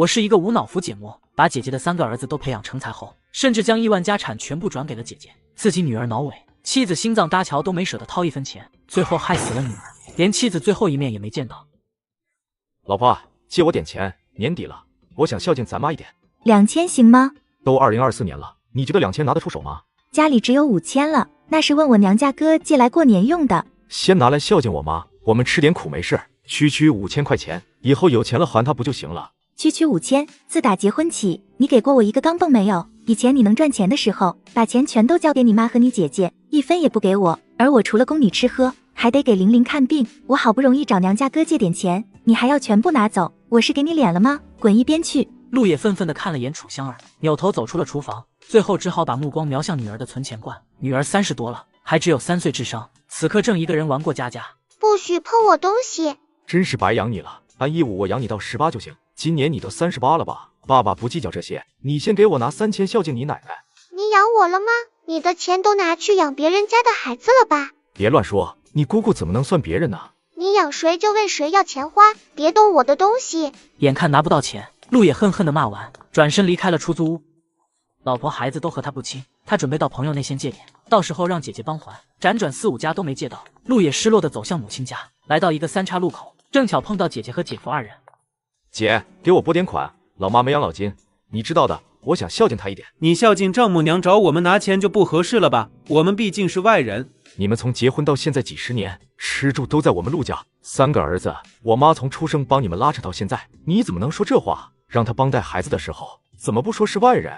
我是一个无脑扶解魔，把姐姐的3个儿子都培养成才后，甚至将亿万家产全部转给了姐姐，自己女儿脑萎，妻子心脏搭桥都没舍得掏1分钱，最后害死了女儿，连妻子最后一面也没见到。老婆，借我点钱，年底了，我想孝敬咱妈一点。2000行吗？都2024年了，你觉得2000拿得出手吗？家里只有5000了，那是问我娘家哥借来过年用的。先拿来孝敬我妈，我们吃点苦没事，区5000块钱，以后有钱了还她不就行了？区5000，自打结婚起，你给过我一个钢镚没有？以前你能赚钱的时候，把钱全都交给你妈和你姐姐，1分也不给我，而我除了供你吃喝，还得给玲玲看病。我好不容易找娘家哥借点钱，你还要全部拿走，我是给你脸了吗？滚一边去！陆野愤愤地看了眼楚香儿，扭头走出了厨房，最后只好把目光瞄向女儿的存钱罐。女儿30多了，还只有3岁智商，此刻正一个人玩过家家。不许碰我东西！真是白养你了，按义务我养你到18就行。今年你都38了吧？爸爸不计较这些，你先给我拿3000孝敬你奶奶。你养我了吗？你的钱都拿去养别人家的孩子了吧？别乱说，你姑姑怎么能算别人呢？你养谁就问谁要钱花，别动我的东西。眼看拿不到钱，陆野恨恨地骂完，转身离开了出租屋。老婆孩子都和他不亲，他准备到朋友那先借点，到时候让姐姐帮还。辗转4、5家都没借到，陆野失落地走向母亲家，来到一个3岔路口，正巧碰到姐姐和姐夫2人。姐，给我拨点款，老妈没养老金，你知道的，我想孝敬她一点。你孝敬丈母娘找我们拿钱就不合适了吧？我们毕竟是外人。你们从结婚到现在几10年，吃住都在我们陆家，3个儿子，我妈从出生帮你们拉扯到现在，你怎么能说这话？让她帮带孩子的时候，怎么不说是外人？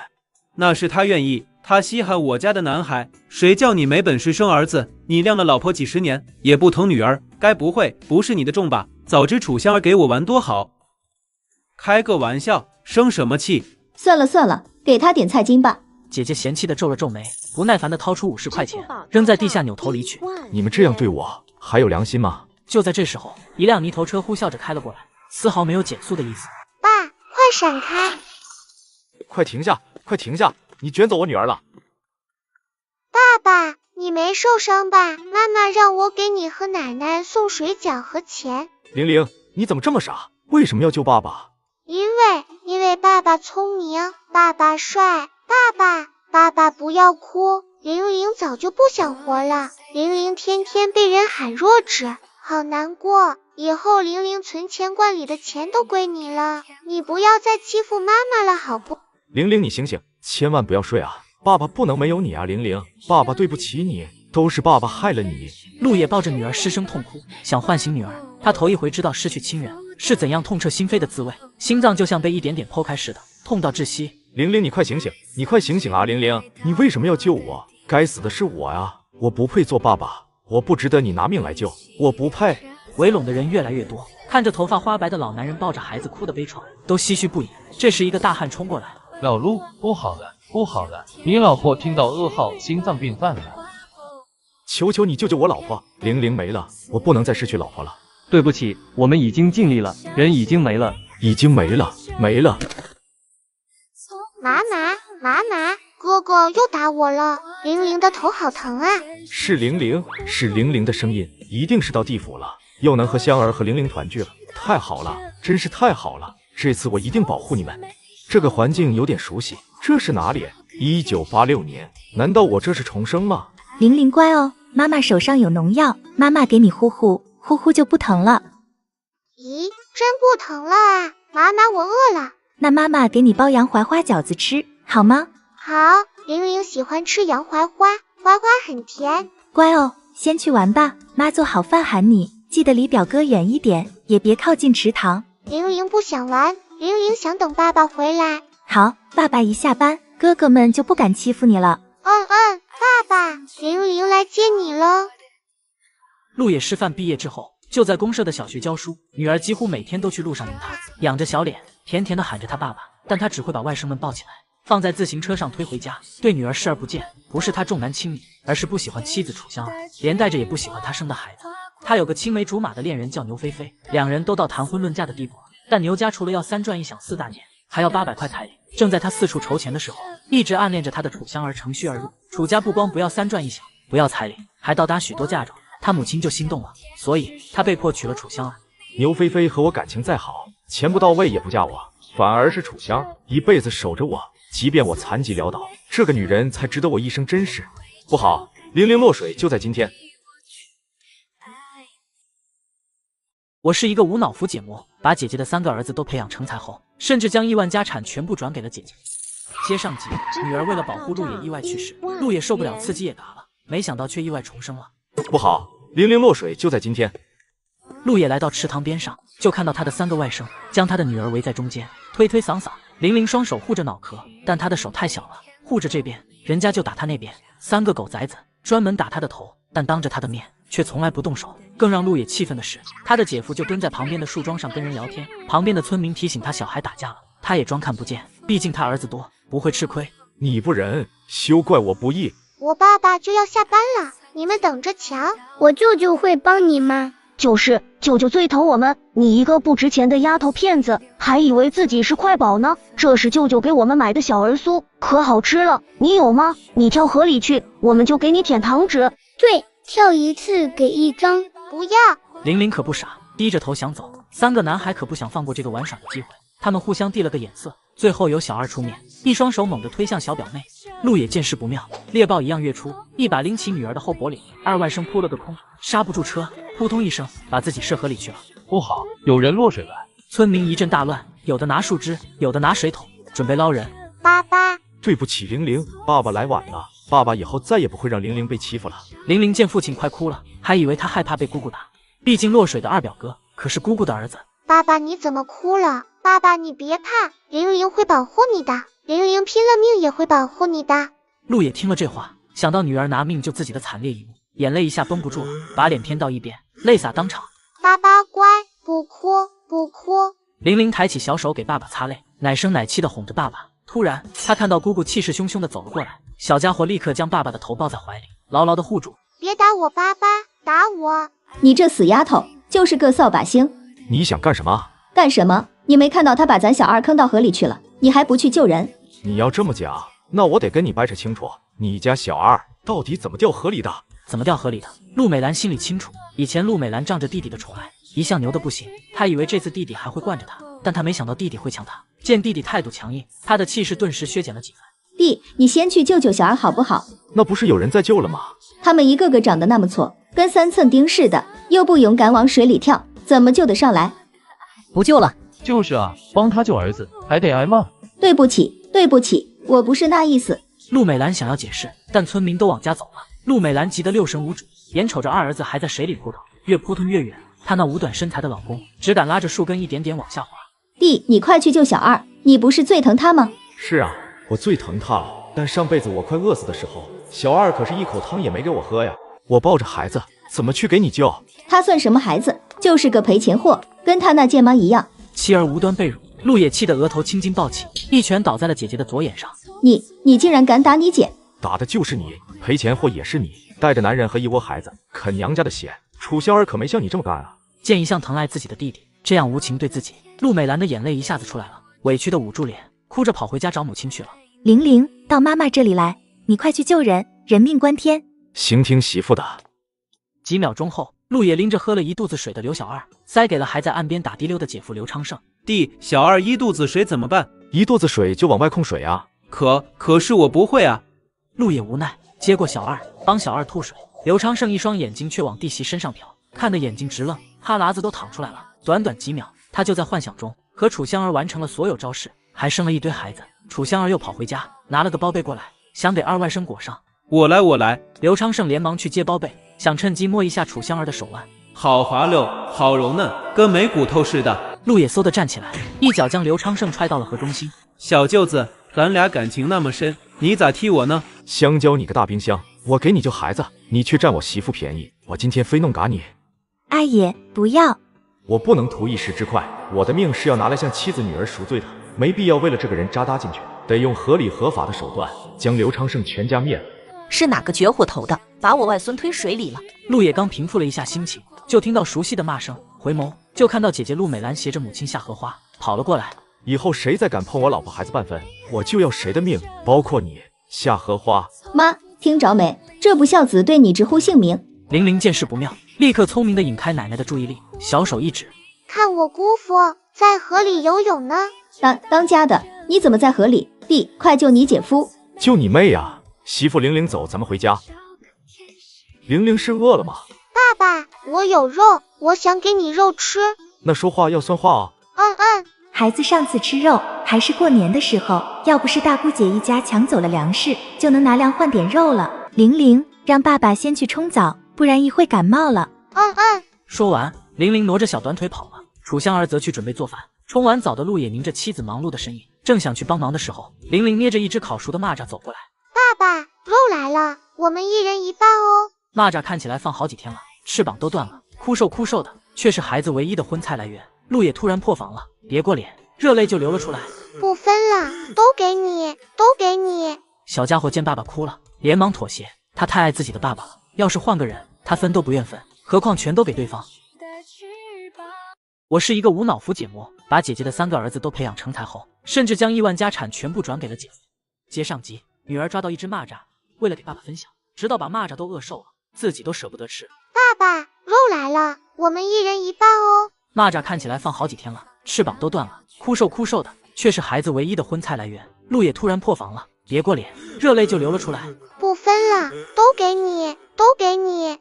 那是她愿意，她稀罕我家的男孩，谁叫你没本事生儿子？你晾了老婆几10年，也不疼女儿，该不会不是你的重吧？早知楚香儿给我玩多好。开个玩笑，生什么气？算了算了，给他点菜金吧。姐姐嫌弃地皱了皱眉，不耐烦地掏出50块钱，扔在地下，扭头离去。你们这样对我，还有良心吗？就在这时候，一辆泥头车呼啸着开了过来，丝毫没有减速的意思。爸，快闪开！快停下，快停下！你卷走我女儿了！爸爸，你没受伤吧？妈妈让我给你和奶奶送水饺和钱。玲玲，你怎么这么傻？为什么要救爸爸？因为爸爸聪明，爸爸帅，爸爸不要哭。玲玲早就不想活了，玲玲天天被人喊弱智，好难过。以后玲玲存钱罐里的钱都归你了，你不要再欺负妈妈了，好不？玲玲，你醒醒，千万不要睡啊！爸爸不能没有你啊，玲玲，爸爸对不起你，都是爸爸害了你。陆野抱着女儿失声痛哭，想唤醒女儿。他头一回知道失去亲人是怎样痛彻心扉的滋味，心脏就像被一点点剖开似的，痛到窒息。玲玲，你快醒醒，你快醒醒啊！玲玲，你为什么要救我？该死的是我呀！我不配做爸爸，我不值得你拿命来救，我不配。围拢的人越来越多，看着头发花白的老男人抱着孩子哭得悲怆，都唏嘘不已。这时一个大汉冲过来，老陆，不好了，不好了！你老婆听到噩耗，心脏病犯了。求求你救救我老婆！玲玲没了，我不能再失去老婆了。对不起，我们已经尽力了，人已经没了，已经没了，没了。妈妈，哥哥又打我了，玲玲的头好疼啊！是玲玲的声音，一定是到地府了，又能和香儿和玲玲团聚了，太好了，真是太好了！这次我一定保护你们。这个环境有点熟悉，这是哪里？1986年，难道我这是重生吗？玲玲乖哦，妈妈手上有农药，妈妈给你呼呼，呼呼就不疼了。咦，真不疼了啊！妈妈，我饿了。那妈妈给你包洋槐花饺子吃，好吗？好，玲玲喜欢吃洋槐花，花花很甜。乖哦，先去玩吧，妈做好饭喊你，记得离表哥远一点，也别靠近池塘。玲玲不想玩，玲玲想等爸爸回来。好，爸爸一下班，哥哥们就不敢欺负你了。爸爸，玲玲来接你了。陆野师范毕业之后，就在公社的小学教书，女儿几乎每天都去路上迎他，仰着小脸，甜甜的喊着他爸爸，但他只会把外甥们抱起来，放在自行车上推回家，对女儿视而不见。不是他重男轻女，而是不喜欢妻子楚香儿，连带着也不喜欢他生的孩子。他有个青梅竹马的恋人叫牛菲菲，两人都到谈婚论嫁的地步了，但牛家除了要3转1响4大年，还要800块彩礼。正在他四处筹钱的时候，一直暗恋着他的楚香儿乘虚而入。楚家不光不要3转1响，不要彩礼，还倒打许多嫁妆，他母亲就心动了，所以他被迫娶了楚香儿。牛菲菲和我感情再好，钱不到位也不嫁我，反而是楚香一辈子守着我，即便我残疾潦倒，这个女人才值得我一生珍视。不好，零零落水就在今天。我是一个无脑扶姐魔，把姐姐的3个儿子都培养成才后，甚至将亿万家产全部转给了姐姐。接上集，女儿为了保护陆野意外去世，陆野受不了刺激也嘎了，没想到却意外重生了。不好，零零落水就在今天。陆野来到池塘边上，就看到他的3个外甥将他的女儿围在中间，推推搡搡。玲玲双手护着脑壳，但她的手太小了，护着这边，人家就打他那边。3个狗崽子专门打他的头，但当着他的面却从来不动手。更让陆野气愤的是，他的姐夫就蹲在旁边的树桩上跟人聊天。旁边的村民提醒他小孩打架了，他也装看不见，毕竟他儿子多，不会吃亏。你不仁，休怪我不义。我爸爸就要下班了，你们等着瞧。我舅舅会帮你吗？就是舅舅最疼我们，你一个不值钱的丫头片子，还以为自己是快宝呢。这是舅舅给我们买的小儿酥，可好吃了，你有吗？你跳河里去，我们就给你舔糖纸。对，跳一次给1张。不要。玲玲可不傻，低着头想走。3个男孩可不想放过这个玩耍的机会，他们互相递了个眼色。最后由小2出面，一双手猛地推向小表妹。陆野见势不妙，猎豹一样跃出，一把拎起女儿的后脖领。2外甥扑了个空，刹不住车，扑通一声把自己射河里去了。不好，有人落水了！村民一阵大乱，有的拿树枝，有的拿水桶，准备捞人。爸爸，对不起玲玲，爸爸来晚了，爸爸以后再也不会让玲玲被欺负了。玲玲见父亲快哭了，还以为他害怕被姑姑打，毕竟落水的2表哥可是姑姑的儿子。爸爸你怎么哭了？爸爸你别怕，玲玲会保护你的，玲玲拼了命也会保护你的。陆野听了这话，想到女儿拿命救自己的惨烈一幕，眼泪一下绷不住了，把脸偏到一边，泪洒当场。爸爸乖，不哭不哭。玲玲抬起小手给爸爸擦泪，奶声奶气地哄着爸爸。突然她看到姑姑气势汹汹地走了过来，小家伙立刻将爸爸的头抱在怀里，牢牢地护住。别打我爸爸，打我！你这死丫头，就是个扫把星。你想干什么？干什么？你没看到他把咱小2坑到河里去了，你还不去救人？你要这么讲，那我得跟你掰扯清楚，你家小2到底怎么掉河里的？怎么掉河里的？陆美兰心里清楚，以前陆美兰仗着弟弟的宠爱，一向牛得不行，她以为这次弟弟还会惯着她，但她没想到弟弟会抢她。见弟弟态度强硬，她的气势顿时削减了几分。弟，你先去救救小2好不好？那不是有人在救了吗？他们一个个长得那么挫，跟3寸钉似的，又不勇敢往水里跳，怎么救得上来？不救了。就是啊，帮他救儿子还得挨骂。对不起，对不起，我不是那意思。陆美兰想要解释，但村民都往家走了。陆美兰急得六神无主，眼瞅着2儿子还在水里扑腾，越扑腾越远。她那五短身材的老公只敢拉着树根一点点往下滑。弟，你快去救小2，你不是最疼他吗？是啊，我最疼他了，但上辈子我快饿死的时候，小2可是一口汤也没给我喝呀。我抱着孩子怎么去给你救？他算什么孩子，就是个赔钱货，跟他那贱妈一样。妻儿无端被辱，陆野气得额头青筋暴起，一拳倒在了姐姐的左眼上。你竟然敢打你姐！打的就是你，赔钱货也是你，带着男人和一窝孩子啃娘家的血。楚香儿可没像你这么干啊！见一向疼爱自己的弟弟这样无情对自己，陆美兰的眼泪一下子出来了，委屈的捂住脸，哭着跑回家找母亲去了。玲玲，到妈妈这里来，你快去救人，人命关天。行听媳妇的。几秒钟后，陆野拎着喝了一肚子水的刘小2，塞给了还在岸边打滴溜的姐夫刘昌盛。弟，小2一肚子水怎么办？一肚子水就往外控水啊！可是我不会啊！陆野无奈，接过小2，帮小2吐水。刘昌盛一双眼睛却往弟媳身上瞟，看得眼睛直愣，哈喇子都淌出来了。短短几秒，他就在幻想中和楚香儿完成了所有招式，还生了一堆孩子。楚香儿又跑回家，拿了个包被过来，想给2外甥裹上。我来。刘昌盛连忙去接包被，想趁机摸一下楚香儿的手腕，好滑溜，好柔嫩，跟没骨头似的。陆野嗖地站起来，一脚将刘昌盛踹到了河中心。小舅子，咱俩感情那么深，你咋踢我呢？香蕉你个大冰箱，我给你救孩子，你却占我媳妇便宜，我今天非弄嘎你！阿爷，不要！我不能图一时之快，我的命是要拿来向妻子女儿赎罪的，没必要为了这个人扎搭进去，得用合理合法的手段将刘昌盛全家灭了。是哪个绝户头的，把我外孙推水里了？陆野刚平复了一下心情，就听到熟悉的骂声，回眸就看到姐姐陆美兰携着母亲夏荷花跑了过来。以后谁再敢碰我老婆孩子半分，我就要谁的命，包括你夏荷花。妈，听着没？这不孝子对你直呼姓名。玲玲见势不妙，立刻聪明地引开奶奶的注意力，小手一指，看我姑父，在河里游泳呢。当家的，你怎么在河里？弟，快救你姐夫！救你妹呀！媳妇玲玲，走，咱们回家。玲玲是饿了吗？爸爸，我有肉，我想给你肉吃。那说话要算话啊。孩子上次吃肉还是过年的时候，要不是大姑姐一家抢走了粮食，就能拿粮换点肉了。玲玲，让爸爸先去冲澡，不然一会感冒了。说完，玲玲挪着小短腿跑了，楚香儿则去准备做饭。冲完澡的陆野凝着妻子忙碌的身影，正想去帮忙的时候，玲玲捏着一只烤熟的蚂蚱走过来。爸爸，肉来了，我们一人一半哦。蚂蚱看起来放好几天了，翅膀都断了，枯瘦的，却是孩子唯一的荤菜来源。陆野突然破防了，别过脸，热泪就流了出来。不分了，都给你，都给你。小家伙见爸爸哭了，连忙妥协，他太爱自己的爸爸了，要是换个人，他分都不愿分，何况全都给对方。我是一个无脑扶姐魔，把姐姐的3个儿子都培养成才后，甚至将亿万家产全部转给了姐夫。接上集，女儿抓到一只蚂蚱，为了给爸爸分享，直到把蚂蚱都饿瘦了，自己都舍不得吃。爸爸，肉来了，我们一人一半哦。蚂蚱看起来放好几天了，翅膀都断了，枯瘦的，却是孩子唯一的荤菜来源。陆野突然破防了，别过脸，热泪就流了出来。不分了，都给你，都给你。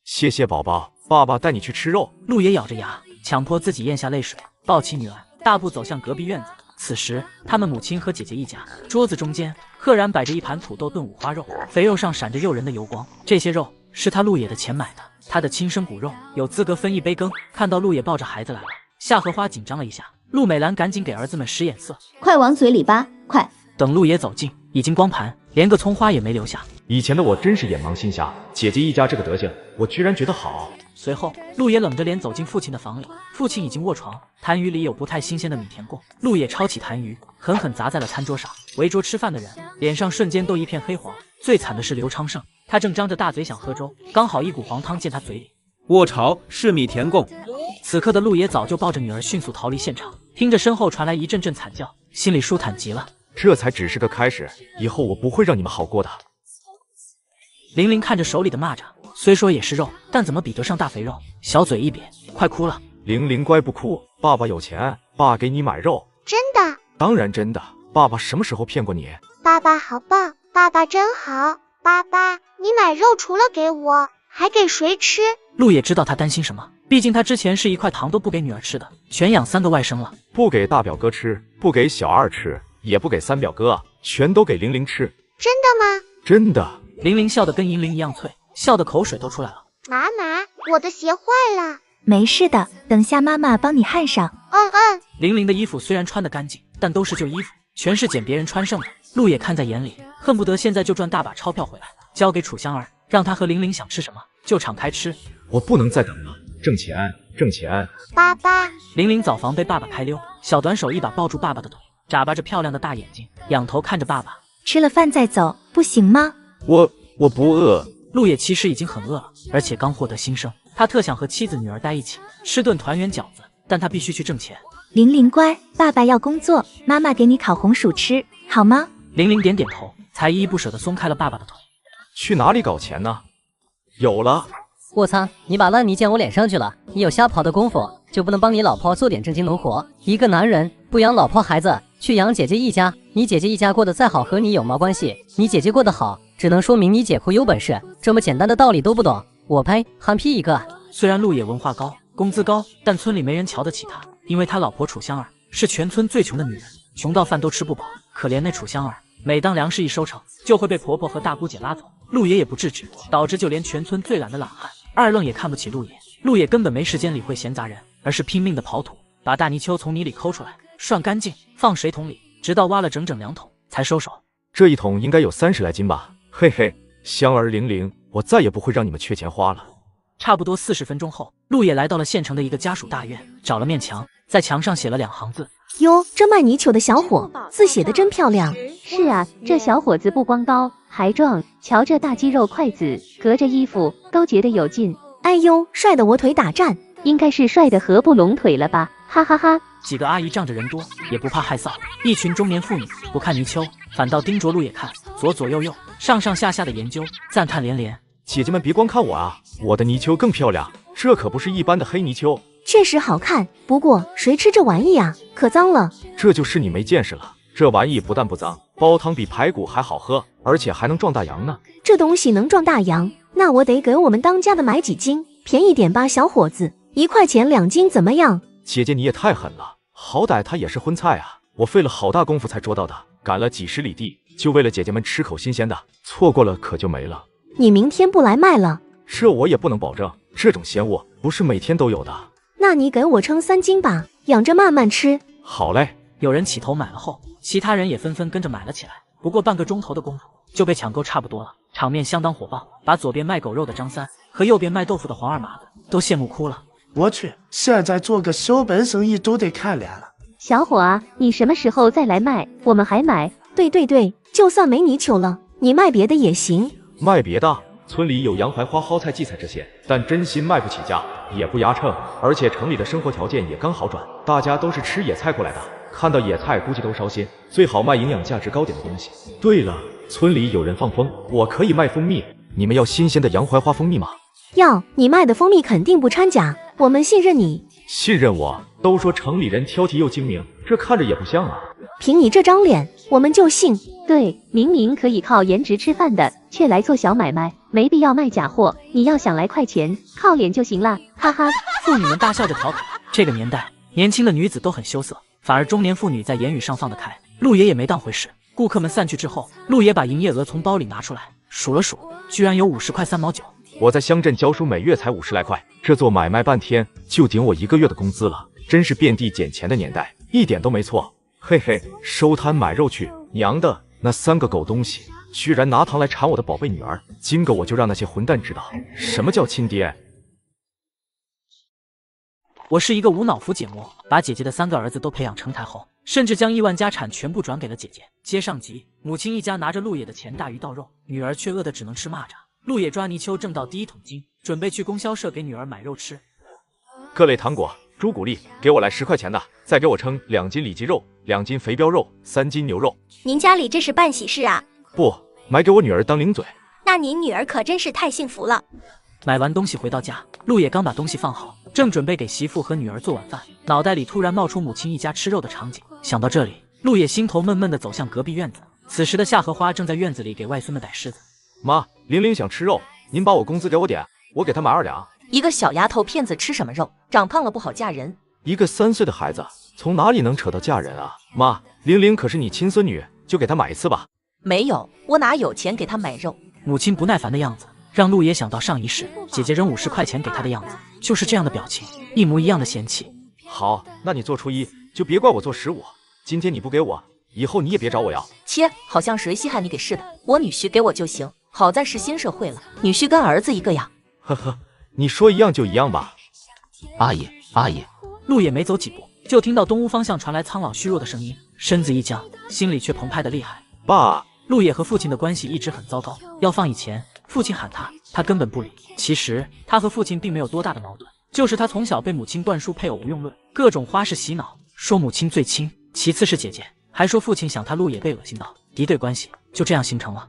谢谢宝宝，爸爸带你去吃肉。陆野咬着牙，强迫自己咽下泪水，抱起女儿，大步走向隔壁院子。此时，他们母亲和姐姐一家，桌子中间赫然摆着一盘土豆炖五花肉，肥肉上闪着诱人的油光。这些肉是他陆野的钱买的，他的亲生骨肉，有资格分一杯羹。看到陆野抱着孩子来了，夏荷花紧张了一下，陆美兰赶紧给儿子们使眼色，快往嘴里扒，快！等陆野走近，已经光盘，连个葱花也没留下。以前的我真是眼盲心瞎，姐姐一家这个德行，我居然觉得好。随后，陆野冷着脸走进父亲的房里，父亲已经卧床，痰盂里有不太新鲜的米田共。陆野抄起痰盂，狠狠砸在了餐桌上。围桌吃饭的人脸上瞬间都一片黑黄，最惨的是刘昌盛，他正张着大嘴想喝粥，刚好一股黄汤溅他嘴里。卧槽，是米田共！此刻的陆野早就抱着女儿迅速逃离现场，听着身后传来一阵阵惨叫，心里舒坦极了。这才只是个开始，以后我不会让你们好过的。玲玲看着手里的蚂蚱，虽说也是肉，但怎么比得上大肥肉？小嘴一瘪，快哭了。玲玲乖，不哭，爸爸有钱，爸给你买肉。真的？当然真的，爸爸什么时候骗过你？爸爸好棒，爸爸真好。爸爸，你买肉除了给我，还给谁吃？陆野知道他担心什么，毕竟他之前是一块糖都不给女儿吃的，全养3个外甥了。不给大表哥吃，不给小二吃，也不给三表哥，全都给玲玲吃。真的吗？真的。玲玲笑得跟银铃一样脆，笑得口水都出来了。妈妈，我的鞋坏了。没事的，等下妈妈帮你焊上。玲玲的衣服虽然穿得干净，但都是旧衣服，全是捡别人穿剩的。陆野看在眼里，恨不得现在就赚大把钞票回来，交给楚香儿，让她和玲玲想吃什么就敞开吃。我不能再等了，挣钱，挣钱。爸爸。玲玲早房被爸爸开溜，小短手一把抱住爸爸的腿，眨巴着漂亮的大眼睛，仰头看着爸爸。吃了饭再走，不行吗？我不饿。陆野其实已经很饿了，而且刚获得新生，他特想和妻子女儿待一起，吃顿团圆饺子，但他必须去挣钱。玲玲乖，爸爸要工作，妈妈给你烤红薯吃，好吗？玲玲点点头，才依依不舍地松开了爸爸的腿。去哪里搞钱呢？有了。我操，你把烂泥溅我脸上去了！你有瞎跑的功夫，就不能帮你老婆做点正经农活？一个男人不养老婆孩子，去养姐姐一家，你姐姐一家过得再好和你有毛关系？你姐姐过得好，只能说明你姐夫有本事。这么简单的道理都不懂，我呸，憨批一个！虽然陆野文化高，工资高，但村里没人瞧得起他，因为他老婆楚香儿是全村最穷的女人，穷到饭都吃不饱。可怜那楚香儿，每当粮食一收成，就会被婆婆和大姑姐拉走。陆野也不制止，导致就连全村最懒的懒汉二愣也看不起陆野。陆野根本没时间理会闲杂人，而是拼命的刨土，把大泥鳅从泥里抠出来，涮干净，放水桶里，直到挖了整整2桶才收手。这一桶应该有30来斤吧？嘿嘿，香儿玲玲，我再也不会让你们缺钱花了。差不多40分钟后，陆野来到了县城的一个家属大院，找了面墙，在墙上写了2行字。哟，这卖泥鳅的小伙字写得真漂亮。是啊，这小伙子不光高还壮，瞧这大肌肉筷子，隔着衣服都觉得有劲。哎呦，帅得我腿打颤。应该是帅得合不拢腿了吧，哈哈哈。几个阿姨仗着人多，也不怕害臊，一群中年妇女不看泥鳅，反倒盯着陆野看，左左右右，上上下下的研究，赞叹连连。姐姐们别光看我啊，我的泥鳅更漂亮，这可不是一般的黑泥鳅，确实好看，不过谁吃这玩意啊？可脏了。这就是你没见识了，这玩意不但不脏，煲汤比排骨还好喝，而且还能壮大洋呢。这东西能壮大洋，那我得给我们当家的买几斤，便宜点吧，小伙子，1块钱2斤怎么样？姐姐你也太狠了，好歹它也是荤菜啊，我费了好大功夫才捉到的，赶了几10里地，就为了姐姐们吃口新鲜的，错过了可就没了。你明天不来卖了？这我也不能保证，这种鲜物不是每天都有的。那你给我称3斤吧，养着慢慢吃。好嘞。有人起头买了后，其他人也纷纷跟着买了起来。不过半个钟头的功夫就被抢购差不多了，场面相当火爆，把左边卖狗肉的张三和右边卖豆腐的黄二麻子都羡慕哭了。我去，现在做个小本生意都得看脸了。小伙啊，你什么时候再来卖？我们还买。对，就算没你糗了，你卖别的也行。卖别的？村里有洋槐花、蒿菜、荠菜这些，但真心卖不起价，也不压秤，而且城里的生活条件也刚好转，大家都是吃野菜过来的，看到野菜估计都烧心，最好卖营养价值高点的东西。对了，村里有人放风，我可以卖蜂蜜，你们要新鲜的洋槐花蜂蜜吗？要，你卖的蜂蜜肯定不掺假，我们信任你。信任我？都说城里人挑剔又精明，这看着也不像啊。凭你这张脸，我们就信。对，明明可以靠颜值吃饭的，却来做小买卖，没必要卖假货。你要想来快钱，靠脸就行了，哈哈。妇女们大笑着调侃。这个年代，年轻的女子都很羞涩，反而中年妇女在言语上放得开。陆爷也没当回事。顾客们散去之后，陆爷把营业额从包里拿出来，数了数，居然有50块3毛9。我在乡镇教书，每月才50来块，这做买卖半天就顶我1个月的工资了，真是遍地捡钱的年代，一点都没错。嘿嘿，收摊买肉去！娘的，那3个狗东西居然拿糖来馋我的宝贝女儿，今个我就让那些混蛋知道什么叫亲爹。我是一个无脑扶姐魔，把姐姐的3个儿子都培养成才后，甚至将亿万家产全部转给了姐姐。接上集，母亲一家拿着陆野的钱大鱼倒肉，女儿却饿得只能吃蚂蚱。陆野抓泥鳅挣到第1桶金，准备去供销社给女儿买肉吃。各类糖果、朱古力，给我来10块钱的，再给我称2斤里脊肉、2斤肥膘肉、3斤牛肉。您家里这是办喜事啊？不，买给我女儿当零嘴。那您女儿可真是太幸福了。买完东西回到家，陆野刚把东西放好，正准备给媳妇和女儿做晚饭，脑袋里突然冒出母亲一家吃肉的场景。想到这里，陆野心头闷闷地走向隔壁院子。此时的夏荷花正在院子里给外孙们逮狮子。妈，玲玲想吃肉，您把我工资给我点，我给她买2两。一个小丫头片子吃什么肉？长胖了不好嫁人。一个3岁的孩子从哪里能扯到嫁人啊？妈，玲玲可是你亲孙女，就给她买一次吧。没有，我哪有钱给她买肉？母亲不耐烦的样子让陆野想到上一世姐姐扔50块钱给他的样子，就是这样的表情，一模一样的嫌弃。好，那你做初一就别怪我做15，今天你不给我，以后你也别找我要。切，好像谁稀罕你给似的，我女婿给我就行。好在是新社会了，女婿跟儿子一个呀。呵呵，你说一样就一样吧。阿爷，阿爷。陆野没走几步，就听到东屋方向传来苍老虚弱的声音，身子一僵，心里却澎湃的厉害。爸。陆野和父亲的关系一直很糟糕，要放以前，父亲喊他，他根本不理。其实他和父亲并没有多大的矛盾，就是他从小被母亲灌输配偶无用论，各种花式洗脑，说母亲最亲，其次是姐姐，还说父亲想他。陆野被恶心到，敌对关系就这样形成了。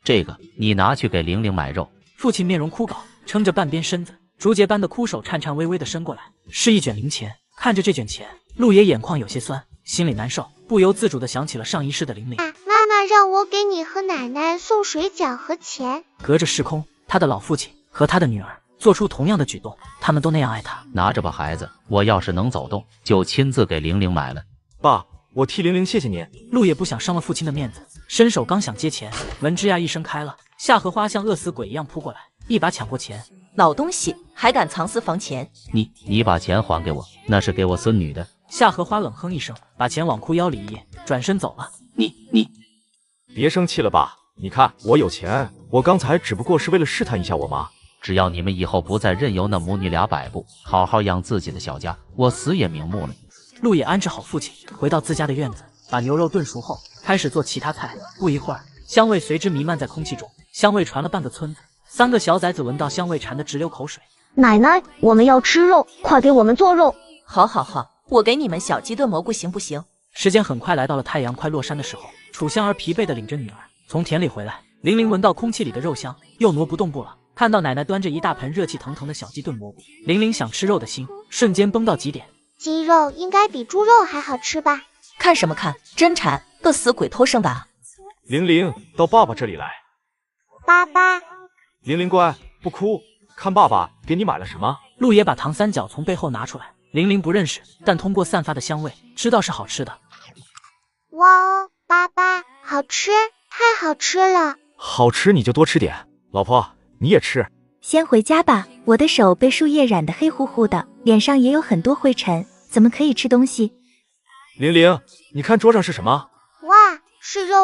这个你拿去给玲玲买肉。父亲面容枯槁，撑着半边身子，竹节般的枯手颤颤巍巍地伸过来，是一卷零钱。看着这卷钱，陆野眼眶有些酸，心里难受，不由自主地想起了上一世的玲玲。妈妈让我给你和奶奶送水饺和钱。隔着时空，他的老父亲和他的女儿做出同样的举动，他们都那样爱他。拿着吧，孩子，我要是能走动，就亲自给玲玲买了。爸，我替玲玲谢谢您。陆野不想伤了父亲的面子，伸手刚想接钱，门吱呀一声开了，夏荷花像饿死鬼一样扑过来，一把抢过钱。老东西，还敢藏私房钱！你把钱还给我，那是给我孙女的。夏荷花冷哼一声，把钱往裤腰里一掖，转身走了。你别生气了爸，你看我有钱，我刚才只不过是为了试探一下我妈。只要你们以后不再任由那母女俩摆布，好好养自己的小家，我死也瞑目了。陆野安置好父亲，回到自家的院子，把牛肉炖熟后，开始做其他菜。不一会儿，香味随之弥漫在空气中，香味传了半个村子。3个小崽子闻到香味，馋得直流口水。奶奶，我们要吃肉，快给我们做肉。好，我给你们小鸡炖蘑菇，行不行？时间很快来到了太阳快落山的时候，楚香儿疲惫地领着女儿从田里回来。玲玲闻到空气里的肉香，又挪不动步了，看到奶奶端着一大盆热气腾腾的小鸡炖蘑菇，玲玲想吃肉的心瞬间崩到极点。鸡肉应该比猪肉还好吃吧？看什么看？真馋，个死鬼偷生的啊！玲玲，到爸爸这里来。爸爸，玲玲乖，不哭，看爸爸给你买了什么。陆爷把糖三角从背后拿出来，玲玲不认识，但通过散发的香味知道是好吃的。哇哦，爸爸，好吃，太好吃了！好吃你就多吃点，老婆你也吃。先回家吧，我的手被树叶染得黑乎乎的，脸上也有很多灰尘，怎么可以吃东西？玲玲，你看桌上是什么？哇，是肉，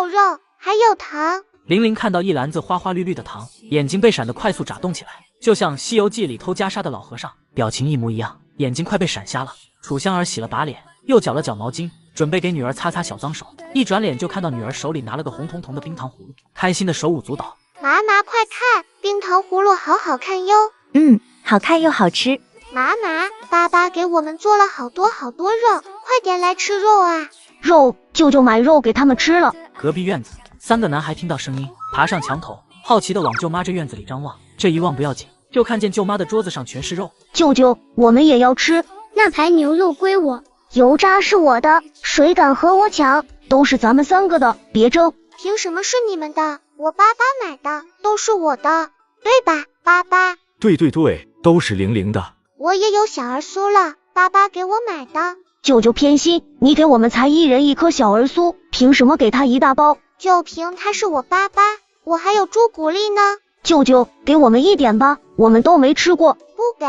还有糖。玲玲看到一篮子花花绿绿的糖，眼睛被闪得快速眨动起来，就像《西游记》里偷袈裟的老和尚，表情一模一样，眼睛快被闪瞎了。楚香儿洗了把脸，又搅了搅毛巾，准备给女儿擦擦小脏手，一转脸就看到女儿手里拿了个红彤彤的冰糖葫芦，开心的手舞足蹈。妈妈快看，冰糖葫芦好好看哟。好看又好吃。妈妈，爸爸给我们做了好多肉，快点来吃肉啊！肉，舅舅买肉给他们吃了。隔壁院子3个男孩听到声音，爬上墙头，好奇的往舅妈这院子里张望。这一望不要紧，就看见舅妈的桌子上全是肉。舅舅，我们也要吃。那排牛肉归我，油渣是我的，谁敢和我抢？都是咱们3个的，别争。凭什么是你们的？我爸爸买的，都是我的，对吧，爸爸？对，都是玲玲的。我也有小儿酥了，爸爸给我买的。舅舅偏心，你给我们才1人1颗小儿酥，凭什么给他一大包？就凭他是我爸爸，我还有朱古力呢。舅舅，给我们一点吧，我们都没吃过。不给，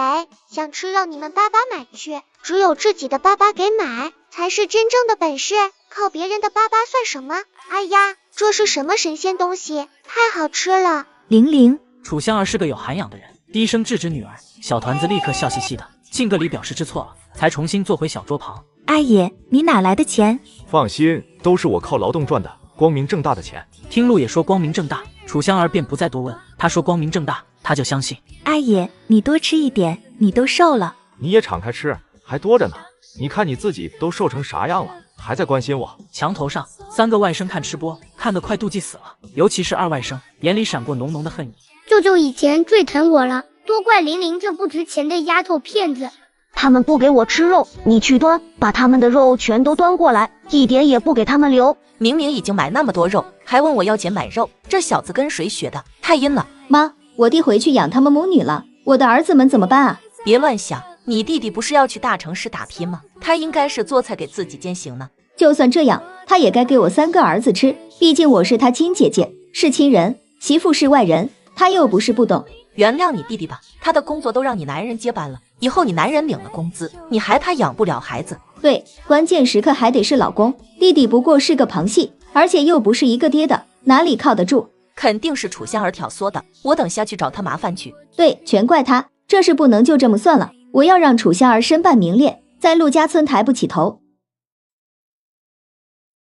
想吃让你们爸爸买去，只有自己的爸爸给买，才是真正的本事，靠别人的爸爸算什么？哎呀，这是什么神仙东西，太好吃了！玲玲，楚香儿是个有涵养的人，低声制止女儿，小团子立刻笑嘻嘻的，敬个礼表示知错了，才重新坐回小桌旁。阿爷，你哪来的钱？放心，都是我靠劳动赚的，光明正大的钱。听陆也说光明正大，楚香儿便不再多问，他说光明正大，他就相信。阿爷，你多吃一点，你都瘦了。你也敞开吃，还多着呢。你看你自己都瘦成啥样了，还在关心我。墙头上3个外甥看吃播，看得快妒忌死了，尤其是2外甥，眼里闪过浓浓的恨意。舅舅以前最疼我了，多怪玲玲这不值钱的丫头片子。他们不给我吃肉，你去端，把他们的肉全都端过来，一点也不给他们留。明明已经买那么多肉，还问我要钱买肉，这小子跟谁学的？太阴了！妈，我弟回去养他们母女了，我的儿子们怎么办啊？别乱想，你弟弟不是要去大城市打拼吗？他应该是做菜给自己践行呢。就算这样，他也该给我3个儿子吃，毕竟我是他亲姐姐，是亲人，媳妇是外人，他又不是不懂。原谅你弟弟吧，他的工作都让你男人接班了，以后你男人领了工资，你还怕养不了孩子？对，关键时刻还得是老公。弟弟不过是个旁系，而且又不是一个爹的，哪里靠得住？肯定是楚香儿挑唆的，我等下去找他麻烦去。对，全怪他，这事不能就这么算了，我要让楚香儿身败名裂，在陆家村抬不起头。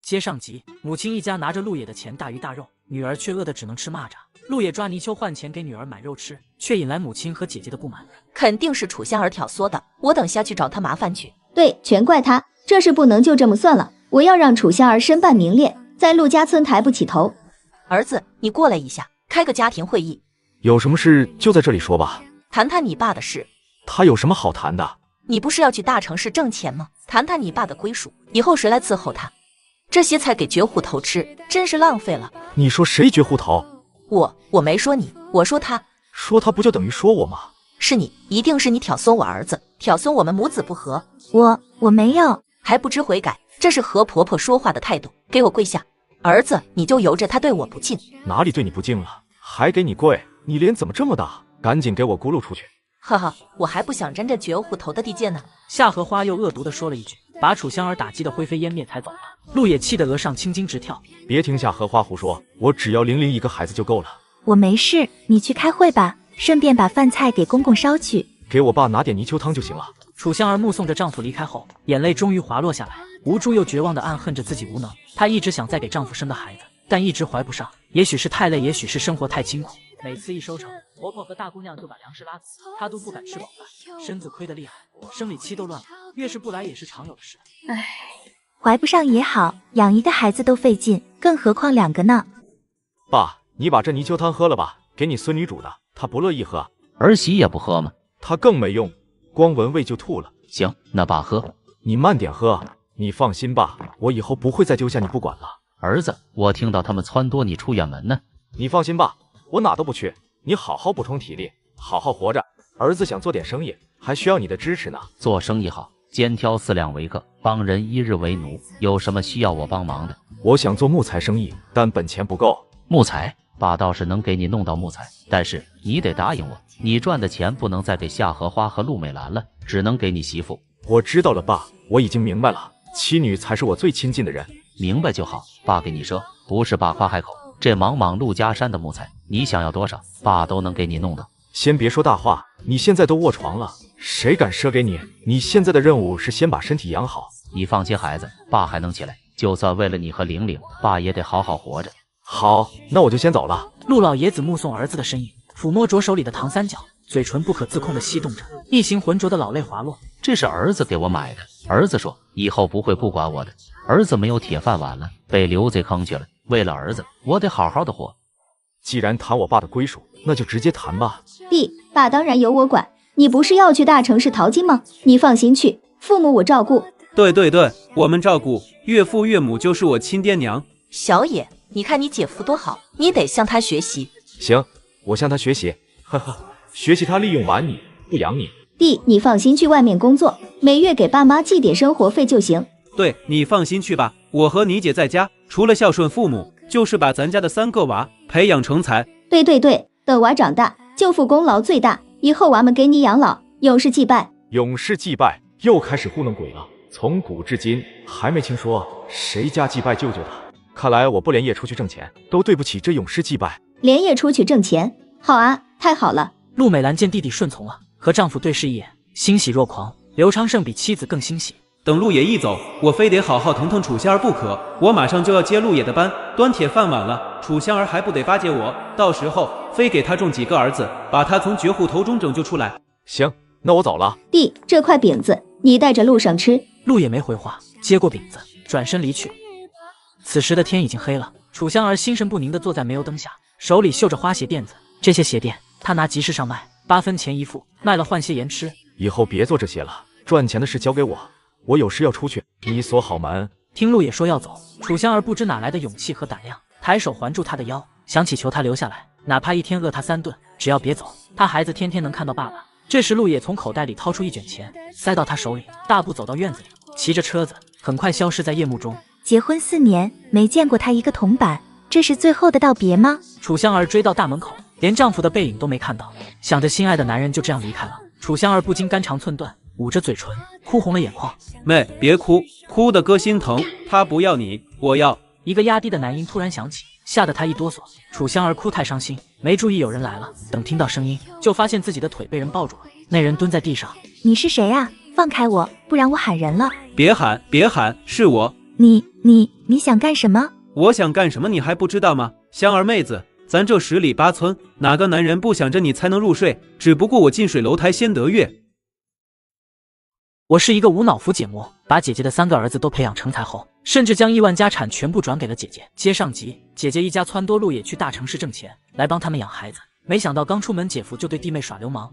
接上集，母亲一家拿着陆野的钱大鱼大肉，女儿却饿得只能吃蚂蚱。陆野抓泥鳅换钱给女儿买肉吃，却引来母亲和姐姐的不满。肯定是楚香儿挑唆的，我等下去找他麻烦去。对，全怪他，这事不能就这么算了，我要让楚香儿身败名裂，在陆家村抬不起头。儿子，你过来一下，开个家庭会议。有什么事就在这里说吧。谈谈你爸的事。他有什么好谈的？你不是要去大城市挣钱吗？谈谈你爸的归属，以后谁来伺候他？这些菜给绝户头吃，真是浪费了。你说谁绝户头？我没说你，我说他。说他不就等于说我吗？是你，一定是你挑唆我儿子，挑唆我们母子不和。我没有，还不知悔改，这是和婆婆说话的态度。给我跪下！儿子，你就由着他对我不敬。哪里对你不敬了？还给你跪？你脸怎么这么大？赶紧给我咕噜出去！哈哈，我还不想沾这绝户头的地界呢。夏荷花又恶毒地说了一句，把楚香儿打击得灰飞烟灭才走了。陆也气得额上青筋直跳。别听夏荷花胡说，我只要玲玲一个孩子就够了。我没事，你去开会吧，顺便把饭菜给公公烧去。给我爸拿点泥鳅汤就行了。楚香儿目送着丈夫离开后，眼泪终于滑落下来，无助又绝望地暗恨着自己无能。她一直想再给丈夫生个孩子，但一直怀不上，也许是太累，也许是生活太辛苦。每次一收成，婆婆和大姑娘就把粮食拉走，她都不敢吃饱饭，身子亏得厉害，生理期都乱了，月事不来也是常有的事。唉，怀不上也好，养一个孩子都费劲，更何况2个呢。爸，你把这泥鳅汤喝了吧，给你孙女煮的，她不乐意喝。儿媳也不喝吗？她更没用，光闻味就吐了。行，那爸喝。你慢点喝，你放心吧，我以后不会再丢下你不管了。儿子，我听到他们撺掇你出远门呢。你放心吧，我哪都不去。你好好补充体力，好好活着。儿子想做点生意，还需要你的支持呢。做生意好，肩挑4两为客，帮人1日为奴。有什么需要我帮忙的？我想做木材生意，但本钱不够。木材，爸倒是能给你弄到木材，但是你得答应我，你赚的钱不能再给夏荷花和陆美兰了，只能给你媳妇。我知道了，爸，我已经明白了，妻女才是我最亲近的人。明白就好，爸给你赊，不是爸夸海口。这茫茫陆家山的木材，你想要多少，爸都能给你弄到。先别说大话，你现在都卧床了，谁敢赊给你？你现在的任务是先把身体养好。你放心，孩子，爸还能起来。就算为了你和玲玲，爸也得好好活着。好，那我就先走了。陆老爷子目送儿子的身影，抚摸着手里的糖三角，嘴唇不可自控地翕动着，一行浑浊的老泪滑落。这是儿子给我买的，儿子说以后不会不管我的。儿子没有铁饭碗了，被刘贼坑去了。为了儿子，我得好好的活。既然谈我爸的归属，那就直接谈吧。弟，爸当然由我管。你不是要去大城市淘金吗？你放心去，父母我照顾。对，我们照顾。岳父岳母就是我亲爹娘。小野，你看你姐夫多好，你得向他学习。行，我向他学习，呵呵，学习他利用完你，不养你。弟，你放心去外面工作，每月给爸妈寄点生活费就行。对，你放心去吧，我和你姐在家，除了孝顺父母，就是把咱家的3个娃培养成才。对，等娃长大，舅父功劳最大，以后娃们给你养老，永世祭拜。永世祭拜，又开始糊弄鬼了。从古至今还没听说谁家祭拜舅舅的，看来我不连夜出去挣钱，都对不起这永世祭拜。连夜出去挣钱，好啊，太好了。陆美兰见弟弟顺从了，和丈夫对视一眼，欣喜若狂。刘昌盛比妻子更欣喜。等陆野一走，我非得好好疼疼楚香儿不可。我马上就要接陆野的班，端铁饭碗了。楚香儿还不得巴结我？到时候非给他种几个儿子，把他从绝户头中拯救出来。行，那我走了。弟，这块饼子你带着路上吃。陆野没回话，接过饼子，转身离去。此时的天已经黑了，楚香儿心神不宁地坐在煤油灯下，手里绣着花鞋垫子。这些鞋垫她拿集市上卖，8分钱一副，卖了换些盐吃。以后别做这些了，赚钱的事交给我，我有事要出去，你锁好门。听陆野说要走，楚香儿不知哪来的勇气和胆量，抬手环住他的腰，想祈求他留下来，哪怕一天饿他3顿，只要别走，他孩子天天能看到爸爸。这时陆野从口袋里掏出一卷钱，塞到他手里，大步走到院子里，骑着车子很快消失在夜幕中。结婚4年，没见过他一个铜板，这是最后的道别吗？楚香儿追到大门口，连丈夫的背影都没看到，想着心爱的男人就这样离开了，楚香儿不禁肝肠寸断，捂着嘴唇，哭红了眼眶。妹，别哭，哭的哥心疼。他不要你，我要。一个压低的男音突然响起，吓得他一哆嗦。楚香儿哭太伤心，没注意有人来了，等听到声音，就发现自己的腿被人抱住了。那人蹲在地上。你是谁啊？放开我，不然我喊人了。别喊，是我。你想干什么？我想干什么你还不知道吗？香儿妹子，咱这10里8村，哪个男人不想着你才能入睡？只不过我近水楼台先得月。我是一个无脑扶姐魔，把姐姐的3个儿子都培养成才后，甚至将亿万家产全部转给了姐姐。接上集，姐姐一家撺掇陆野去大城市挣钱，来帮他们养孩子。没想到刚出门，姐夫就对弟妹耍流氓。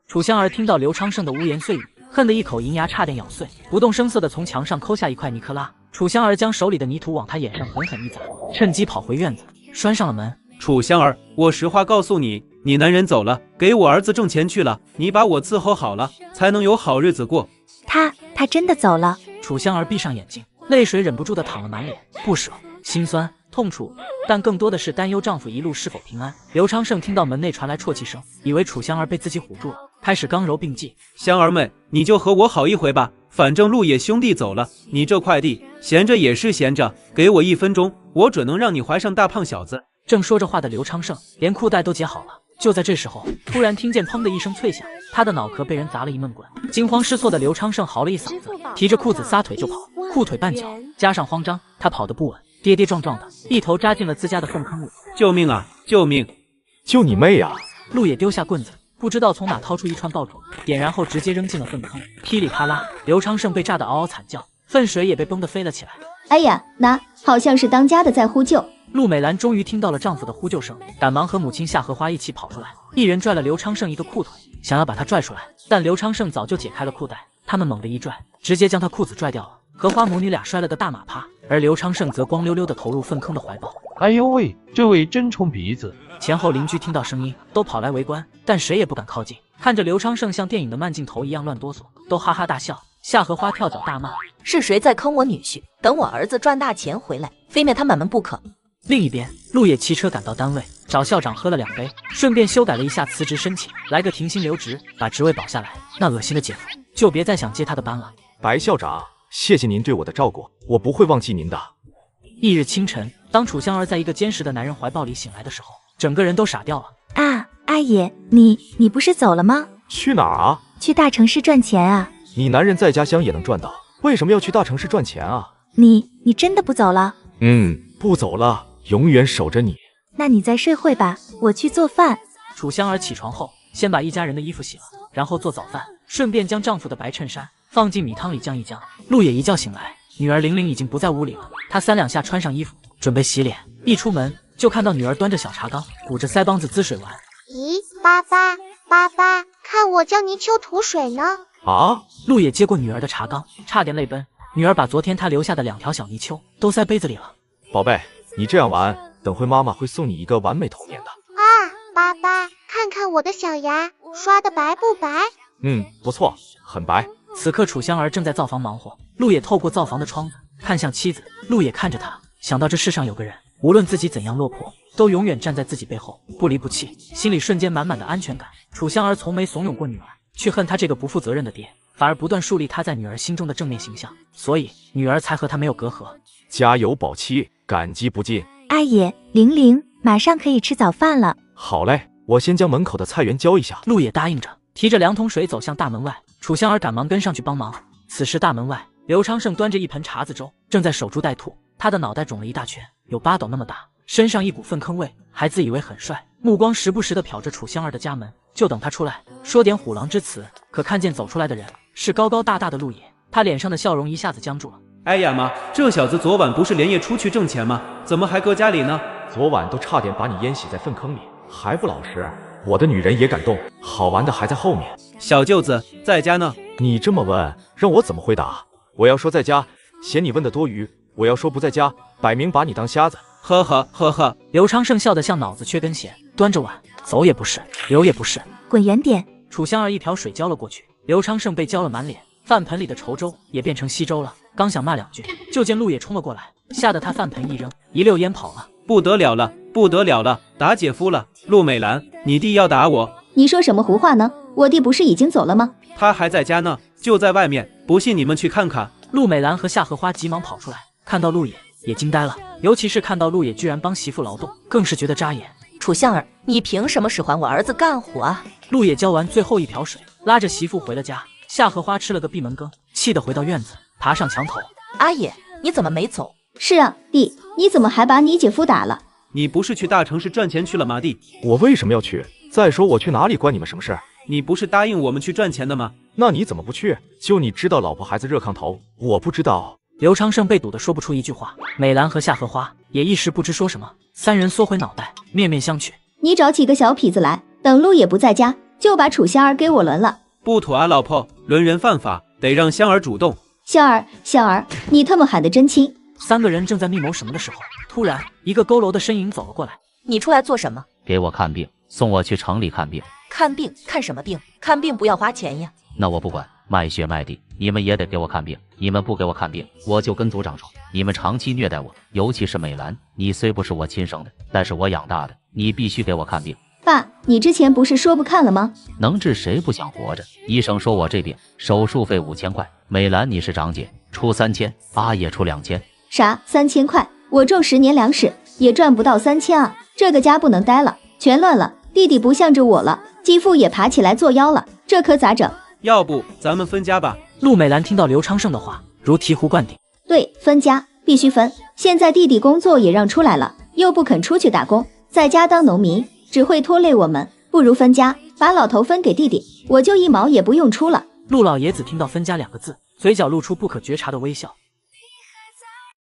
楚香儿听到刘昌盛的污言碎语，恨得一口银牙差点咬碎，不动声色地从墙上抠下一块尼克拉。楚香儿将手里的泥土往他眼上狠狠一砸，趁机跑回院子，拴上了门。楚香儿，我实话告诉你，你男人走了，给我儿子挣钱去了，你把我伺候好了，才能有好日子过。他真的走了。楚香儿闭上眼睛，泪水忍不住地淌了满脸，不舍、心酸、痛楚，但更多的是担忧丈夫一路是否平安。刘昌盛听到门内传来啜泣声，以为楚香儿被自己唬住了，开始刚柔并济。香儿妹，你就和我好一回吧，反正陆野兄弟走了，你这块地闲着也是闲着，给我1分钟，我准能让你怀上大胖小子。正说着话的刘昌盛连裤带都解好了，就在这时候，突然听见砰的一声脆响，他的脑壳被人砸了一闷滚。惊慌失措的刘昌盛嚎了一嗓子，提着裤子撒腿就跑，裤腿绊脚，加上慌张，他跑得不稳，跌跌撞撞的，一头扎进了自家的粪坑里。救命啊！救命！救你妹啊！陆野丢下棍子，不知道从哪掏出一串爆竹，点燃后直接扔进了粪坑，噼里啪啦，刘昌盛被炸得嗷嗷惨叫，粪水也被崩得飞了起来。哎呀，好像是当家的在呼救。陆美兰终于听到了丈夫的呼救声，赶忙和母亲夏荷花一起跑出来，一人拽了刘昌盛一个裤腿，想要把他拽出来，但刘昌盛早就解开了裤带，他们猛地一拽，直接将他裤子拽掉了。荷花母女俩摔了个大马趴，而刘昌盛则光溜溜地投入粪坑的怀抱。哎呦喂，这位真冲鼻子！前后邻居听到声音都跑来围观，但谁也不敢靠近，看着刘昌盛像电影的慢镜头一样乱哆嗦，都哈哈大笑。夏荷花跳脚大骂：是谁在坑我女婿？等我儿子赚大钱回来，非灭他满门不可。另一边，陆野骑车赶到单位，找校长喝了2杯，顺便修改了一下辞职申请，来个停薪留职，把职位保下来。那恶心的姐夫就别再想接他的班了。白校长，谢谢您对我的照顾，我不会忘记您的。翌日清晨，当楚香儿在一个坚实的男人怀抱里醒来的时候，整个人都傻掉了。啊，阿野，你不是走了吗？去哪儿啊？去大城市赚钱啊。你男人在家乡也能赚到，为什么要去大城市赚钱啊？你真的不走了？不走了，永远守着你。那你再睡会吧，我去做饭。楚香儿起床后，先把一家人的衣服洗了，然后做早饭，顺便将丈夫的白衬衫放进米汤里酱一酱。陆野一觉醒来，女儿玲玲已经不在屋里了，她3两下穿上衣服，准备洗脸。一出门就看到女儿端着小茶缸，鼓着腮帮子滋水玩。咦，爸爸，看我教泥鳅吐水呢。啊！陆野接过女儿的茶缸，差点泪奔。女儿把昨天她留下的2条小泥鳅都塞杯子里了。宝贝，你这样玩，等会妈妈会送你一个完美童年的。啊，爸爸，看看我的小牙刷的白不白？不错，很白。此刻楚香儿正在灶房忙活，陆野透过灶房的窗子看向妻子。陆野看着她，想到这世上有个人，无论自己怎样落魄，都永远站在自己背后，不离不弃，心里瞬间满满的安全感。楚香儿从没怂恿过女儿去恨她这个不负责任的爹，反而不断树立她在女儿心中的正面形象，所以女儿才和她没有隔阂。加油，宝妻，感激不尽。阿野，玲玲，马上可以吃早饭了。好嘞，我先将门口的菜园浇一下。陆野答应着，提着2桶水走向大门外。楚香儿赶忙跟上去帮忙。此时大门外，刘昌盛端着一盆碴子粥，正在守株待兔。他的脑袋肿了一大圈，有8斗那么大，身上一股粪坑味，还自以为很帅，目光时不时地瞟着楚香儿的家门，就等他出来说点虎狼之词。可看见走出来的人是高高大大的陆野，他脸上的笑容一下子僵住了。哎呀妈，这小子昨晚不是连夜出去挣钱吗？怎么还搁家里呢？昨晚都差点把你淹死在粪坑里，还不老实。我的女人也敢动，好玩的还在后面。小舅子在家呢？你这么问，让我怎么回答？我要说在家，嫌你问的多余；我要说不在家，摆明把你当瞎子。呵呵呵呵。刘昌盛笑得像脑子缺根弦，端着碗走也不是，留也不是，滚远点。楚香儿一瓢水浇了过去，刘昌盛被浇了满脸，饭盆里的稠粥也变成稀粥了。刚想骂2句，就见陆野冲了过来，吓得他饭盆一扔，一溜烟跑了。不得了了，不得了了，打姐夫了！陆美兰，你弟要打我！你说什么胡话呢？我弟不是已经走了吗？他还在家呢，就在外面，不信你们去看看。陆美兰和夏荷花急忙跑出来，看到陆野也惊呆了，尤其是看到陆野居然帮媳妇劳动，更是觉得扎眼。楚香儿，你凭什么使唤我儿子干活啊？陆野浇完最后一瓢水，拉着媳妇回了家。夏荷花吃了个闭门羹，气得回到院子，爬上墙头。阿野，你怎么没走？是啊，弟，你怎么还把你姐夫打了？你不是去大城市赚钱去了吗，弟？我为什么要去？再说我去哪里关你们什么事？你不是答应我们去赚钱的吗？那你怎么不去？就你知道老婆孩子热炕头，我不知道。刘昌盛被堵得说不出一句话，美兰和夏荷花也一时不知说什么，3人缩回脑袋，面面相觑。你找几个小痞子来，等陆也不在家，就把楚香儿给我轮了。不妥啊，老婆，轮人犯法，得让香儿主动。香儿，你他妈喊得真轻！3个人正在密谋什么的时候，突然一个佝偻的身影走了过来。你出来做什么？给我看病，送我去城里看病。看病？看什么病？看病不要花钱呀。那我不管，卖血卖地，你们也得给我看病。你们不给我看病，我就跟组长说，你们长期虐待我，尤其是美兰，你虽不是我亲生的，但是我养大的，你必须给我看病。爸，你之前不是说不看了吗？能治谁不想活着？医生说我这病手术费5000块，美兰你是长姐，出3000，阿野出2000。啥？3000块？我种10年粮食也赚不到3000啊！这个家不能待了，全乱了。弟弟不向着我了，继父也爬起来作妖了，这可咋整？要不咱们分家吧？陆美兰听到刘昌盛的话，如醍醐灌顶。对，分家必须分。现在弟弟工作也让出来了，又不肯出去打工，在家当农民只会拖累我们，不如分家，把老头分给弟弟，我就1毛也不用出了。陆老爷子听到分家2个字，嘴角露出不可觉察的微笑。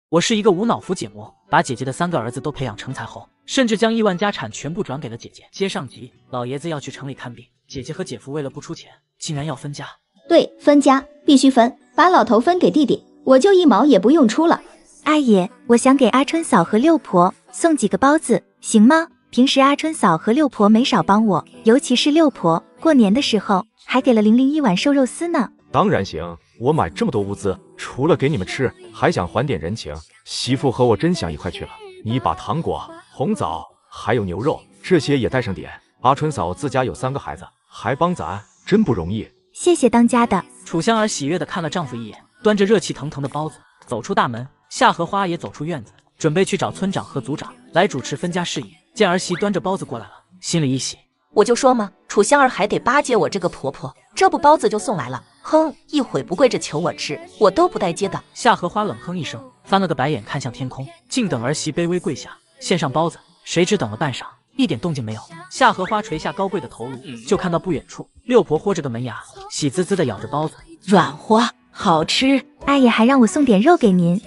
我是一个无脑扶解魔，把姐姐的3个儿子都培养成才后，甚至将亿万家产全部转给了姐姐。接上集，老爷子要去城里看病，姐姐和姐夫为了不出钱，竟然要分家。对，分家必须分，把老头分给弟弟，我就1毛也不用出了。阿爷，我想给阿春嫂和六婆送几个包子，行吗？平时阿春嫂和六婆没少帮我，尤其是六婆，过年的时候还给了玲玲1碗瘦肉丝呢。当然行，我买这么多物资，除了给你们吃，还想还点人情。媳妇和我真想一块去了，你把糖果、红枣还有牛肉这些也带上点。阿春嫂自家有3个孩子，还帮咱，真不容易。谢谢当家的。楚香儿喜悦地看了丈夫一眼，端着热气腾腾的包子走出大门。夏荷花也走出院子，准备去找村长和族长来主持分家事宜。见儿媳端着包子过来了，心里一喜。我就说嘛，楚香儿还得巴结我这个婆婆，这不包子就送来了。哼，一会不跪着求我吃，我都不带接的。夏荷花冷哼一声，翻了个白眼看向天空，静等儿媳卑微跪下献上包子。谁知等了半晌，一点动静没有。夏荷花垂下高贵的头颅，就看到不远处六婆豁着个门牙，喜滋滋地咬着包子，软和好吃。阿爷还让我送点肉给您。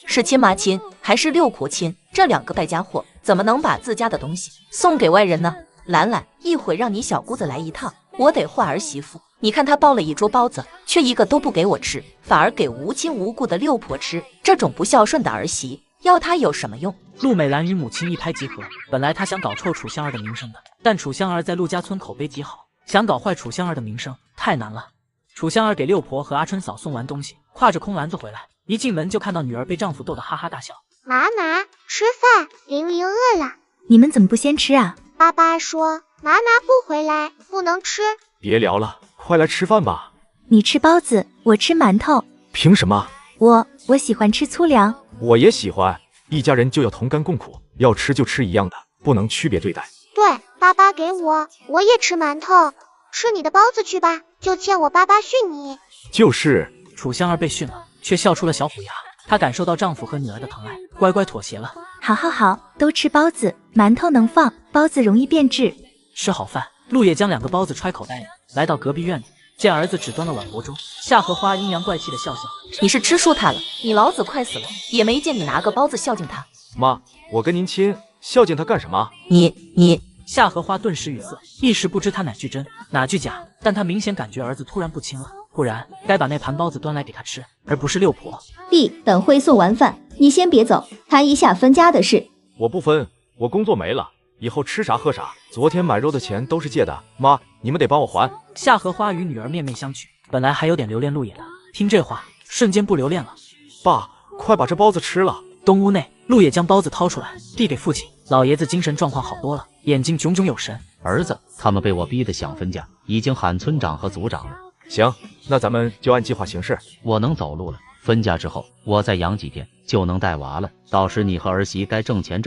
是亲妈亲还是六婆亲？这2个败家伙怎么能把自家的东西送给外人呢？兰兰，一会让你小姑子来一趟，我得换儿媳妇。你看她包了1桌包子，却一个都不给我吃，反而给无亲无故的六婆吃，这种不孝顺的儿媳，要她有什么用？陆美兰与母亲一拍即合，本来她想搞臭楚香儿的名声的，但楚香儿在陆家村口碑极好，想搞坏楚香儿的名声太难了。楚香儿给六婆和阿春嫂送完东西，挎着空篮子回来，一进门就看到女儿被丈夫逗得哈哈大笑。妈妈，吃饭，玲玲饿了。你们怎么不先吃啊？爸爸说妈妈不回来，不能吃。别聊了，快来吃饭吧。你吃包子，我吃馒头。凭什么？我喜欢吃粗粮。我也喜欢，一家人就要同甘共苦，要吃就吃一样的，不能区别对待。对，爸爸给我也吃馒头。吃你的包子去吧，就欠我爸爸训你。就是。楚香儿被训了，却笑出了小虎牙。她感受到丈夫和女儿的疼爱，乖乖妥协了。好，都吃包子，馒头能放，包子容易变质。吃好饭，陆野将2个包子揣口袋里，来到隔壁院子，见儿子只端了碗薄粥，夏荷花阴阳怪气的笑笑：“你是吃蔬它了？你老子快死了，也没见你拿个包子孝敬他。”妈，我跟您亲，孝敬他干什么？你。夏荷花顿时语塞，一时不知他哪句真哪句假，但他明显感觉儿子突然不亲了，不然该把那盘包子端来给他吃，而不是六婆。弟，等会送完饭，你先别走，谈一下分家的事。我不分，我工作没了，以后吃啥喝啥。昨天买肉的钱都是借的，妈，你们得帮我还。夏荷花与女儿面面相觑，本来还有点留恋陆野的，听这话瞬间不留恋了。爸，快把这包子吃了。东屋内，陆野将包子掏出来递给父亲，老爷子精神状况好多了，眼睛炯炯有神。儿子，他们被我逼得想分家，已经喊村长和族长了。行，那咱们就按计划行事。我能走路了，分家之后我再养几天就能带娃了，到时你和儿媳该挣钱，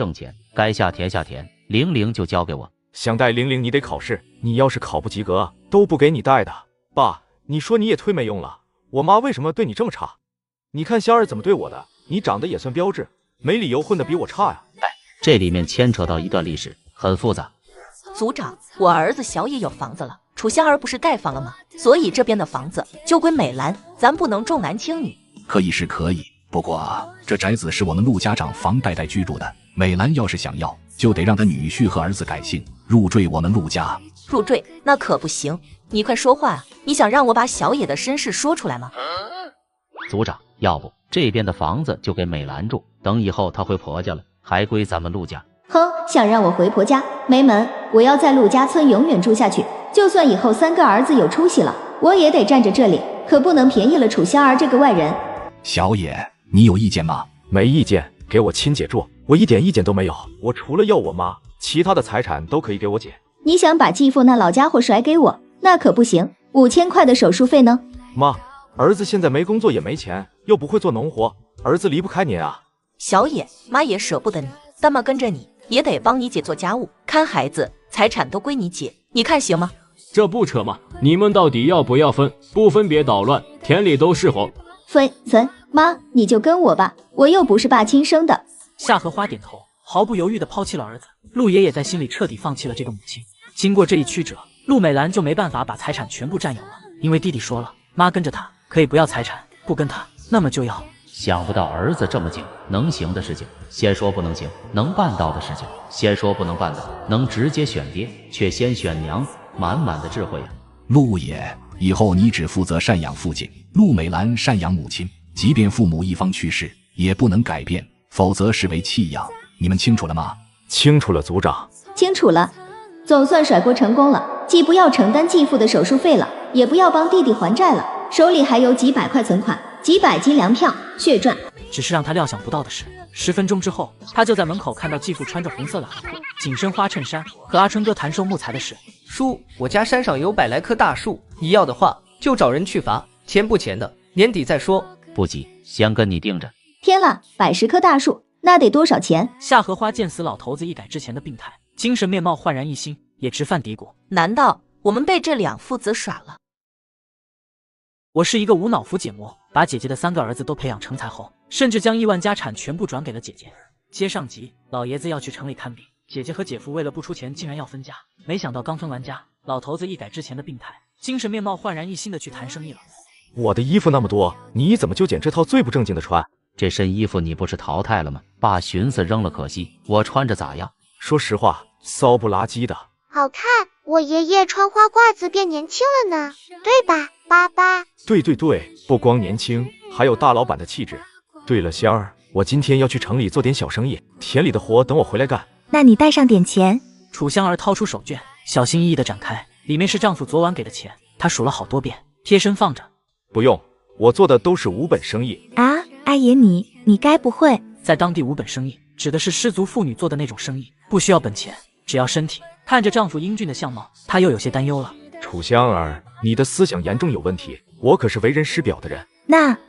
该下田，玲玲就交给我。想带玲玲你得考试，你要是考不及格都不给你带的。爸，你说你也忒没用了，我妈为什么对你这么差？你看香儿怎么对我的，你长得也算标致，没理由混得比我差呀。这里面牵扯到一段历史，很复杂。族长，我儿子小野有房子了，楚香儿不是盖房了吗？所以这边的房子就归美兰，咱不能重男轻女。可以是可以，不过这宅子是我们陆家长房代代居住的，美兰要是想要，就得让她女婿和儿子改姓，入赘我们陆家。入赘那可不行，你快说话啊！你想让我把小野的身世说出来吗？族长，要不这边的房子就给美兰住，等以后她回婆家了，还归咱们陆家。哼，想让我回婆家？没门！我要在陆家村永远住下去，就算以后3个儿子有出息了，我也得站着这里，可不能便宜了楚香儿这个外人。小野，你有意见吗？没意见，给我亲姐住，我一点意见都没有。我除了要我妈，其他的财产都可以给我姐。你想把继父那老家伙甩给我，那可不行。5000块的手术费呢？妈，儿子现在没工作也没钱，又不会做农活，儿子离不开您啊。小野，妈也舍不得你，但妈跟着你也得帮你姐做家务、看孩子，财产都归你姐，你看行吗？这不扯吗？你们到底要不要分？不分别捣乱，田里都是火。分，妈，你就跟我吧，我又不是爸亲生的。夏荷花点头，毫不犹豫地抛弃了儿子。陆爷也在心里彻底放弃了这个母亲。经过这一曲折，陆美兰就没办法把财产全部占有了，因为弟弟说了，妈跟着他可以不要财产，不跟他那么就要。想不到儿子这么精，能行的事情先说不能行，能办到的事情先说不能办到，能直接选爹却先选娘，满满的智慧啊！陆野，以后你只负责赡养父亲，陆美兰赡养母亲，即便父母一方去世，也不能改变，否则视为弃养。你们清楚了吗？清楚了，族长。清楚了，总算甩锅成功了，既不要承担继父的手术费了，也不要帮弟弟还债了，手里还有几百块存款，几百斤粮票，血赚。只是让他料想不到的是，10分钟之后，他就在门口看到继父穿着红色喇叭裤、紧身花衬衫，和阿春哥谈收木材的事。叔，我家山上有100来棵大树，你要的话就找人去伐，钱不钱的，年底再说。不急，先跟你定着。天啦，100棵大树，那得多少钱？夏荷花见死老头子一改之前的病态，精神面貌焕然一新，也直犯嘀咕：难道我们被这两父子耍了？我是一个无脑福解魔，把姐姐的3个儿子都培养成才后，甚至将亿万家产全部转给了姐姐。接上集，老爷子要去城里看病，姐姐和姐夫为了不出钱，竟然要分家。没想到刚分完家，老头子一改之前的病态，精神面貌焕然一新的去谈生意了。我的衣服那么多，你怎么就捡这套最不正经的穿？这身衣服你不是淘汰了吗？爸寻思扔了可惜，我穿着咋样？说实话，骚不拉几的。好看，我爷爷穿花褂子变年轻了呢，对吧，爸爸？对，不光年轻，还有大老板的气质。对了，香儿，我今天要去城里做点小生意，田里的活等我回来干。那你带上点钱。楚香儿掏出手绢，小心翼翼地展开，里面是丈夫昨晚给的钱，她数了好多遍，贴身放着。不用，我做的都是无本生意啊。阿爷你该不会……在当地无本生意指的是失足妇女做的那种生意，不需要本钱，只要身体。看着丈夫英俊的相貌，她又有些担忧了。楚香儿，你的思想严重有问题，我可是为人师表的人。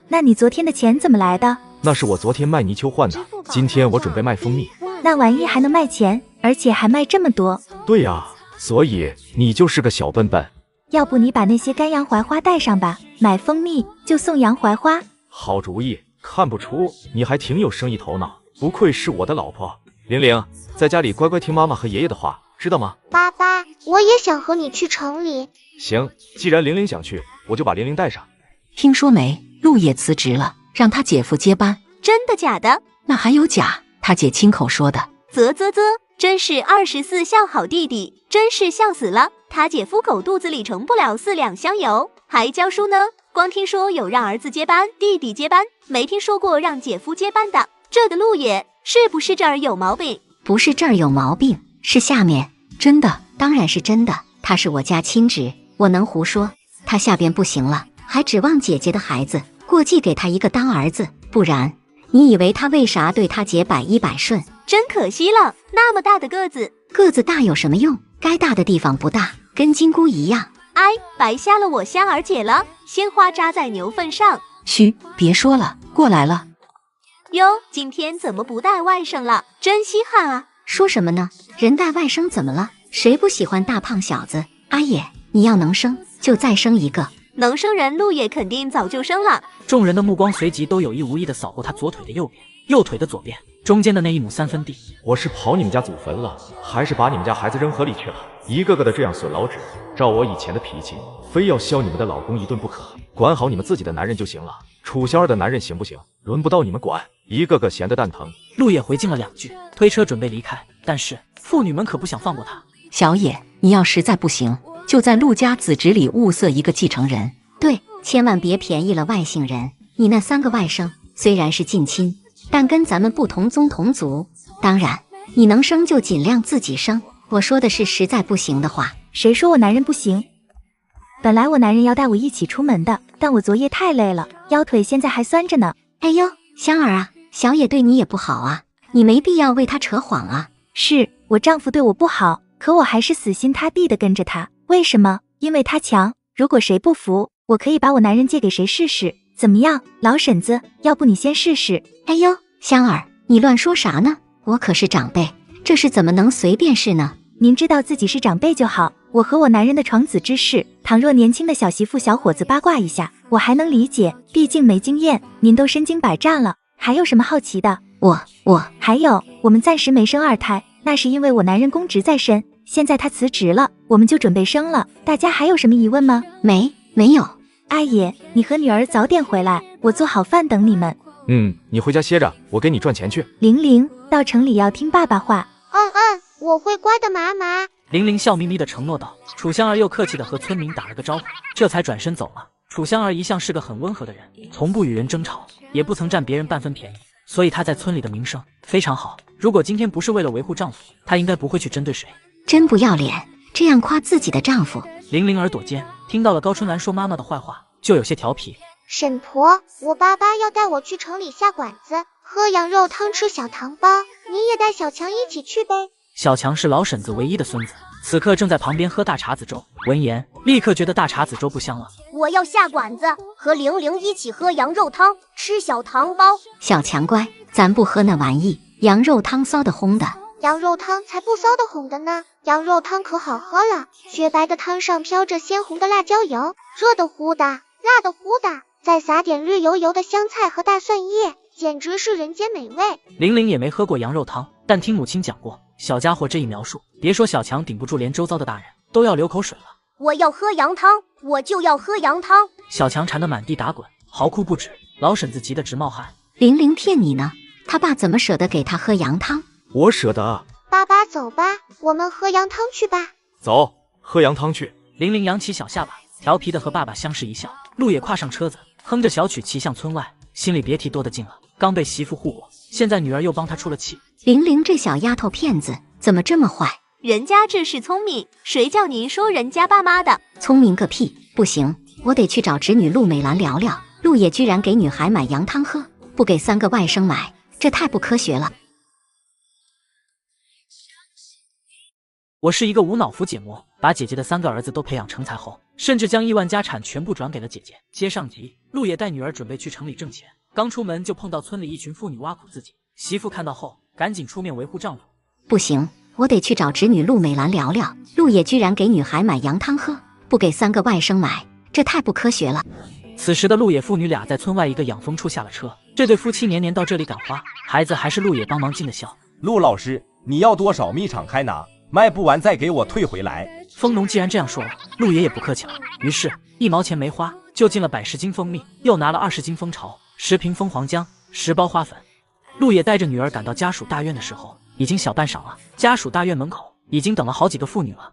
那你昨天的钱怎么来的？那是我昨天卖泥鳅换的，今天我准备卖蜂蜜。那玩意还能卖钱，而且还卖这么多。对呀，所以你就是个小笨笨。要不你把那些干洋槐花带上吧，买蜂蜜就送洋槐花。好主意，看不出你还挺有生意头脑，不愧是我的老婆。玲玲，在家里乖乖听妈妈和爷爷的话，知道吗？爸爸，我也想和你去城里。行，既然玲玲想去，我就把玲玲带上。听说没？陆野辞职了，让他姐夫接班。真的假的？那还有假？他姐亲口说的。啧，真是24孝好弟弟，真是笑死了。他姐夫狗肚子里盛不了4两香油，还教书呢。光听说有让儿子接班、弟弟接班，没听说过让姐夫接班的。这个陆野是不是这儿有毛病？不是这儿有毛病，是下面。真的，当然是真的。他是我家亲侄，我能胡说？他下边不行了，还指望姐姐的孩子过继给他一个当儿子，不然你以为他为啥对他姐百依百顺？真可惜了，那么大的个子大有什么用？该大的地方不大，跟金箍一样。哎，白瞎了我香儿姐了，鲜花扎在牛粪上。嘘，别说了，过来了。哟，今天怎么不带外甥了？真稀罕啊！说什么呢？人带外甥怎么了？谁不喜欢大胖小子？阿野，你要能生就再生一个。能生人陆野肯定早就生了。众人的目光随即都有意无意地扫过他左腿的右边、右腿的左边、中间的那1亩3分地。我是刨你们家祖坟了，还是把你们家孩子扔河里去了？一个个的这样损老指，照我以前的脾气，非要削你们的老公一顿不可。管好你们自己的男人就行了，楚香儿的男人行不行？轮不到你们管，一个个闲得蛋疼。陆野回敬了2句，推车准备离开，但是妇女们可不想放过他。小野，你要实在不行，就在陆家子侄里物色一个继承人。对，千万别便宜了外姓人。你那3个外甥虽然是近亲，但跟咱们不同宗同族。当然，你能生就尽量自己生。我说的是实在不行的话。谁说我男人不行？本来我男人要带我一起出门的，但我昨夜太累了，腰腿现在还酸着呢。哎呦，香儿啊，小野对你也不好啊，你没必要为他扯谎啊。是我丈夫对我不好，可我还是死心塌地的跟着他。为什么？因为他强。如果谁不服，我可以把我男人借给谁试试，怎么样？老婶子，要不你先试试。哎呦，香儿，你乱说啥呢？我可是长辈，这事怎么能随便试呢？您知道自己是长辈就好。我和我男人的床子之事，倘若年轻的小媳妇小伙子八卦一下，我还能理解，毕竟没经验。您都身经百战了，还有什么好奇的？还有，我们暂时没生2胎，那是因为我男人公职在身，现在他辞职了，我们就准备生了。大家还有什么疑问吗？没有。阿野，你和女儿早点回来，我做好饭等你们。你回家歇着，我给你赚钱去。玲玲，到城里要听爸爸话。我会乖的，妈妈。玲玲笑眯眯的承诺道。楚香儿又客气的和村民打了个招呼，这才转身走了。楚香儿一向是个很温和的人，从不与人争吵，也不曾占别人半分便宜，所以她在村里的名声非常好。如果今天不是为了维护丈夫，她应该不会去针对谁。真不要脸，这样夸自己的丈夫。玲玲耳朵尖听到了高春兰说妈妈的坏话，就有些调皮。沈婆，我爸爸要带我去城里下馆子，喝羊肉汤，吃小糖包，你也带小强一起去呗。小强是老婶子唯一的孙子，此刻正在旁边喝大碴子粥。闻言，立刻觉得大碴子粥不香了。我要下馆子，和玲玲一起喝羊肉汤，吃小糖包。小强乖，咱不喝那玩意，羊肉汤骚的烘的。羊肉汤才不骚的哄的呢，羊肉汤可好喝了，雪白的汤上飘着鲜红的辣椒油，热的乎的，辣的乎的，再撒点绿油油的香菜和大蒜叶，简直是人间美味。玲玲也没喝过羊肉汤，但听母亲讲过，小家伙这一描述，别说小强顶不住，连周遭的大人都要流口水了。我要喝羊汤，我就要喝羊汤。小强馋得满地打滚，嚎哭不止，老婶子急得直冒汗。玲玲骗你呢，他爸怎么舍得给他喝羊汤？我舍得。爸爸走吧，我们喝羊汤去吧。走，喝羊汤去。玲玲扬起小下巴，调皮的和爸爸相视一笑。陆也跨上车子，哼着小曲骑向村外，心里别提多得劲了。刚被媳妇护过，现在女儿又帮他出了气。玲玲这小丫头片子怎么这么坏？人家这是聪明，谁叫您说人家爸妈的？聪明个屁！不行，我得去找侄女陆美兰聊聊。陆野居然给女孩买羊汤喝，不给3个外甥买，这太不科学了。我是一个无脑扶姐魔，把姐姐的3个儿子都培养成才后，甚至将亿万家产全部转给了姐姐。接上集，陆野带女儿准备去城里挣钱，刚出门就碰到村里一群妇女挖苦自己。媳妇看到后，赶紧出面维护丈夫。不行，我得去找侄女陆美兰聊聊。陆野居然给女孩买羊汤喝，不给3个外甥买，这太不科学了。此时的陆野父女俩在村外一个养蜂处下了车，这对夫妻年年到这里赶花，孩子还是陆野帮忙尽的孝。陆老师，你要多少蜜场开拿，卖不完再给我退回来。蜂农既然这样说了，陆爷也不客气了，于是1毛钱没花就进了110斤蜂蜜，又拿了20斤蜂巢、10瓶蜂皇浆、10包花粉。陆野带着女儿赶到家属大院的时候，已经小半晌了。家属大院门口已经等了好几个妇女了。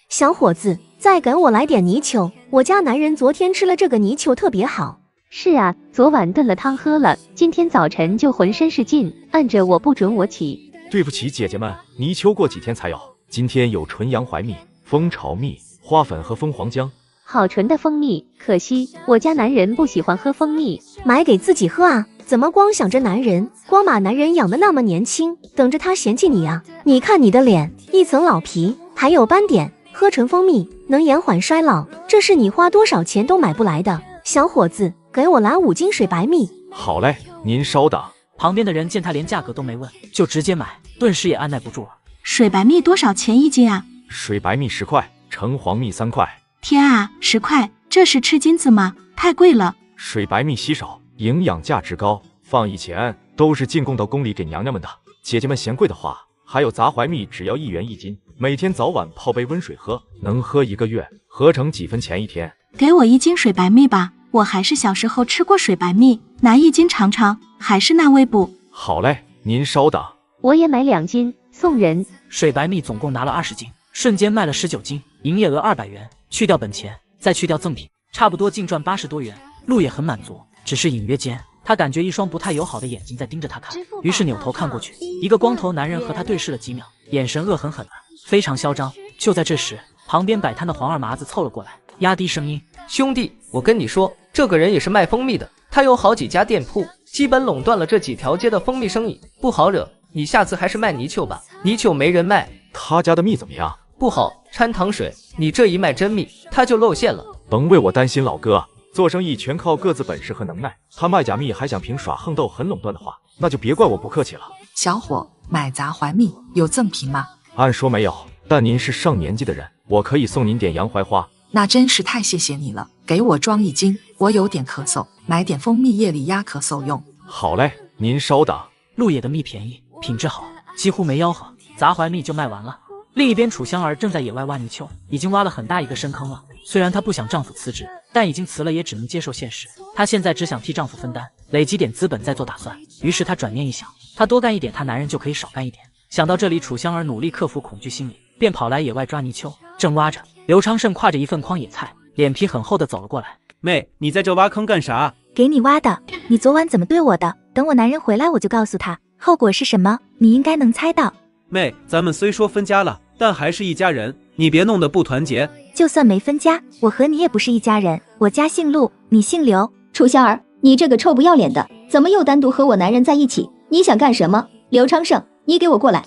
小伙子，再给我来点泥鳅，我家男人昨天吃了这个泥鳅特别好。是啊，昨晚炖了汤喝了，今天早晨就浑身是劲，按着我不准我起。对不起姐姐们，泥鳅过几天才有，今天有纯洋槐蜜、蜂巢蜜、花粉和蜂皇浆。好纯的蜂蜜，可惜我家男人不喜欢喝蜂蜜。买给自己喝啊，怎么光想着男人，光把男人养得那么年轻，等着他嫌弃你啊？你看你的脸，一层老皮，还有斑点，喝纯蜂蜜能延缓衰老，这是你花多少钱都买不来的。小伙子，给我来5斤水白蜜。好嘞，您稍等。旁边的人见他连价格都没问，就直接买，顿时也按耐不住了。水白蜜多少钱1斤啊？水白蜜10块，橙黄蜜3块。天啊，10块，这是吃金子吗？太贵了。水白蜜稀少，营养价值高，放以前都是进贡到宫里给娘娘们的。姐姐们嫌贵的话，还有杂槐蜜，只要1元1斤，每天早晚泡杯温水喝，能喝1个月，合成几分钱一天。给我1斤水白蜜吧，我还是小时候吃过水白蜜，拿1斤尝尝，还是那味不？好嘞，您稍等。我也买2斤送人。水白蜜总共拿了20斤，瞬间卖了19斤，营业额200元，去掉本钱，再去掉赠品，差不多净赚80多元。陆也很满足，只是隐约间他感觉一双不太友好的眼睛在盯着他看，于是扭头看过去，一个光头男人和他对视了几秒，眼神恶狠狠的，非常嚣张。就在这时，旁边摆摊的黄二麻子凑了过来，压低声音：兄弟，我跟你说，这个人也是卖蜂蜜的，他有好几家店铺，基本垄断了这几条街的蜂蜜生意，不好惹。你下次还是卖泥鳅吧，泥鳅没人卖。他家的蜜怎么样？不好，掺糖水。你这一卖真蜜，他就露馅了。甭为我担心，老哥，做生意全靠各自本事和能耐。他卖假蜜还想凭耍横斗狠垄断的话，那就别怪我不客气了。小伙，买杂槐蜜有赠品吗？按说没有，但您是上年纪的人，我可以送您点洋槐花。那真是太谢谢你了，给我装1斤，我有点咳嗽，买点蜂蜜液里压咳嗽用。好嘞，您稍等。陆野的蜜便宜，品质好，几乎没吆喝，杂槐蜜就卖完了。另一边，楚香儿正在野外挖泥鳅，已经挖了很大一个深坑了。虽然她不想丈夫辞职，但已经辞了也只能接受现实。她现在只想替丈夫分担，累积点资本再做打算。于是他转念一想，他多干一点，他男人就可以少干一点。想到这里，楚香儿努力克服恐惧心理，便跑来野外抓泥鳅。正挖着，刘昌盛挎着一份筐野菜，脸皮很厚的走了过来。妹，你在这挖坑干啥？给你挖的。你昨晚怎么对我的？等我男人回来我就告诉他，后果是什么，你应该能猜到。妹，咱们虽说分家了，但还是一家人，你别弄得不团结。就算没分家，我和你也不是一家人，我家姓陆，你姓刘。楚香儿，你这个臭不要脸的，怎么又单独和我男人在一起？你想干什么？刘昌盛，你给我过来！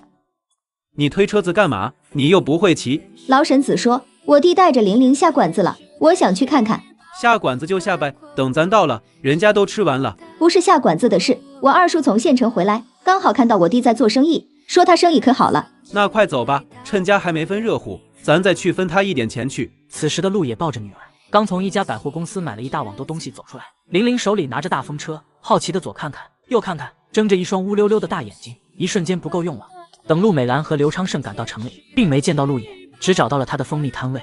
你推车子干嘛？你又不会骑。老婶子说，我弟带着玲玲下馆子了，我想去看看。下馆子就下呗，等咱到了，人家都吃完了。不是下馆子的事，我二叔从县城回来，刚好看到我弟在做生意，说他生意可好了。那快走吧，趁家还没分热乎，咱再去分他一点钱去。此时的陆也抱着女儿，刚从一家百货公司买了一大网兜东西走出来。玲玲手里拿着大风车，好奇的左看看右看看，睁着一双乌溜溜的大眼睛，一瞬间不够用了。等陆美兰和刘昌盛赶到城里，并没见到陆也，只找到了他的蜂蜜摊位。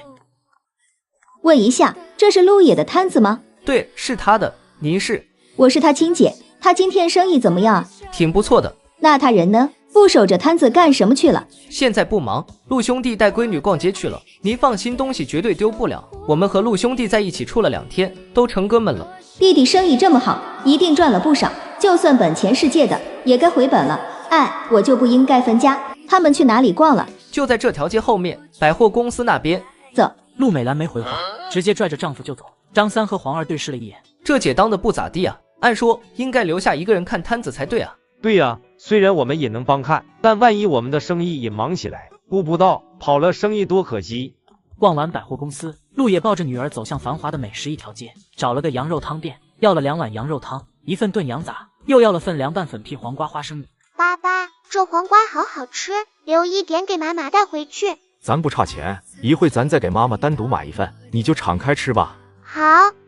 问一下，这是陆野的摊子吗？对，是他的。您是？我是他亲姐。他今天生意怎么样？挺不错的。那他人呢？不守着摊子干什么去了？现在不忙，陆兄弟带闺女逛街去了。您放心，东西绝对丢不了。我们和陆兄弟在一起处了2天，都成哥们了。弟弟生意这么好，一定赚了不少，就算本钱是借的，也该回本了。哎，我就不应该分家。他们去哪里逛了？就在这条街后面，百货公司那边。走。陆美兰没回话，直接拽着丈夫就走。张三和黄二对视了一眼，这姐当的不咋地啊，按说应该留下一个人看摊子才对啊。对呀，虽然我们也能帮看，但万一我们的生意也忙起来，顾不到，跑了生意多可惜。逛完百货公司，陆也抱着女儿走向繁华的美食一条街，找了个羊肉汤店，要了2碗羊肉汤，1份炖羊杂，又要了份凉拌粉皮黄瓜花生米。爸爸，这黄瓜好好吃，留一点给妈妈带回去。咱不差钱，一会咱再给妈妈单独买一份，你就敞开吃吧。好，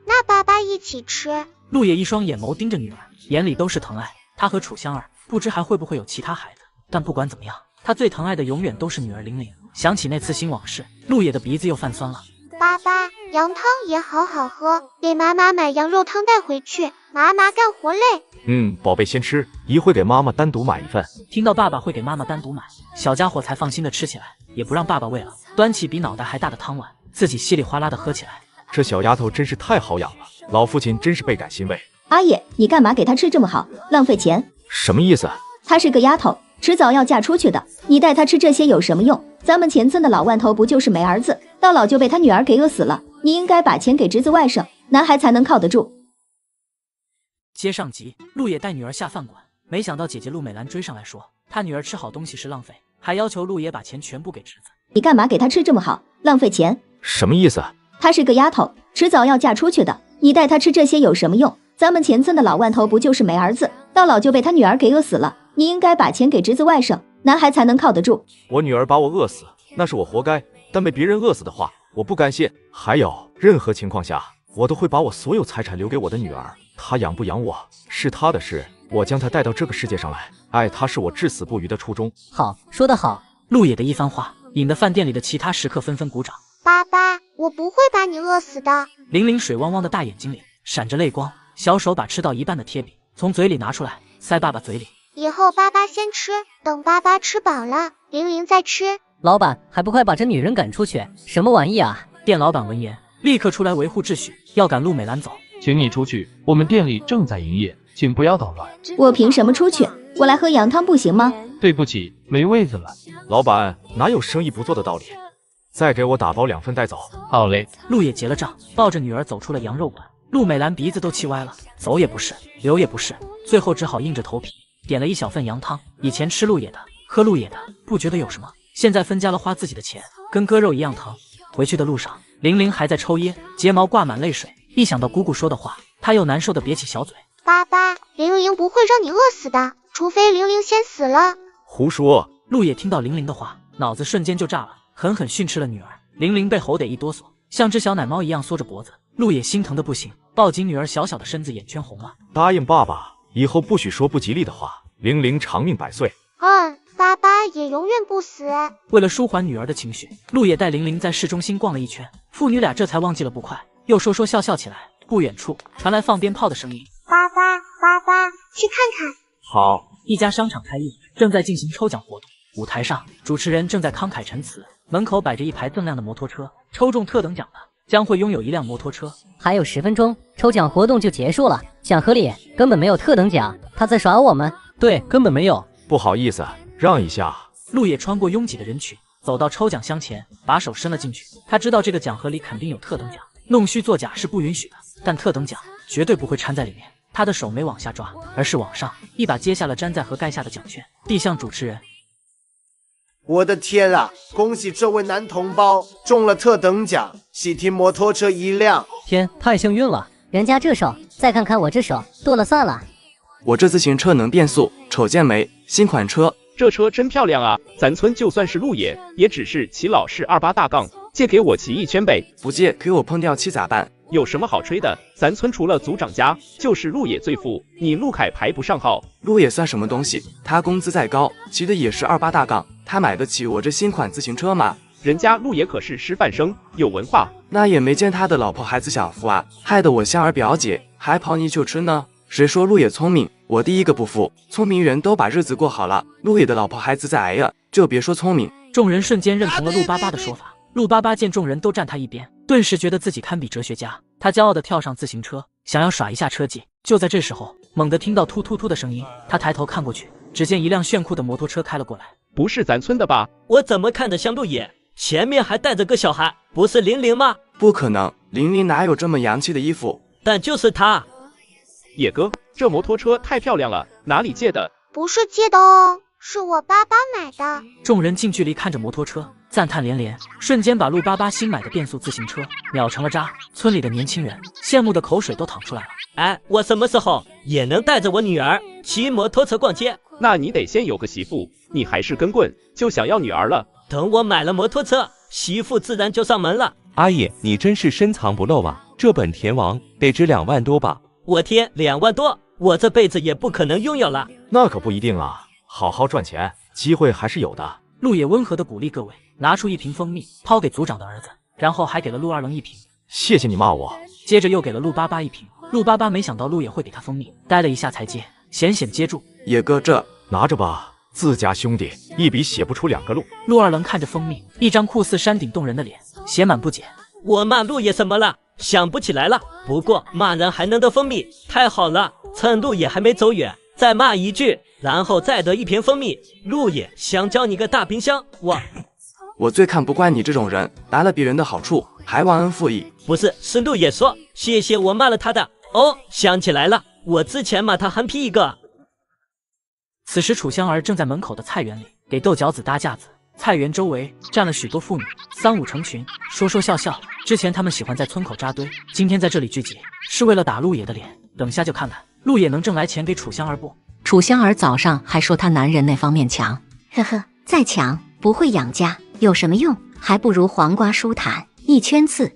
那爸爸一起吃。陆也一双眼眸盯着女儿，眼里都是疼爱。他和楚香儿不知还会不会有其他孩子，但不管怎么样，他最疼爱的永远都是女儿玲玲。想起那次新往事，陆也的鼻子又泛酸了。爸爸，羊汤也好好喝，给妈妈买羊肉汤带回去，妈妈干活累。宝贝先吃，一会给妈妈单独买一份。听到爸爸会给妈妈单独买，小家伙才放心的吃起来，也不让爸爸喂了，端起比脑袋还大的汤碗，自己稀里哗啦的喝起来。这小丫头真是太好养了，老父亲真是倍感欣慰。阿爷，你干嘛给她吃这么好，浪费钱？什么意思？她是个丫头，迟早要嫁出去的，你带她吃这些有什么用？咱们前村的老万头不就是没儿子，到老就被他女儿给饿死了，你应该把钱给侄子外甥，男孩才能靠得住。接上集，陆也带女儿下饭馆，没想到姐姐陆美兰追上来说，她女儿吃好东西是浪费，还要求陆也把钱全部给侄子。你干嘛给她吃这么好，浪费钱？什么意思？她是个丫头，迟早要嫁出去的，你带她吃这些有什么用？咱们前村的老万头不就是没儿子，到老就被他女儿给饿死了，你应该把钱给侄子外甥，男孩才能靠得住。我女儿把我饿死，那是我活该，但被别人饿死的话，我不甘心。还有，任何情况下，我都会把我所有财产留给我的女儿，她养不养我是她的事，我将她带到这个世界上来，爱她是我至死不渝的初衷。好，说得好。陆野的一番话，引得饭店里的其他食客纷纷鼓掌。爸爸，我不会把你饿死的。玲玲水汪汪的大眼睛里闪着泪光，小手把吃到一半的贴饼从嘴里拿出来，塞爸爸嘴里。以后爸爸先吃，等爸爸吃饱了，玲玲再吃。老板，还不快把这女人赶出去？什么玩意啊！店老板闻言，立刻出来维护秩序，要赶陆美兰走。请你出去，我们店里正在营业，请不要捣乱。我凭什么出去？我来喝羊汤不行吗？对不起，没位子了。老板，哪有生意不做的道理？再给我打包2份带走。好嘞。陆也结了账，抱着女儿走出了羊肉馆。陆美兰鼻子都气歪了，走也不是，留也不是，最后只好硬着头皮点了1小份羊汤。以前吃陆野的，喝陆野的，不觉得有什么，现在分家了，花自己的钱，跟割肉一样疼。回去的路上，玲玲还在抽噎，睫毛挂满泪水，一想到姑姑说的话，她又难受的瘪起小嘴。爸爸，玲玲不会让你饿死的，除非玲玲先死了。胡说！陆野听到玲玲的话，脑子瞬间就炸了，狠狠训斥了女儿。玲玲被吼得一哆嗦，像只小奶猫一样缩着脖子。陆野心疼的不行，抱紧女儿小小的身子，眼圈红了。答应爸爸，以后不许说不吉利的话。玲玲长命100岁。爸爸也永远不死。为了舒缓女儿的情绪，陆野带玲玲在市中心逛了一圈，父女俩这才忘记了不快，又说说笑笑起来。不远处传来放鞭炮的声音。爸爸，爸爸，去看看。好。一家商场开业，正在进行抽奖活动。舞台上，主持人正在慷慨陈词，门口摆着一排锃亮的摩托车，抽中特等奖的将会拥有一辆摩托车。还有10分钟，抽奖活动就结束了。奖盒里根本没有特等奖，他在耍我们。对，根本没有。不好意思，让一下。陆野穿过拥挤的人群，走到抽奖箱前，把手伸了进去。他知道这个奖盒里肯定有特等奖，弄虚作假是不允许的，但特等奖绝对不会掺在里面。他的手没往下抓，而是往上，一把接下了粘在盒盖下的奖券，递向主持人。我的天啊！恭喜这位男同胞中了特等奖，喜提摩托车1辆。天，太幸运了！人家这手，再看看我这手，剁了算了。我这自行车能变速，瞅见没？新款车，这车真漂亮啊！咱村就算是路野，也只是骑老式28大杠，借给我骑一圈呗。不借，给我碰掉漆咋办？有什么好吹的？咱村除了组长家，就是路野最富。你陆凯排不上号。路野算什么东西？他工资再高，骑的也是28大杠，他买得起我这新款自行车吗？人家路野可是师范生，有文化。那也没见他的老婆孩子享福啊，害得我香儿表姐还跑泥鳅吃呢。谁说路野聪明？我第一个不服，聪明人都把日子过好了，路野的老婆孩子再挨呀，就别说聪明。众人瞬间认同了陆巴巴的说法。陆巴巴见众人都站他一边，顿时觉得自己堪比哲学家。他骄傲地跳上自行车，想要耍一下车技。就在这时候，猛地听到突突突的声音，他抬头看过去，只见一辆炫酷的摩托车开了过来。不是咱村的吧？我怎么看着像路野？前面还带着个小孩，不是玲玲吗？不可能，玲玲哪有这么洋气的衣服？但就是他。野哥，这摩托车太漂亮了，哪里借的？不是借的哦，是我爸爸买的。众人近距离看着摩托车，赞叹连连，瞬间把陆巴巴新买的变速自行车秒成了渣。村里的年轻人羡慕的口水都淌出来了。哎，我什么时候也能带着我女儿骑摩托车逛街？那你得先有个媳妇，你还是根棍，就想要女儿了。等我买了摩托车，媳妇自然就上门了。阿爷，你真是深藏不露啊！这本田王得值2万多吧？我天，2万多，我这辈子也不可能拥有了。那可不一定啊，好好赚钱，机会还是有的。陆野温和地鼓励各位，拿出一瓶蜂蜜，抛给族长的儿子，然后还给了陆二愣一瓶。谢谢你骂我。接着又给了陆巴巴一瓶。陆巴巴没想到陆野会给他蜂蜜，呆了一下才接，险险接住。野哥这拿着吧，自家兄弟一笔写不出2个路。陆二愣看着蜂蜜，一张酷似山顶洞人的脸，写满不解。我骂陆野什么了？想不起来了。不过骂人还能得蜂蜜，太好了！趁陆野还没走远，再骂一句，然后再得一瓶蜂蜜。陆野想交你个大冰箱，我最看不惯你这种人，拿了别人的好处还忘恩负义。不是，是陆野说谢谢我骂了他的。哦，想起来了，我之前骂他憨批一个。此时楚香儿正在门口的菜园里给豆角子搭架子。菜园周围站了许多妇女，3、5成群，说说笑笑。之前他们喜欢在村口扎堆，今天在这里聚集，是为了打陆野的脸。等下就看看陆野能挣来钱给楚香儿不？楚香儿早上还说她男人那方面强，呵呵，再强不会养家，有什么用？还不如黄瓜舒坦一圈刺。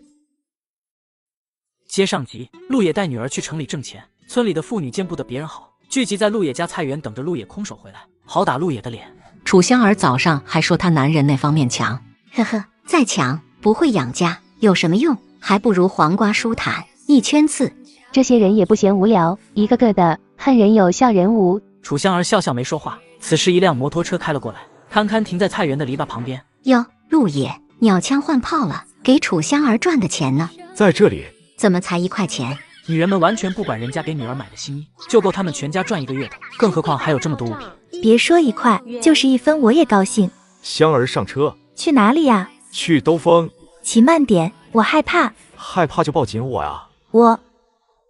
接上集，陆野带女儿去城里挣钱，村里的妇女见不得别人好，聚集在陆野家菜园，等着陆野空手回来，好打陆野的脸。楚香儿早上还说她男人那方面强，呵呵，再强不会养家，有什么用？还不如黄瓜舒坦一圈刺。这些人也不嫌无聊，一个个的汉人有笑人无。楚香儿笑笑没说话。此时一辆摩托车开了过来，堪堪停在菜园的篱笆旁边。哟，陆野，鸟枪换炮了，给楚香儿赚的钱呢？在这里。怎么才1块钱？女人们完全不管人家给女儿买的新衣，就够他们全家赚1个月的，更何况还有这么多物品。别说1块，就是1分我也高兴。香儿上车。去哪里呀？去兜风。骑慢点，我害怕。害怕就抱紧我呀。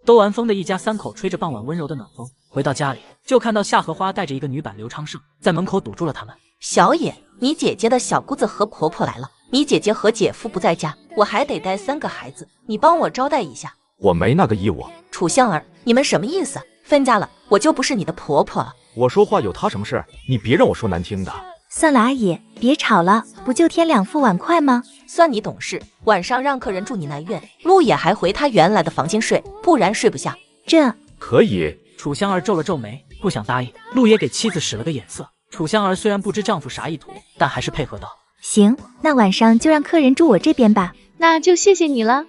兜完风的一家3口吹着傍晚温柔的暖风，回到家里就看到夏荷花带着一个女版刘昌盛在门口堵住了他们。小野，你姐姐的小姑子和婆婆来了，你姐姐和姐夫不在家，我还得带3个孩子，你帮我招待一下。我没那个义务。楚香儿，你们什么意思？分家了，我就不是你的婆婆了。我说话有他什么事？你别让我说难听的。算了，阿姨，别吵了，不就添2副碗筷吗？算你懂事，晚上让客人住你那院，陆野还回他原来的房间睡，不然睡不下。这可以。楚香儿皱了皱眉，不想答应。陆野给妻子使了个眼色。楚香儿虽然不知丈夫啥意图，但还是配合道：行，那晚上就让客人住我这边吧。那就谢谢你了。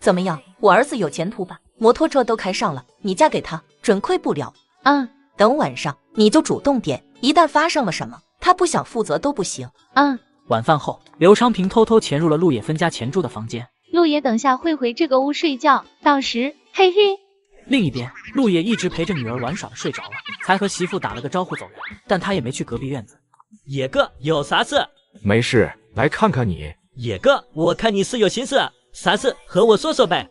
怎么样，我儿子有前途吧？摩托车都开上了，你嫁给他准亏不了。等晚上你就主动点，一旦发生了什么，他不想负责都不行。晚饭后，刘昌平偷偷潜入了陆野分家前住的房间。陆野等下会回这个屋睡觉，到时嘿嘿。另一边，陆野一直陪着女儿玩耍的睡着了，才和媳妇打了个招呼走人，但他也没去隔壁院子。野哥有啥事？没事，来看看你。野哥，我看你是有心事，啥事和我说说呗。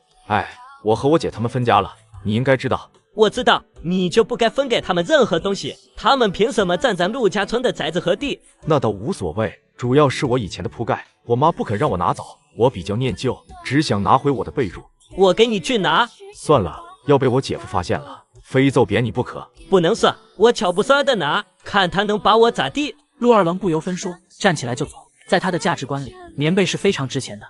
我和我姐他们分家了，你应该知道。我知道，你就不该分给他们任何东西，他们凭什么占咱陆家村的宅子和地？那倒无所谓，主要是我以前的铺盖，我妈不肯让我拿走，我比较念旧，只想拿回我的被褥。我给你去拿。算了，要被我姐夫发现了，非揍扁你不可。不能说，我巧不svar的拿，看他能把我咋地。陆二郎不由分说，站起来就走。在他的价值观里，棉被是非常值钱的。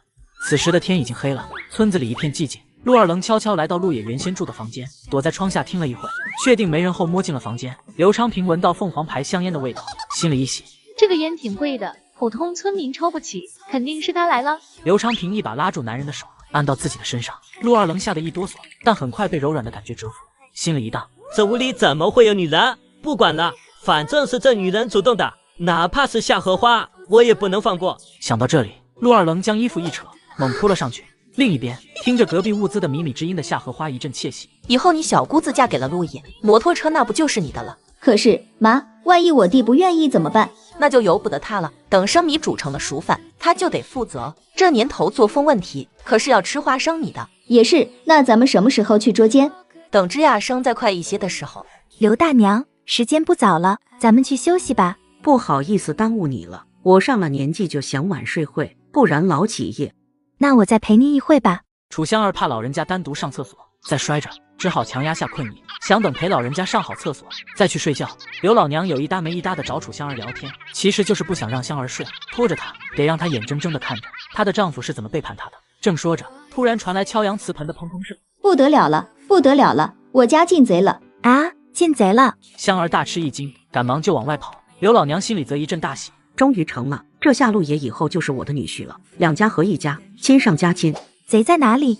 此时的天已经黑了，村子里一片寂静。陆二郎悄悄来到陆野原先住的房间，躲在窗下听了一会，确定没人后摸进了房间。刘昌平闻到凤凰牌香烟的味道，心里一喜，这个烟挺贵的，普通村民抽不起，肯定是他来了。刘昌平一把拉住男人的手，按到自己的身上。陆二郎吓得一哆嗦，但很快被柔软的感觉折服，心里一荡，这屋里怎么会有女人？不管了，反正是这女人主动的，哪怕是夏荷花，我也不能放过。想到这里，陆二郎将衣服一扯，猛扑了上去。另一边，听着隔壁物资的靡靡之音的夏荷花一阵窃喜。以后你小姑子嫁给了陆野，摩托车那不就是你的了？可是妈，万一我弟不愿意怎么办？那就由不得他了。等生米煮成了熟饭，他就得负责。这年头作风问题，可是要吃花生米的。也是，那咱们什么时候去捉奸？等枝桠生再快一些的时候。刘大娘，时间不早了，咱们去休息吧。不好意思耽误你了，我上了年纪就想晚睡会，不然老起夜。那我再陪你一会吧。楚香儿怕老人家单独上厕所再摔着，只好强压下困意，想等陪老人家上好厕所再去睡觉。刘老娘有一搭没一搭的找楚香儿聊天，其实就是不想让香儿睡，拖着她，得让她眼睁睁的看着她的丈夫是怎么背叛她的。正说着，突然传来敲阳瓷盆的砰砰声。不得了了，不得了了，我家进贼了啊！进贼了！香儿大吃一惊，赶忙就往外跑。刘老娘心里则一阵大喜，终于成了，这夏陆野以后就是我的女婿了，两家合一家，亲上加亲。贼在哪里？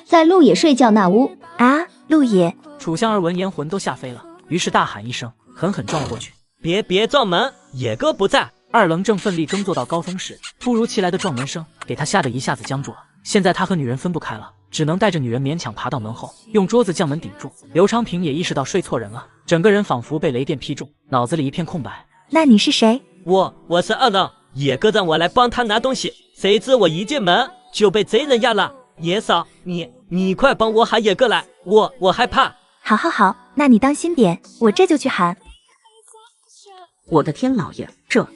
在陆野睡觉那屋啊！陆野！楚香儿闻言魂都吓飞了，于是大喊一声，狠狠撞过去。别撞门，野哥不在。二郎正奋力耕作到高峰时，突如其来的撞门声给他吓得一下子僵住了。现在他和女人分不开了，只能带着女人勉强爬到门后，用桌子将门顶住。刘昌平也意识到睡错人了，整个人仿佛被雷电劈中，脑子里一片空白。那你是谁？我是二郎，野哥让我来帮他拿东西，谁知我一进门就被贼人压了。野嫂，你快帮我喊野哥来，我害怕。好，那你当心点，我这就去喊。我的天老爷，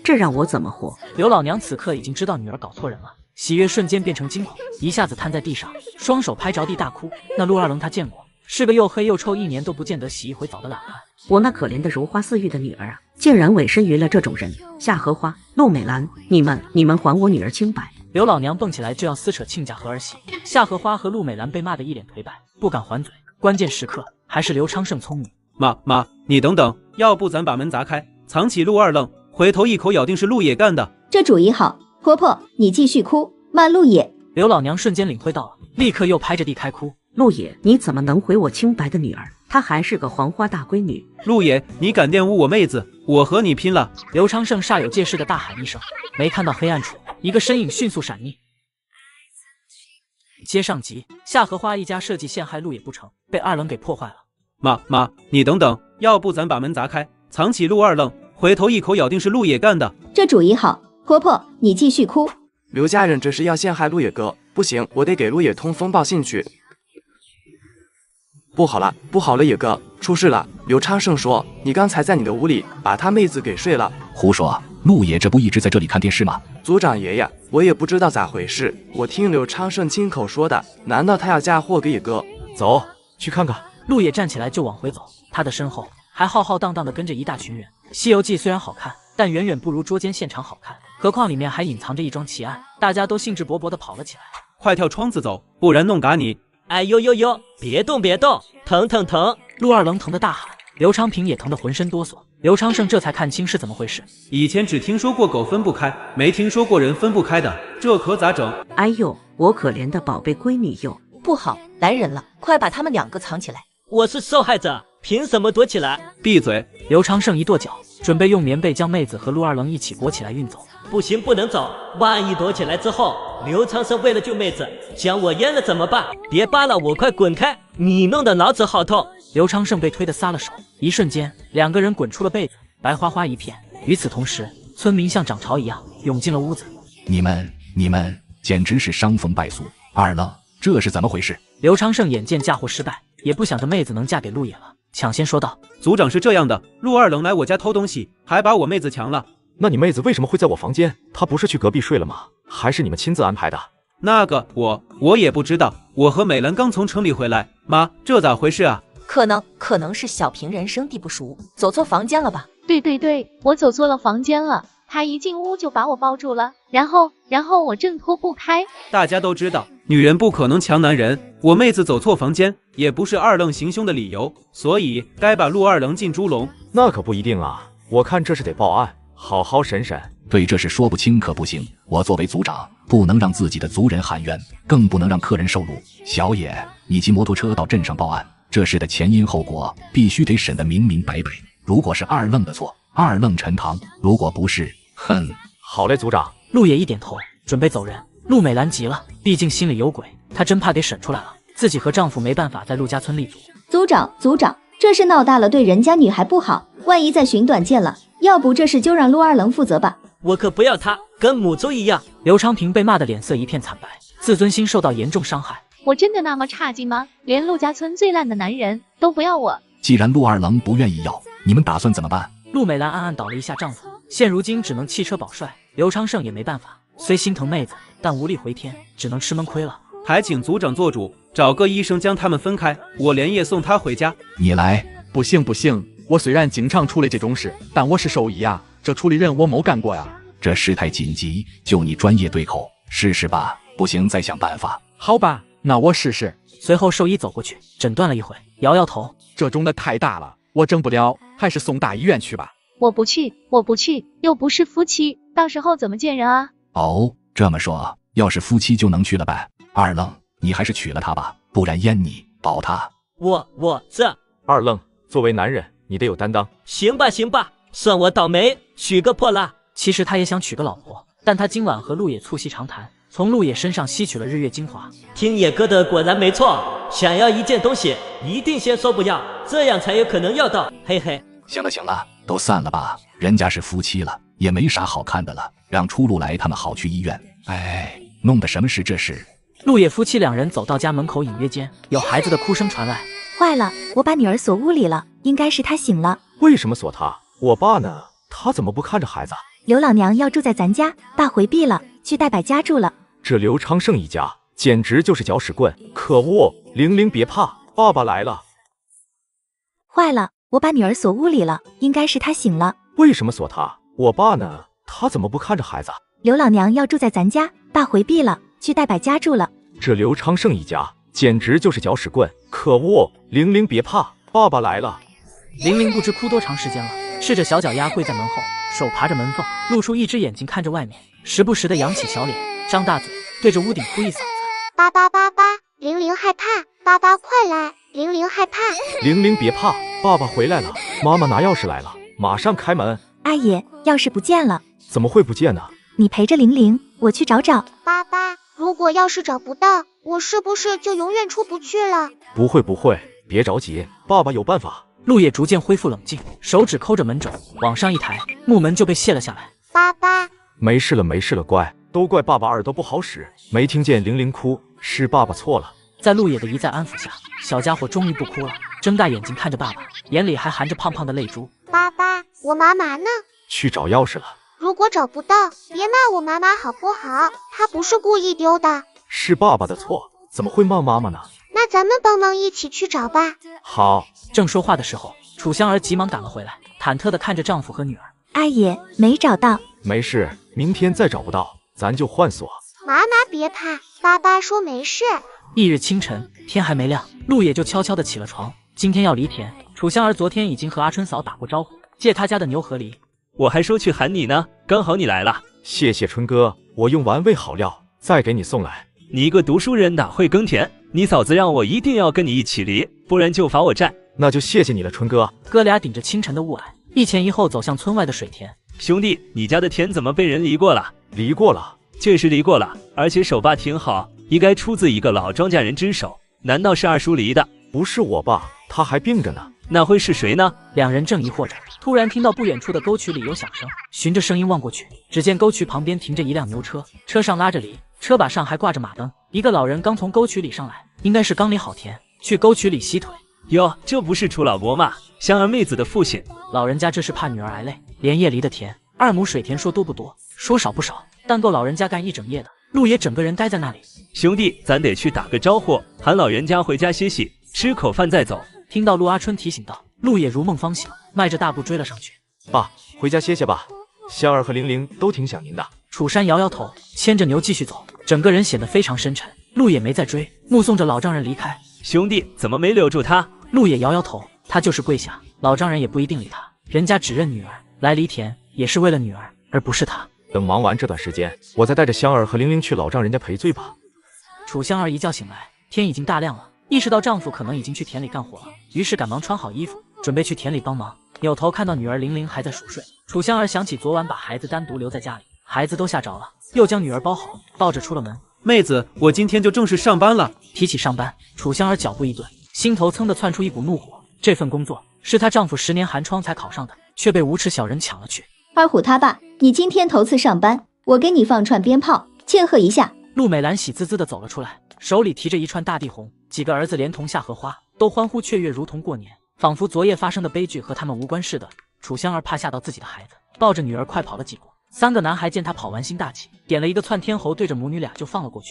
这让我怎么活？刘老娘此刻已经知道女儿搞错人了，喜悦瞬间变成惊恐，一下子瘫在地上，双手拍着地大哭。那陆二郎他见过，是个又黑又臭，一年都不见得洗一回澡的懒汉。我那可怜的如花似玉的女儿啊，竟然委身于了这种人。夏荷花、陆美兰，你们还我女儿清白！刘老娘蹦起来就要撕扯亲家和儿媳。夏荷花和陆美兰被骂得一脸颓败，不敢还嘴。关键时刻还是刘昌盛聪明。妈，你等等，要不咱把门砸开，藏起陆二愣，回头一口咬定是陆野干的。这主意好，婆婆你继续哭，骂陆野。刘老娘瞬间领会到了，立刻又拍着地开哭。陆野，你怎么能毁我清白的女儿？她还是个黄花大闺女。陆野，你敢玷污我妹子，我和你拼了！刘昌盛煞有介事的大喊一声，没看到黑暗处一个身影迅速闪匿。接上集，夏荷花一家设计陷害陆野不成，被二愣给破坏了。妈，你等等，要不咱把门砸开，藏起陆二愣，回头一口咬定是陆野干的。这主意好，婆婆你继续哭。刘家人这是要陷害陆野哥，不行，我得给陆野通风报信去。不好了，野哥，出事了！刘昌盛说，你刚才在你的屋里把他妹子给睡了。胡说，陆野这不一直在这里看电视吗？族长爷爷，我也不知道咋回事，我听刘昌盛亲口说的，难道他要嫁祸给野哥？走，去看看。陆野站起来就往回走，他的身后还浩浩荡荡的跟着一大群人。西游记虽然好看，但远远不如捉奸现场好看，何况里面还隐藏着一桩奇案，大家都兴致勃勃地跑了起来。快跳窗子走，不然弄嘎你！哎呦，别动，疼！陆二愣疼得大喊，刘昌平也疼得浑身哆嗦。刘昌盛这才看清是怎么回事。以前只听说过狗分不开，没听说过人分不开的，这可咋整？哎呦，我可怜的宝贝闺女哟！不好，来人了，快把他们2个藏起来！我是受害者，凭什么躲起来？闭嘴！刘长胜一跺脚，准备用棉被将妹子和陆二愣一起裹起来运走。不行，不能走，万一躲起来之后，刘长胜为了救妹子将我阉了怎么办？别扒拉我，快滚开！你弄得脑子好痛。刘长胜被推得撒了手，一瞬间2个人滚出了被子，白花花一片。与此同时，村民像涨潮一样涌进了屋子。你们简直是伤风败俗！二愣，这是怎么回事？刘长胜眼见嫁祸失败，也不想这妹子能嫁给陆野了，抢先说道：族长是这样的，陆二愣来我家偷东西，还把我妹子强了。那你妹子为什么会在我房间？她不是去隔壁睡了吗？还是你们亲自安排的？那个我也不知道，我和美兰刚从城里回来。妈，这咋回事啊？可能是小平人生地不熟，走错房间了吧？对，我走错了房间了。他一进屋就把我抱住了，然后我挣脱不开。大家都知道，女人不可能强男人。我妹子走错房间，也不是二愣行凶的理由，所以该把陆二愣进猪笼。那可不一定啊，我看这是得报案，好好审审。对这事说不清可不行，我作为族长，不能让自己的族人喊冤，更不能让客人受辱。小野，你骑摩托车到镇上报案，这事的前因后果必须得审得明明白白。如果是二愣的错，二愣沉塘；如果不是，哼，好嘞，族长。陆野一点头，准备走人。陆美兰急了，毕竟心里有鬼，她真怕给审出来了，自己和丈夫没办法在陆家村立足。族长，这事闹大了，对人家女孩不好，万一再寻短见了，要不这事就让陆二愣负责吧。我可不要他，跟母猪一样。刘长平被骂得脸色一片惨白，自尊心受到严重伤害。我真的那么差劲吗？连陆家村最烂的男人都不要我？既然陆二愣不愿意要，你们打算怎么办？陆美兰暗暗倒了一下丈夫，现如今只能弃车保帅。刘长胜也没办法，虽心疼妹子，但无力回天，只能吃闷亏了。还请族长做主，找个医生将他们分开，我连夜送他回家。你来。不行，我虽然经常处理这种事，但我是兽医啊，这处理人我没干过呀。这事态紧急，就你专业对口，试试吧，不行再想办法。好吧，那我试试。随后兽医走过去诊断了一回，摇摇头，这种的太大了，我整不了，还是送大医院去吧。我不去，又不是夫妻，到时候怎么见人啊？哦，这么说，要是夫妻就能去了呗？二愣，你还是娶了她吧，不然阉你保她。我这二愣，作为男人，你得有担当。行吧，算我倒霉，娶个破烂。其实他也想娶个老婆，但他今晚和陆野促膝长谈，从陆野身上吸取了日月精华。听野哥的果然没错，想要一件东西，一定先说不要，这样才有可能要到。嘿嘿。行了，都散了吧，人家是夫妻了，也没啥好看的了，让出路来他们好去医院。哎，弄的什么事这是？陆野夫妻2人走到家门口，隐约间有孩子的哭声传来。坏了，我把女儿锁屋里了，应该是她醒了。为什么锁她？我爸呢？他怎么不看着孩子？刘老娘要住在咱家，爸回避了，去戴柏家住了。这刘长胜一家简直就是搅屎棍，可恶！玲玲别怕，爸爸来了。坏了，我把女儿锁屋里了，应该是她醒了。为什么锁她？我爸呢？他怎么不看着孩子？刘老娘要住在咱家，爸回避了，去戴柏家住了。这刘长胜一家简直就是搅屎棍，可恶！玲玲别怕，爸爸来了。玲玲不知哭多长时间了，赤着小脚丫跪在门后，手爬着门缝，露出一只眼睛看着外面，时不时的扬起小脸，张大嘴，对着屋顶哭一嗓子：爸，玲玲害怕，爸爸快来，玲玲害怕。玲玲别怕，爸爸回来了，妈妈拿钥匙来了，马上开门。阿爷，钥匙不见了。怎么会不见呢？你陪着玲玲，我去找找。爸，如果钥匙找不到，我是不是就永远出不去了？不会，别着急，爸爸有办法。陆野逐渐恢复冷静，手指抠着门轴，往上一抬，木门就被卸了下来。爸，没事了，乖，都怪爸爸耳朵不好使，没听见玲玲哭，是爸爸错了。在陆野的一再安抚下，小家伙终于不哭了，睁大眼睛看着爸爸，眼里还含着胖胖的泪珠。爸，我妈妈呢？去找钥匙了。如果找不到，别骂我妈妈好不好？她不是故意丢的。是爸爸的错，怎么会骂妈妈呢？那咱们帮忙一起去找吧。好。正说话的时候，楚香儿急忙赶了回来，忐忑地看着丈夫和女儿。阿爷，没找到。没事，明天再找不到，咱就换锁。妈妈别怕，爸爸说没事。翌日清晨，天还没亮，陆野就悄悄地起了床。今天要犁田，楚香儿昨天已经和阿春嫂打过招呼，借他家的牛和犁。我还说去喊你呢，刚好你来了。谢谢春哥，我用完喂好料，再给你送来。你一个读书人哪会耕田？你嫂子让我一定要跟你一起离，不然就罚我站。那就谢谢你了，春哥。哥俩顶着清晨的雾霭，一前一后走向村外的水田。兄弟，你家的田怎么被人犁过了？犁过了，确实犁过了，而且手把挺好，应该出自一个老庄稼人之手。难道是二叔犁的？不是我吧？他还病着呢。那会是谁呢？两人正疑惑着，突然听到不远处的沟渠里有响声，循着声音望过去，只见沟渠旁边停着一辆牛车，车上拉着犁，车把上还挂着马灯。一个老人刚从沟渠里上来，应该是刚犁好田，去沟渠里洗腿。哟，这不是楚老伯吗？香儿妹子的父亲。老人家这是怕女儿挨累，连夜犁的田，2亩水田，说多不多，说少不少，但够老人家干一整夜的。陆爷整个人待在那里。兄弟，咱得去打个招呼，喊老人家回家歇息，吃口饭再走。听到陆阿春提醒道，陆也如梦方醒，迈着大步追了上去。爸，回家歇歇吧，香儿和玲玲都挺想您的。楚山摇摇头，牵着牛继续走，整个人显得非常深沉。陆也没再追，目送着老丈人离开。兄弟，怎么没留住他？陆也摇摇头，他就是跪下，老丈人也不一定理他，人家只认女儿，来犁田也是为了女儿，而不是他。等忙完这段时间，我再带着香儿和玲玲去老丈人家赔罪吧。楚香儿一觉醒来，天已经大亮了，意识到丈夫可能已经去田里干活了，于是赶忙穿好衣服，准备去田里帮忙。扭头看到女儿玲玲还在熟睡，楚香儿想起昨晚把孩子单独留在家里，孩子都吓着了，又将女儿包好，抱着出了门。妹子，我今天就正式上班了。提起上班，楚香儿脚步一顿，心头噌地窜出一股怒火。这份工作是她丈夫10年寒窗才考上的，却被无耻小人抢了去。二虎他爸，你今天头次上班，我给你放串鞭炮，庆贺一下。陆美兰喜滋滋地走了出来，手里提着一串大地红，几个儿子连同夏荷花都欢呼雀跃，如同过年，仿佛昨夜发生的悲剧和他们无关似的。楚香儿怕吓到自己的孩子，抱着女儿快跑了几步。3个男孩见他跑完心大起，点了一个窜天猴，对着母女俩就放了过去。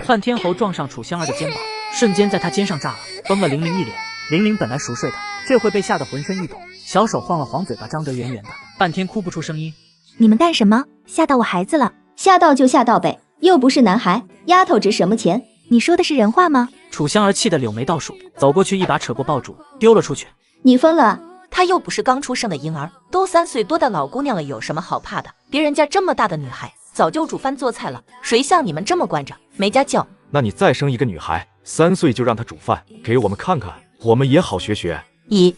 窜天猴撞上楚香儿的肩膀，瞬间在她肩上炸了，崩了玲玲一脸。玲玲本来熟睡的，这会被吓得浑身一抖，小手晃了晃，嘴巴张得圆圆的，半天哭不出声音。你们干什么？吓到我孩子了。吓到就吓到呗，又不是男孩，丫头值什么钱？你说的是人话吗？楚香儿气得柳眉倒竖，走过去一把扯过爆竹，丢了出去。你疯了啊！她又不是刚出生的婴儿，都3岁多的老姑娘了，有什么好怕的？别人家这么大的女孩，早就煮饭做菜了，谁像你们这么惯着，没家教？那你再生一个女孩，3岁就让她煮饭，给我们看看，我们也好学学。你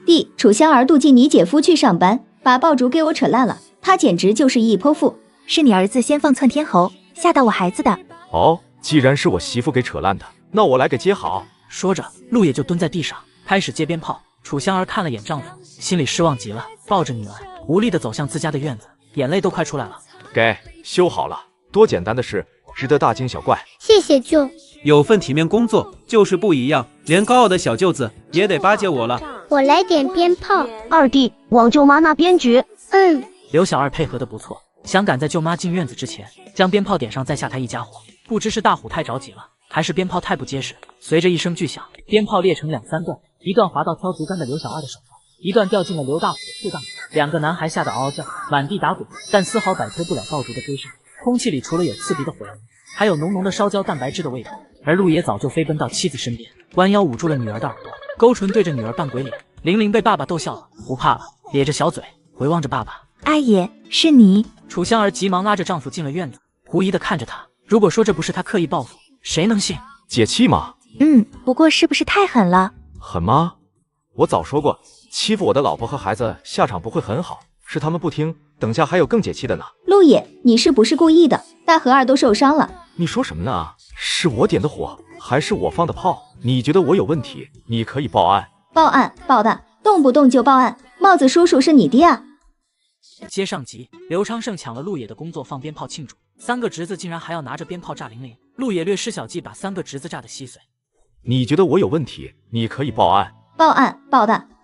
弟，楚香儿妒忌你姐夫去上班，把爆竹给我扯烂了，他简直就是一泼妇。是你儿子先放窜天猴，吓到我孩子的。哦，既然是我媳妇给扯烂的，那我来给接好。说着，陆也就蹲在地上开始接鞭炮。楚香儿看了眼丈夫，心里失望极了，抱着女儿无力地走向自家的院子，眼泪都快出来了。给修好了，多简单的事，值得大惊小怪。谢谢舅。有份体面工作就是不一样，连高傲的小舅子也得巴结我了。我来点鞭炮。二弟，往舅妈那边举。刘小二配合得不错，想赶在舅妈进院子之前将鞭炮点上，再下台一家伙。不知是大虎太着急了，还是鞭炮太不结实。随着一声巨响，鞭炮裂成2、3段，一段滑到挑竹竿的刘小二的手上，一段掉进了刘大虎的裤裆里。2个男孩吓得嗷嗷叫，满地打滚，但丝毫摆脱不了爆竹的追杀。空气里除了有刺鼻的火焰，还有浓浓的烧焦蛋白质的味道。而陆爷早就飞奔到妻子身边，弯腰捂住了女儿的耳朵，勾唇对着女儿扮鬼脸。玲玲被爸爸逗笑了，不怕了，咧着小嘴回望着爸爸。阿爷，是你。楚香儿急忙拉着丈夫进了院子，狐疑地看着他。如果说这不是他刻意报复，谁能信？解气吗？不过是不是太狠了？狠吗？我早说过，欺负我的老婆和孩子下场不会很好，是他们不听，等下还有更解气的呢。陆爷，你是不是故意的？大和二都受伤了。你说什么呢？是我点的火，还是我放的炮？你觉得我有问题，你可以报案。报案，动不动就报案。帽子叔叔是你爹啊？接上集，刘昌盛抢了陆野的工作，放鞭炮庆祝。3个侄子竟然还要拿着鞭炮炸玲玲，陆野略施小计，把3个侄子炸得稀碎。你觉得我有问题，你可以报案。报案，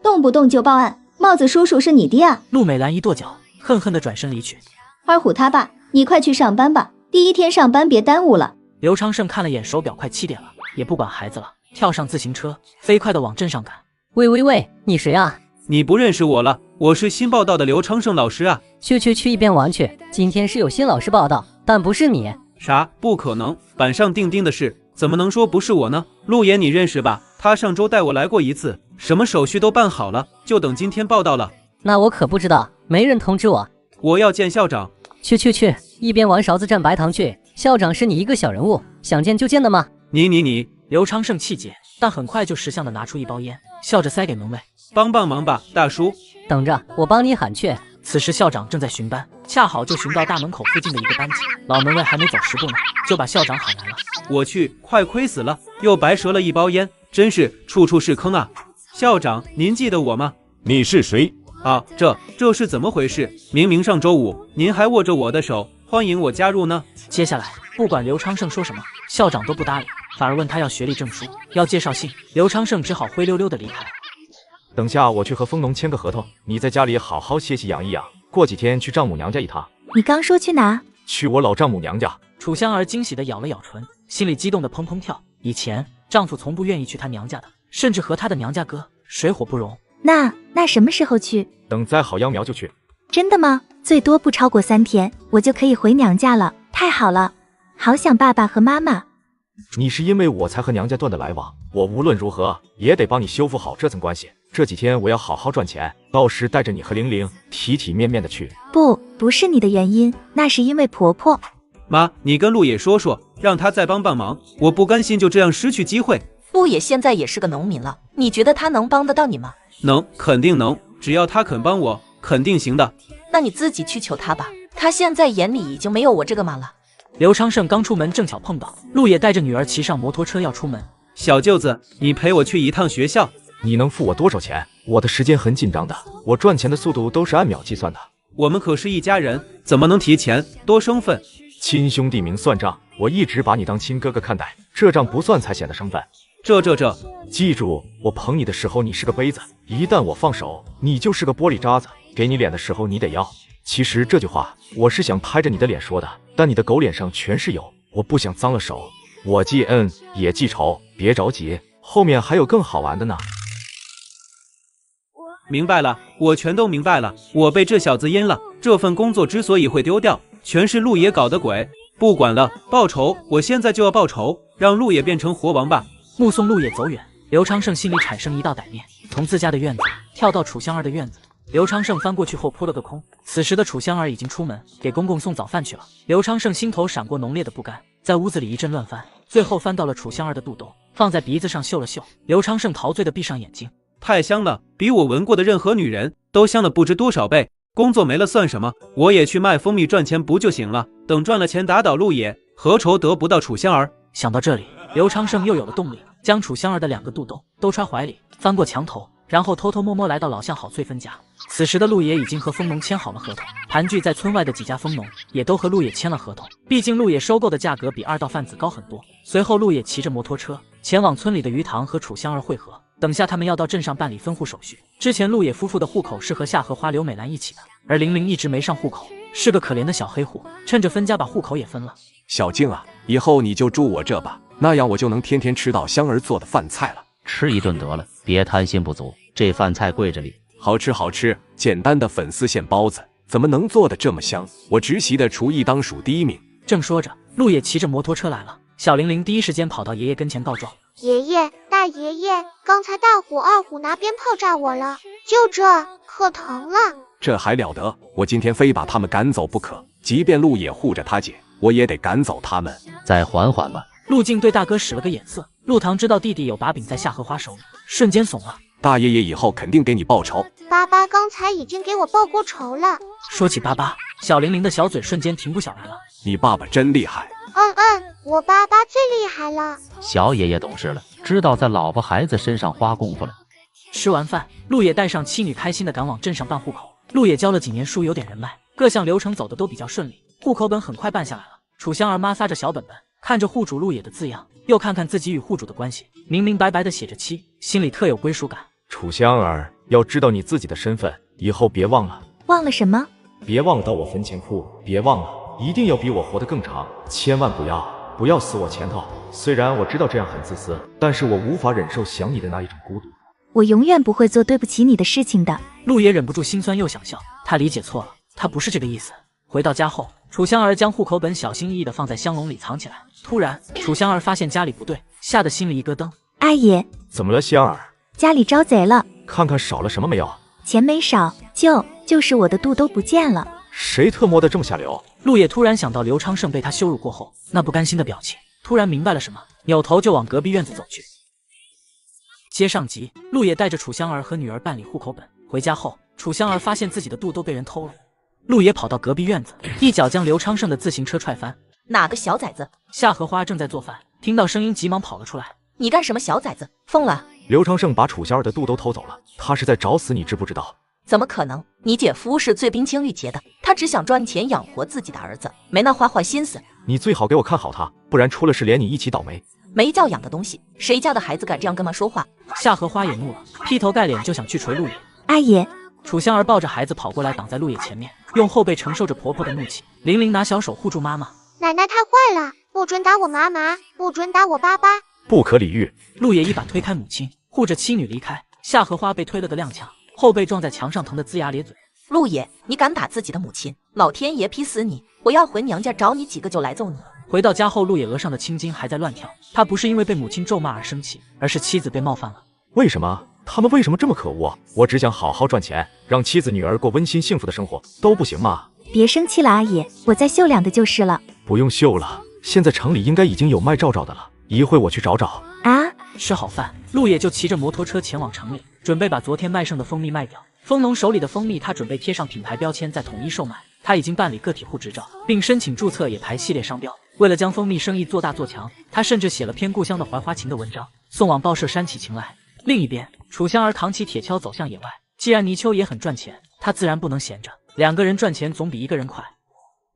动不动就报案。帽子叔叔是你爹啊？陆美兰一跺脚，恨恨地转身离去。二虎他爸，你快去上班吧，第一天上班别耽误了。刘昌盛看了眼手表，快7点了，也不管孩子了，跳上自行车，飞快地往镇上赶。喂，你谁啊？你不认识我了，我是新报道的刘昌盛老师啊。去一边玩去，今天是有新老师报道，但不是你。啥？不可能，板上钉钉的事，怎么能说不是我呢？陆爷你认识吧？他上周带我来过一次，什么手续都办好了，就等今天报道了。那我可不知道，没人通知我。我要见校长。去，一边玩勺子蘸白糖去。校长是你一个小人物，想见就见的吗？你，刘昌盛气结，但很快就识相的拿出一包烟，笑着塞给门卫，帮忙吧，大叔。等着，我帮你喊去。此时校长正在巡班，恰好就巡到大门口附近的一个班级，老门卫还没走10步呢，就把校长喊来了。我去，快亏死了，又白折了一包烟，真是处处是坑啊！校长，您记得我吗？你是谁？啊，这是怎么回事？明明上周五您还握着我的手，欢迎我加入呢。接下来不管刘昌盛说什么，校长都不搭理，反而问他要学历证书，要介绍信。刘昌盛只好灰溜溜的离开。等下我去和丰农签个合同，你在家里好好歇息养一养，过几天去丈母娘家一趟。你刚说去哪？去我老丈母娘家。楚香儿惊喜的咬了咬唇，心里激动的砰砰跳。以前丈夫从不愿意去她娘家的，甚至和她的娘家哥水火不容。那什么时候去？等栽好秧苗就去。真的吗？最多不超过3天，我就可以回娘家了。太好了，好想爸爸和妈妈。你是因为我才和娘家断的来往，我无论如何也得帮你修复好这层关系。这几天我要好好赚钱，到时带着你和玲玲体体面面的去。不是你的原因，那是因为婆婆。妈，你跟陆野说说，让他再帮忙，我不甘心就这样失去机会。陆野现在也是个农民了，你觉得他能帮得到你吗？能，肯定能，只要他肯帮我，肯定行的。那你自己去求他吧，他现在眼里已经没有我这个妈了。刘昌盛刚出门，正巧碰到陆野带着女儿骑上摩托车要出门。小舅子，你陪我去一趟学校。你能付我多少钱？我的时间很紧张的，我赚钱的速度都是按秒计算的。我们可是一家人，怎么能提钱？多生分。亲兄弟明算账，我一直把你当亲哥哥看待，这账不算才显得生分。这，记住，我捧你的时候你是个杯子，一旦我放手，你就是个玻璃渣子。给你脸的时候你得要。其实这句话我是想拍着你的脸说的，但你的狗脸上全是油，我不想脏了手。我记恩也记仇，别着急，后面还有更好玩的呢。明白了，我全都明白了，我被这小子阴了。这份工作之所以会丢掉，全是陆野搞的鬼。不管了，报仇，我现在就要报仇，让陆野变成活王吧。目送陆野走远，刘昌盛心里产生一道歹念，从自家的院子跳到楚香儿的院子。刘昌盛翻过去后扑了个空，此时的楚香儿已经出门给公公送早饭去了。刘昌盛心头闪过浓烈的不甘，在屋子里一阵乱翻，最后翻到了楚香儿的肚兜，放在鼻子上嗅了嗅。刘昌盛陶醉的闭上眼睛，太香了，比我闻过的任何女人都香了不知多少倍。工作没了算什么？我也去卖蜂蜜赚钱不就行了？等赚了钱打倒陆野，何愁得不到楚香儿？想到这里，刘昌盛又有了动力，将楚香儿的2个肚兜都揣怀里，翻过墙头，然后偷偷摸摸来到老相好翠芬家。此时的陆野已经和蜂农签好了合同，盘踞在村外的几家蜂农也都和陆野签了合同。毕竟陆野收购的价格比2道贩子高很多。随后陆野骑着摩托车前往村里的鱼塘和楚香儿会合，等下他们要到镇上办理分户手续。之前陆野夫妇的户口是和夏荷花刘美兰一起的，而玲玲一直没上户口，是个可怜的小黑户，趁着分家把户口也分了。小静啊，以后你就住我这吧，那样我就能天天吃到香儿做的饭菜了。吃一顿得了，别贪心不足，这饭菜贵着哩。好吃好吃，简单的粉丝馅包子怎么能做得这么香？我直系的厨艺当属第1名。正说着，陆野骑着摩托车来了，小玲玲第一时间跑到爷爷跟前告状：爷爷，大爷爷，刚才大虎、二虎拿鞭炮炸我了，就这，可疼了。这还了得！我今天非把他们赶走不可，即便陆野护着他姐，我也得赶走他们。再缓缓吧。陆静对大哥使了个眼色，陆唐知道弟弟有把柄在夏荷花手里，瞬间怂了。大爷爷以后肯定给你报仇。爸爸刚才已经给我报过仇了。说起爸爸，小玲玲的小嘴瞬间停不下来了。你爸爸真厉害。我爸爸最厉害了。小爷爷懂事了，知道在老婆孩子身上花功夫了。吃完饭，陆野带上妻女开心的赶往镇上办户口。陆野教了几年书，有点人脉，各项流程走的都比较顺利，户口本很快办下来了。楚香儿妈撒着小本本，看着户主陆野的字样，又看看自己与户主的关系，明明白白的写着妻，心里特有归属感。楚香儿，要知道你自己的身份，以后别忘了。忘了什么？别忘了到我坟前哭，别忘了，一定要比我活得更长，千万不要死我前头。虽然我知道这样很自私，但是我无法忍受想你的那一种孤独。我永远不会做对不起你的事情的。陆野忍不住心酸又想笑，他理解错了，他不是这个意思。回到家后，楚香儿将户口本小心翼翼地放在香笼里藏起来。突然，楚香儿发现家里不对，吓得心里一咯噔。阿爷，怎么了，香儿？家里招贼了。看看少了什么没有？钱没少，就是我的肚兜不见了。谁特么的这么下流？陆野突然想到刘昌盛被他羞辱过后那不甘心的表情，突然明白了什么，扭头就往隔壁院子走去。接上集，陆野带着楚香儿和女儿办理户口本。回家后，楚香儿发现自己的肚都被人偷了。陆野跑到隔壁院子，一脚将刘昌盛的自行车踹翻。哪个小崽子？夏荷花正在做饭，听到声音急忙跑了出来。你干什么，小崽子？疯了！刘昌盛把楚香儿的肚都偷走了，他是在找死，你知不知道？怎么可能？你姐夫是最冰清玉洁的，他只想赚钱养活自己的儿子，没那花坏心思。你最好给我看好他，不然出了事连你一起倒霉。没教养的东西，谁家的孩子敢这样跟妈说话？夏荷花也怒了，劈头盖脸就想去捶陆野。阿爷，楚香儿抱着孩子跑过来，挡在陆野前面，用后背承受着婆婆的怒气。玲玲拿小手护住妈妈。奶奶太坏了，不准打我妈妈，不准打我爸爸，不可理喻。陆野一把推开母亲，护着妻女离开。夏荷花被推了个踉跄，后背撞在墙上，疼得龇牙咧嘴。陆野，你敢打自己的母亲，老天爷劈死你！我要回娘家找你几个就来揍你。回到家后，陆野额上的青筋还在乱跳。他不是因为被母亲咒骂而生气，而是妻子被冒犯了。为什么？他们为什么这么可恶？我只想好好赚钱，让妻子女儿过温馨幸福的生活，都不行吗？别生气了，阿爷，我再绣2个就是了。不用绣了，现在城里应该已经有卖罩罩的了，一会我去找找。啊！吃好饭，陆野就骑着摩托车前往城里，准备把昨天卖剩的蜂蜜卖掉。蜂农手里的蜂蜜，他准备贴上品牌标签，再统一售卖。他已经办理个体户执照，并申请注册野牌系列商标。为了将蜂蜜生意做大做强，他甚至写了篇故乡的槐花情的文章，送往报社煽起情来。另一边，楚香儿扛起铁锹走向野外。既然泥鳅也很赚钱，他自然不能闲着。2个人赚钱总比1个人快。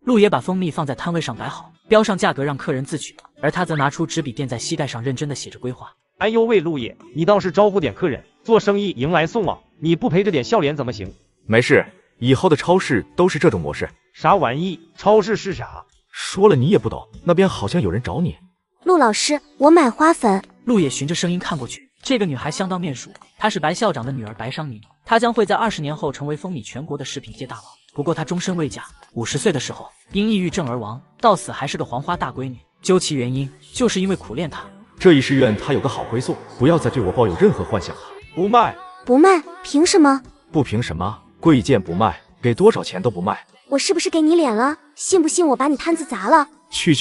陆野把蜂蜜放在摊位上摆好，标上价格让客人自取，而他则拿出纸笔垫在膝盖上，认真地写着规划。哎呦喂，陆野，你倒是招呼点客人，做生意迎来送往，你不陪着点笑脸怎么行？没事，以后的超市都是这种模式。啥玩意？超市是啥？说了你也不懂，那边好像有人找你。陆老师，我买花粉。陆野循着声音看过去，这个女孩相当面熟，她是白校长的女儿白商宁，她将会在20年后成为风靡全国的食品界大王。不过她终身未嫁，50岁的时候因抑郁症而亡，到死还是个黄花大闺女。究其原因，就是因为苦练她。这一世愿她有个好归宿，不要再对我抱有任何幻想了。不卖，不卖，凭什么？不凭什么，贵贱不卖，给多少钱都不卖。我是不是给你脸了？信不信我把你摊子砸了？去，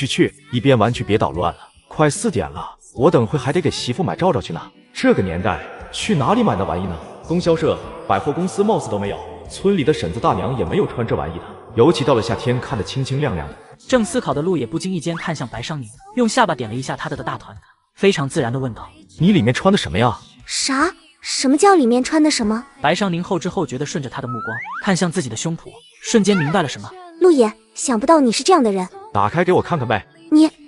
一边玩去别捣乱了。快4点了，我等会还得给媳妇买罩罩去呢。这个年代去哪里买那玩意呢？供销社、百货公司貌似都没有，村里的婶子大娘也没有穿这玩意的，尤其到了夏天看得清清亮亮的。正思考的陆野不经意间看向白商宁，用下巴点了一下她的大团子，非常自然地问道：你里面穿的什么呀？啥？什么叫里面穿的什么？白商宁后知后觉地顺着他的目光看向自己的胸脯，瞬间明白了什么。陆野，想不到你是这样的人。打开给我看看呗。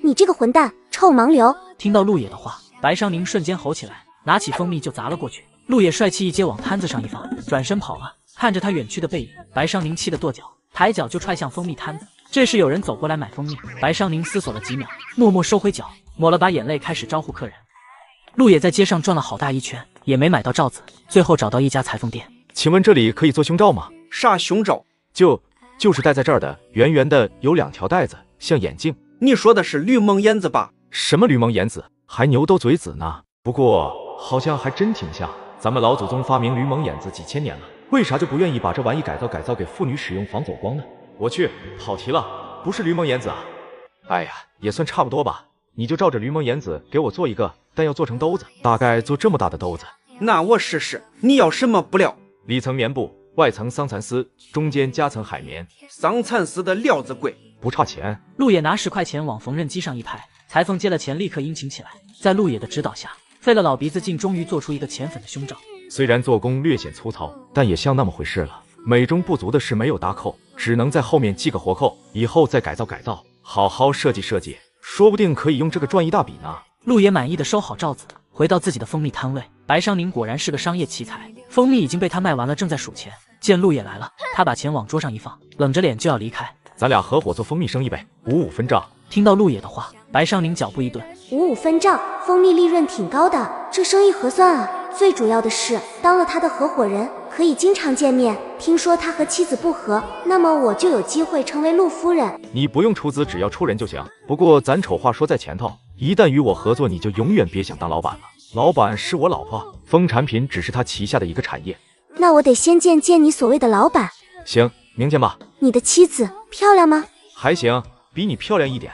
你这个混蛋，臭盲流！听到陆野的话，白商宁瞬间吼起来，拿起蜂蜜就砸了过去。陆野帅气一接往摊子上一放，转身跑了。看着他远去的背影，白商宁气得跺脚，抬脚就踹向蜂蜜摊子。这时有人走过来买蜂蜜，白商宁思索了几秒，默默收回脚，抹了把眼泪，开始招呼客人。陆野在街上转了好大一圈，也没买到罩子，最后找到一家裁缝店。请问这里可以做胸罩吗？啥胸罩？就是戴在这儿的，圆圆的，有2条带子，像眼镜。你说的是绿蒙眼子吧？什么驴蒙眼子，还牛斗嘴子呢？不过好像还真挺像。咱们老祖宗发明驴蒙眼子几千年了，为啥就不愿意把这玩意改造给妇女使用防走光呢？我去，跑题了，不是驴蒙眼子啊。哎呀，也算差不多吧。你就照着驴蒙眼子给我做一个，但要做成兜子，大概做这么大的兜子。那我试试。你要什么布料？里层棉布，外层桑蚕丝，中间加层海绵。桑蚕丝的料子贵，不差钱。陆野拿10块钱往缝纫机上一拍，裁缝接了钱立刻殷勤起来。在陆野的指导下，费了老鼻子劲，终于做出一个浅粉的胸罩。虽然做工略显粗糙，但也像那么回事了。美中不足的是没有搭扣，只能在后面系个活扣，以后再改造，好好设计，说不定可以用这个赚一大笔呢。陆野满意的收好罩子，回到自己的蜂蜜摊位。白商宁果然是个商业奇才，蜂蜜已经被他卖完了，正在数钱。见陆野来了，他把钱往桌上一放，冷着脸就要离开。咱俩合伙做蜂蜜生意呗，55分账。听到陆野的话，白商宁脚步一顿，55分账，蜂蜜利润挺高的，这生意合算啊。最主要的是，当了他的合伙人，可以经常见面。听说他和妻子不和，那么我就有机会成为陆夫人。你不用出资，只要出人就行。不过咱丑话说在前头，一旦与我合作，你就永远别想当老板了。老板是我老婆，蜂产品只是他旗下的一个产业。那我得先见见你所谓的老板。行，明天吧。你的妻子漂亮吗？还行，比你漂亮一点。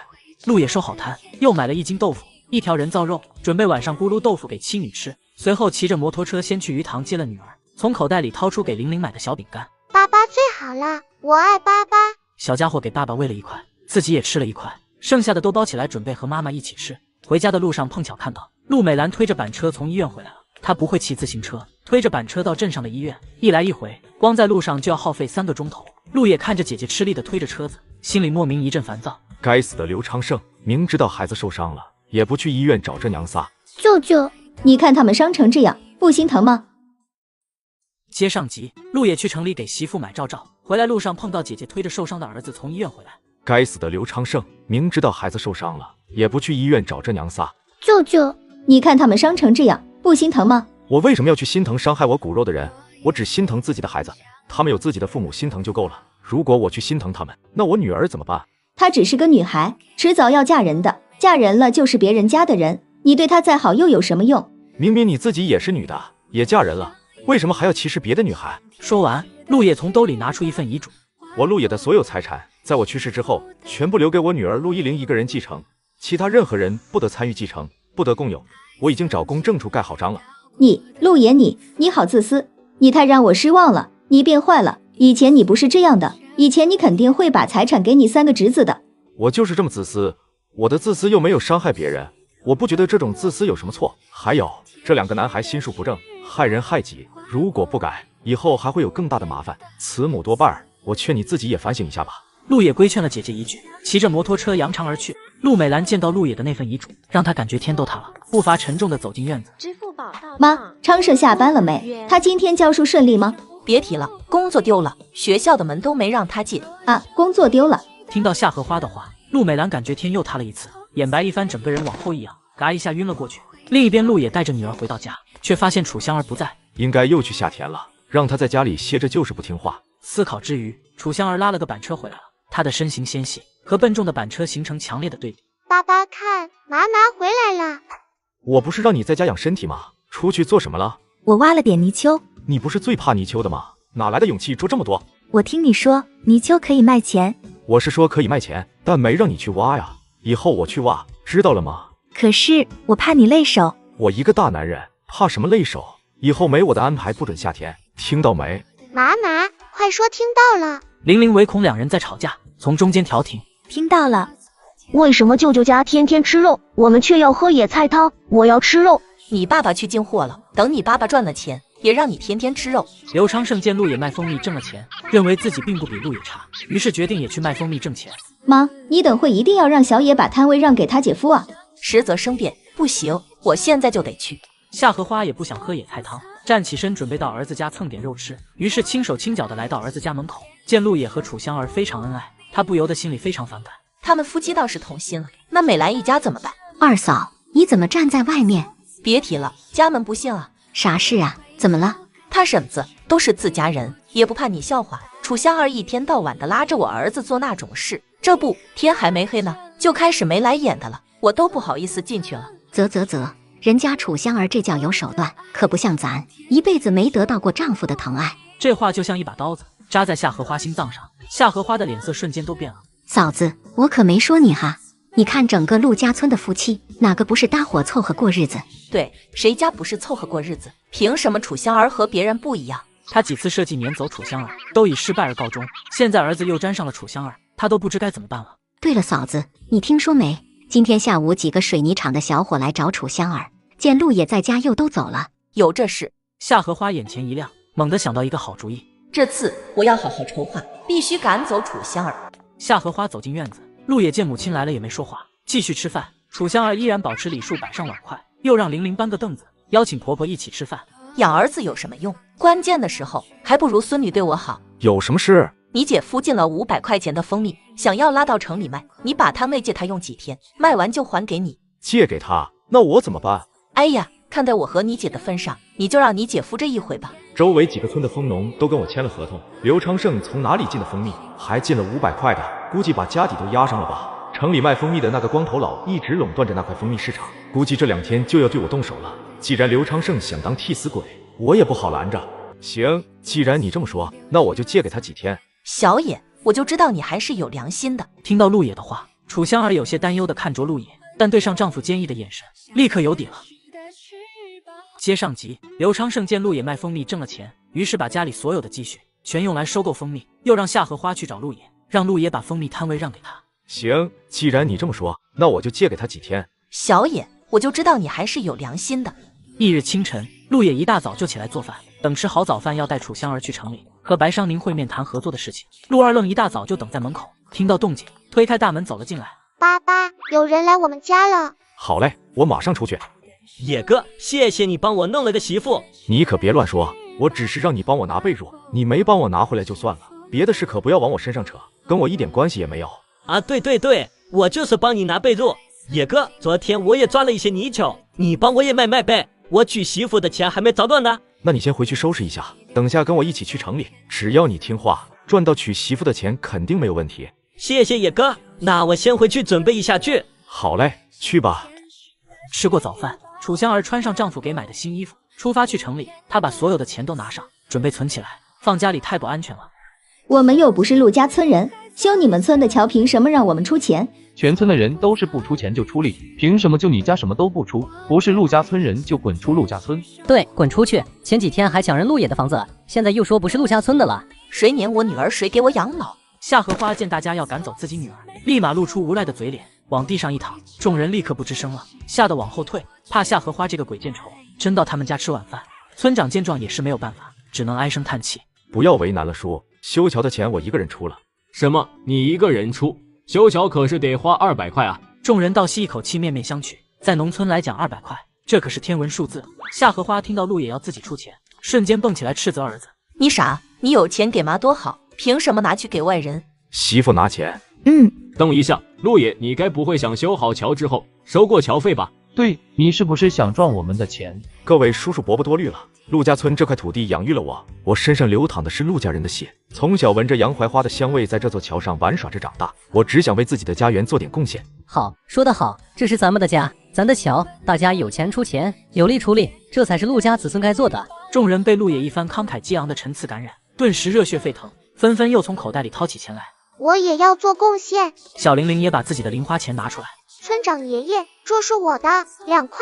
陆野收好摊，又买了1斤豆腐，一条人造肉，准备晚上咕噜豆腐给妻女吃。随后骑着摩托车先去鱼塘接了女儿，从口袋里掏出给玲玲买的小饼干。爸爸最好了，我爱爸爸。小家伙给爸爸喂了一块，自己也吃了一块，剩下的都包起来准备和妈妈一起吃。回家的路上碰巧看到陆美兰推着板车从医院回来了。她不会骑自行车，推着板车到镇上的医院，一来一回，光在路上就要耗费3个钟头。陆野看着姐姐吃力的推着车子，心里莫名一阵烦躁。该死的刘昌盛，明知道孩子受伤了，也不去医院找这娘仨。舅舅，你看他们伤成这样，不心疼吗？接上集，陆野去城里给媳妇买照，回来路上碰到姐姐推着受伤的儿子从医院回来。该死的刘昌盛，明知道孩子受伤了，也不去医院找这娘仨。舅舅，你看他们伤成这样，不心疼吗？我为什么要去心疼伤害我骨肉的人？我只心疼自己的孩子，他们有自己的父母，心疼就够了。如果我去心疼他们，那我女儿怎么办？她只是个女孩，迟早要嫁人的，嫁人了就是别人家的人，你对她再好又有什么用？明明你自己也是女的，也嫁人了，为什么还要歧视别的女孩？说完，陆野从兜里拿出一份遗嘱。我陆野的所有财产，在我去世之后，全部留给我女儿陆依玲一个人继承，其他任何人不得参与继承，不得共有。我已经找公证处盖好章了。陆野，你好自私，你太让我失望了，你变坏了。以前你不是这样的，以前你肯定会把财产给你3个侄子的。我就是这么自私，我的自私又没有伤害别人，我不觉得这种自私有什么错。还有这2个男孩心术不正，害人害己，如果不改，以后还会有更大的麻烦。慈母多败，我劝你自己也反省一下吧。陆野规劝了姐姐一句，骑着摩托车扬长而去。陆美兰见到陆野的那份遗嘱，让她感觉天都塌了，步伐沉重地走进院子。妈，昌盛下班了没？他今天教书顺利吗？别提了，工作丢了，学校的门都没让他进啊！工作丢了。听到夏荷花的话，陆美兰感觉天又塌了一次，眼白一翻，整个人往后一仰，嘎一下晕了过去。另一边，陆野带着女儿回到家，却发现楚香儿不在，应该又去下田了，让她在家里歇着就是不听话。思考之余，楚香儿拉了个板车回来了，她的身形纤细，和笨重的板车形成强烈的对比。爸爸看，妈妈回来了。我不是让你在家养身体吗？出去做什么了？我挖了点泥鳅。你不是最怕泥鳅的吗？哪来的勇气捉这么多？我听你说泥鳅可以卖钱。我是说可以卖钱，但没让你去挖呀。以后我去挖，知道了吗？可是我怕你累手。我一个大男人，怕什么累手？以后没我的安排不准下田，听到没？妈妈，快说听到了。玲玲唯恐2人在吵架，从中间调停。听到了。为什么舅舅家天天吃肉，我们却要喝野菜汤？我要吃肉。你爸爸去进货了，等你爸爸赚了钱，也让你天天吃肉。刘昌盛见陆野卖蜂蜜挣了钱，认为自己并不比陆野差，于是决定也去卖蜂蜜挣钱。妈，你等会一定要让小野把摊位让给他姐夫啊！实则生变，不行，我现在就得去。夏荷花也不想喝野菜汤，站起身准备到儿子家蹭点肉吃，于是轻手轻脚的来到儿子家门口，见陆野和楚香儿非常恩爱，他不由得心里非常反感。他们夫妻倒是同心了，那美兰一家怎么办？二嫂，你怎么站在外面？别提了，家门不幸啊。啥事啊？怎么了？他婶子都是自家人，也不怕你笑话。楚香儿一天到晚的拉着我儿子做那种事，这不天还没黑呢，就开始眉来眼的了，我都不好意思进去了。啧，人家楚香儿这叫有手段，可不像咱，一辈子没得到过丈夫的疼爱。这话就像一把刀子扎在夏荷花心脏上，夏荷花的脸色瞬间都变了。嫂子，我可没说你哈。你看整个陆家村的夫妻，哪个不是搭伙凑合过日子？对，谁家不是凑合过日子？凭什么楚香儿和别人不一样？他几次设计撵走楚香儿，都以失败而告终。现在儿子又沾上了楚香儿，他都不知该怎么办了。对了，嫂子，你听说没？今天下午几个水泥厂的小伙来找楚香儿，见陆野在家又都走了。有这事？夏荷花眼前一亮，猛地想到一个好主意。这次我要好好筹划，必须赶走楚香儿。夏荷花走进院子，陆野见母亲来了也没说话，继续吃饭。楚香儿依然保持礼数，摆上碗筷，又让玲玲搬个凳子，邀请婆婆一起吃饭。养儿子有什么用？关键的时候还不如孙女对我好。有什么事？你姐夫进了500块钱的蜂蜜，想要拉到城里卖，你把摊位借他用几天，卖完就还给你。借给他？那我怎么办？哎呀，看在我和你姐的份上，你就让你姐夫这一回吧。周围几个村的蜂农都跟我签了合同，刘昌盛从哪里进的蜂蜜？还进了500块的，估计把家底都压上了吧。城里卖蜂蜜的那个光头佬一直垄断着那块蜂蜜市场，估计这2天就要对我动手了。既然刘昌盛想当替死鬼，我也不好拦着。行，既然你这么说，那我就借给他几天。小野，我就知道你还是有良心的。听到陆野的话，楚香儿有些担忧地看着陆野，但对上丈夫坚毅的眼神，立刻有底了。接上集，刘昌盛见陆野卖蜂蜜挣了钱，于是把家里所有的积蓄全用来收购蜂蜜，又让夏荷花去找陆野，让陆野把蜂蜜摊位让给他。行，既然你这么说，那我就借给他几天。小野，我就知道你还是有良心的。翌日清晨，陆野一大早就起来做饭，等吃好早饭要带楚香儿去城里和白商宁会面谈合作的事情。陆二愣一大早就等在门口，听到动静，推开大门走了进来。爸爸，有人来我们家了。好嘞，我马上出去。野哥，谢谢你帮我弄了个媳妇。你可别乱说，我只是让你帮我拿被褥，你没帮我拿回来就算了，别的事可不要往我身上扯，跟我一点关系也没有。啊，对，我就是帮你拿被褥。野哥，昨天我也抓了一些泥鳅，你帮我也买被，我娶媳妇的钱还没找到呢。那你先回去收拾一下，等下跟我一起去城里，只要你听话，赚到娶媳妇的钱肯定没有问题。谢谢野哥，那我先回去准备一下去。好嘞，去吧。吃过早饭，楚香儿穿上丈夫给买的新衣服，出发去城里。她把所有的钱都拿上，准备存起来，放家里太不安全了。我们又不是陆家村人，修你们村的桥凭什么让我们出钱？全村的人都是不出钱就出力，凭什么就你家什么都不出？不是陆家村人就滚出陆家村。对，滚出去！前几天还抢人陆野的房子，现在又说不是陆家村的了。谁撵我女儿，谁给我养老。夏荷花见大家要赶走自己女儿，立马露出无赖的嘴脸，往地上一躺，众人立刻不吱声了，吓得往后退，怕夏荷花这个鬼见愁真到他们家吃晚饭。村长见状也是没有办法，只能唉声叹气。不要为难了叔，修桥的钱我一个人出了。什么？你一个人出？修桥可是得花200块啊！众人倒吸一口气，面面相觑。在农村来讲，200块这可是天文数字。夏荷花听到陆野要自己出钱，瞬间蹦起来斥责儿子：“你傻！你有钱给妈多好，凭什么拿去给外人？”媳妇拿钱。等一下，陆野，你该不会想修好桥之后收过桥费吧？对，你是不是想赚我们的钱？各位叔叔伯伯多虑了，陆家村这块土地养育了我，我身上流淌的是陆家人的血，从小闻着洋槐花的香味，在这座桥上玩耍着长大，我只想为自己的家园做点贡献。好，说得好，这是咱们的家，咱的桥，大家有钱出钱，有力出力，这才是陆家子孙该做的。众人被陆野一番慷慨激昂的陈词感染，顿时热血沸腾，纷纷又从口袋里掏起钱来。我也要做贡献。小玲玲也把自己的零花钱拿出来。村长爷爷，这是我的2块。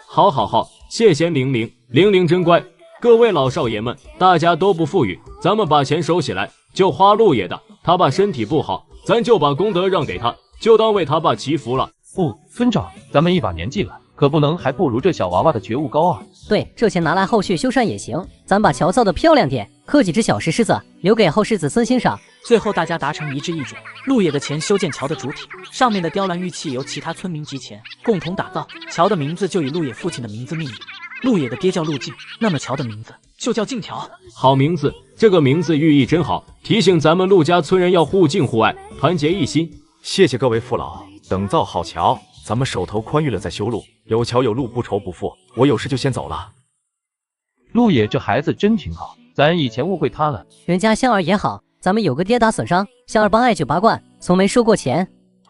好，谢谢玲玲，玲玲真乖。各位老少爷们，大家都不富裕，咱们把钱收起来，就花陆野的。他爸身体不好，咱就把功德让给他，就当为他爸祈福了。不，村长，咱们一把年纪了，可不能还不如这小娃娃的觉悟高啊。对，这钱拿来后续修缮也行，咱把桥造得漂亮点，刻几只小石狮子，留给后世子孙欣赏。最后大家达成一致意见，陆野的钱修建桥的主体，上面的雕栏玉砌由其他村民集钱共同打造，桥的名字就以陆野父亲的名字命名。陆野的爹叫陆敬，那么桥的名字就叫敬桥。好名字，这个名字寓意真好，提醒咱们陆家村人要互敬互爱，团结一心。谢谢各位父老，等造好桥，咱们手头宽裕了再修路，有桥有路不愁不富。我有事就先走了。陆野这孩子真挺好，咱以前误会他了。人家香儿也好，咱们有个跌打损伤，香儿帮艾灸拔罐，从没收过钱。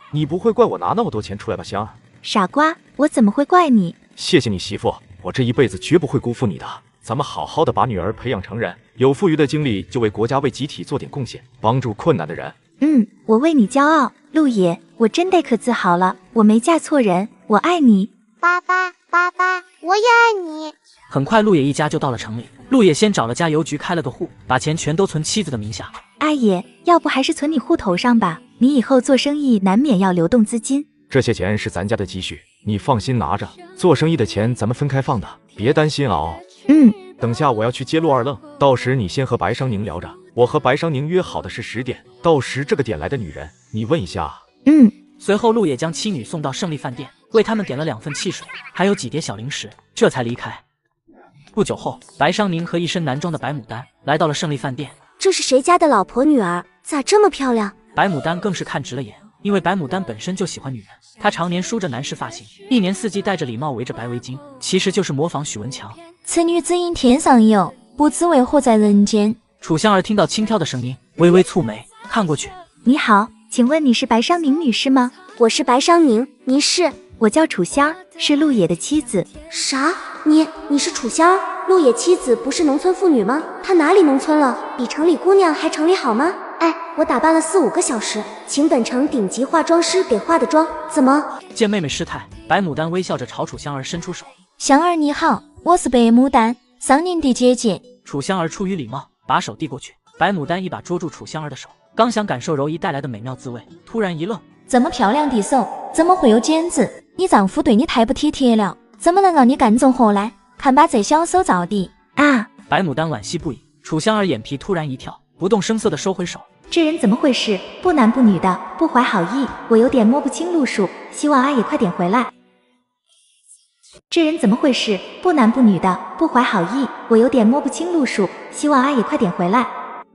你不会怪我拿那么多钱出来吧，香儿？傻瓜，我怎么会怪你？谢谢你媳妇，我这一辈子绝不会辜负你的。咱们好好的把女儿培养成人，有富余的精力就为国家为集体做点贡献，帮助困难的人。我为你骄傲，陆野，我真得可自豪了，我没嫁错人，我爱你。爸爸，我也爱你。很快陆野一家就到了城里，陆野先找了家邮局开了个户，把钱全都存妻子的名下。阿爷，要不还是存你户头上吧，你以后做生意难免要流动资金。这些钱是咱家的积蓄，你放心拿着，做生意的钱咱们分开放的，别担心哦。等下我要去接陆二愣，到时你先和白商宁聊着，我和白商宁约好的是10点，到时这个点来的女人，你问一下。随后陆野将妻女送到胜利饭店，为他们点了2份汽水，还有几碟小零食，这才离开。不久后，白商宁和一身男装的白牡丹来到了胜利饭店。这是谁家的老婆女儿？咋这么漂亮？白牡丹更是看直了眼，因为白牡丹本身就喜欢女人，她常年梳着男士发型，一年四季戴着礼帽，围着白围巾，其实就是模仿许文强。此女子因天上有，不知为何在人间。楚香儿听到轻佻的声音，微微蹙眉，看过去。你好，请问你是白商宁女士吗？我是白商宁，您是？我叫楚香儿，是陆野的妻子。啥？你是楚香儿？陆野妻子不是农村妇女吗？她哪里农村了？比城里姑娘还城里好吗？哎，我打扮了4、5个小时，请本城顶级化妆师给化的妆，怎么？见妹妹失态，白牡丹微笑着朝楚香儿伸出手。香儿你好，我是白牡丹，桑宁的姐姐。楚香儿出于礼貌，把手递过去。白牡丹一把捉住楚香儿的手，刚想感受柔仪带来的美妙滋味，突然一愣，这么漂亮的手，怎么会有茧子？你丈夫对你太不体贴了，怎么能让你干种活呢？看把这小手造的啊！白牡丹惋惜不已。楚香儿眼皮突然一跳，不动声色地收回手。这人怎么回事？不男不女的，不怀好意，我有点摸不清路数，希望阿姨快点回来。这人怎么回事？不男不女的，不怀好意，我有点摸不清路数，希望阿姨快点回来。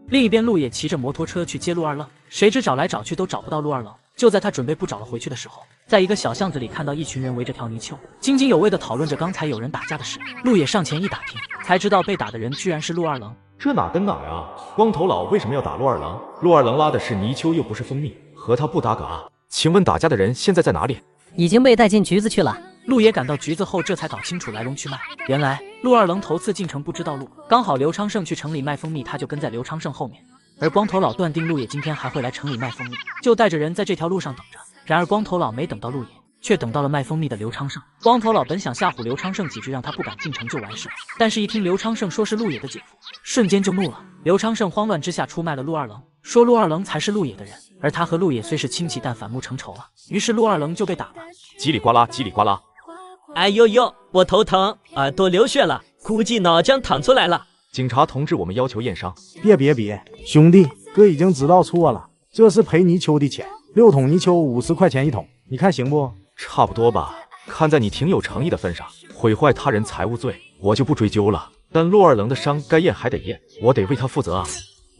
另一边，陆野骑着摩托车去接陆二愣，谁知找来找去都找不到陆二愣。就在他准备不找了回去的时候，在一个小巷子里看到一群人围着条泥鳅，津津有味地讨论着刚才有人打架的事。陆野上前一打听，才知道被打的人居然是陆二愣。这哪跟哪呀？光头佬为什么要打陆二愣？陆二愣拉的是泥鳅，又不是蜂蜜，和他不搭嘎啊！请问打架的人现在在哪里？已经被带进局子去了。陆野赶到局子后，这才搞清楚来龙去脉。原来陆二愣头次进城不知道路，刚好刘昌盛去城里卖蜂蜜，他就跟在刘昌盛后面。而光头佬断定陆野今天还会来城里卖蜂蜜，就带着人在这条路上等着。然而光头佬没等到陆野，却等到了卖蜂蜜的刘昌盛。光头佬本想吓唬刘昌盛几句，让他不敢进城就完事，但是一听刘昌盛说是陆野的姐夫，瞬间就怒了。刘昌盛慌乱之下出卖了陆二愣，说陆二愣才是陆野的人，而他和陆野虽是亲戚，但反目成仇了。于是陆二愣就被打了，叽里呱啦，叽里呱啦。哎呦呦，我头疼，耳朵流血了，估计脑浆淌出来了。警察同志，我们要求验伤。别，兄弟，哥已经知道错了，这是赔泥鳅的钱，6桶泥鳅50块钱一桶，你看行不？差不多吧，看在你挺有诚意的份上，毁坏他人财物罪，我就不追究了。但陆二愣的伤该验还得验，我得为他负责啊。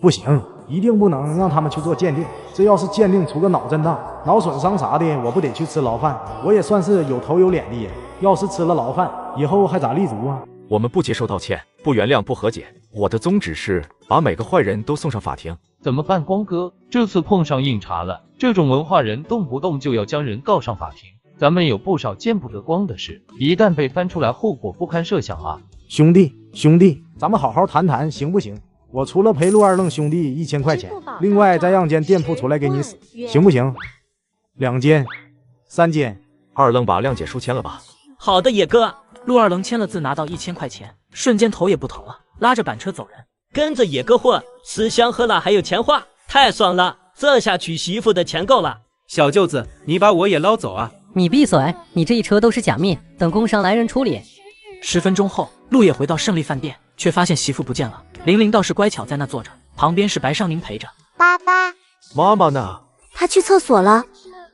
不行，一定不能让他们去做鉴定，这要是鉴定出个脑震荡、脑损伤啥的，我不得去吃牢饭？我也算是有头有脸的人，要是吃了牢饭，以后还咋立足啊？我们不接受道歉，不原谅，不和解。我的宗旨是把每个坏人都送上法庭。怎么办，光哥？这次碰上硬茬了，这种文化人动不动就要将人告上法庭，咱们有不少见不得光的事，一旦被翻出来，后果不堪设想啊！兄弟，咱们好好谈谈，行不行？我除了赔陆二愣兄弟1000块钱，另外再让间店铺出来给你死，行不行？2间、3间。二愣把谅解书签了吧？好的，野哥。陆二愣签了字，拿到1000块钱，瞬间头也不疼了，拉着板车走人。跟着野哥混，吃香喝辣还有钱花，太爽了！这下娶媳妇的钱够了。小舅子，你把我也捞走啊！你闭嘴！你这一车都是假命，等工商来人处理。10分钟后，陆野回到胜利饭店，却发现媳妇不见了。玲玲倒是乖巧在那坐着，旁边是白尚宁陪着。爸爸，妈妈呢？她去厕所了。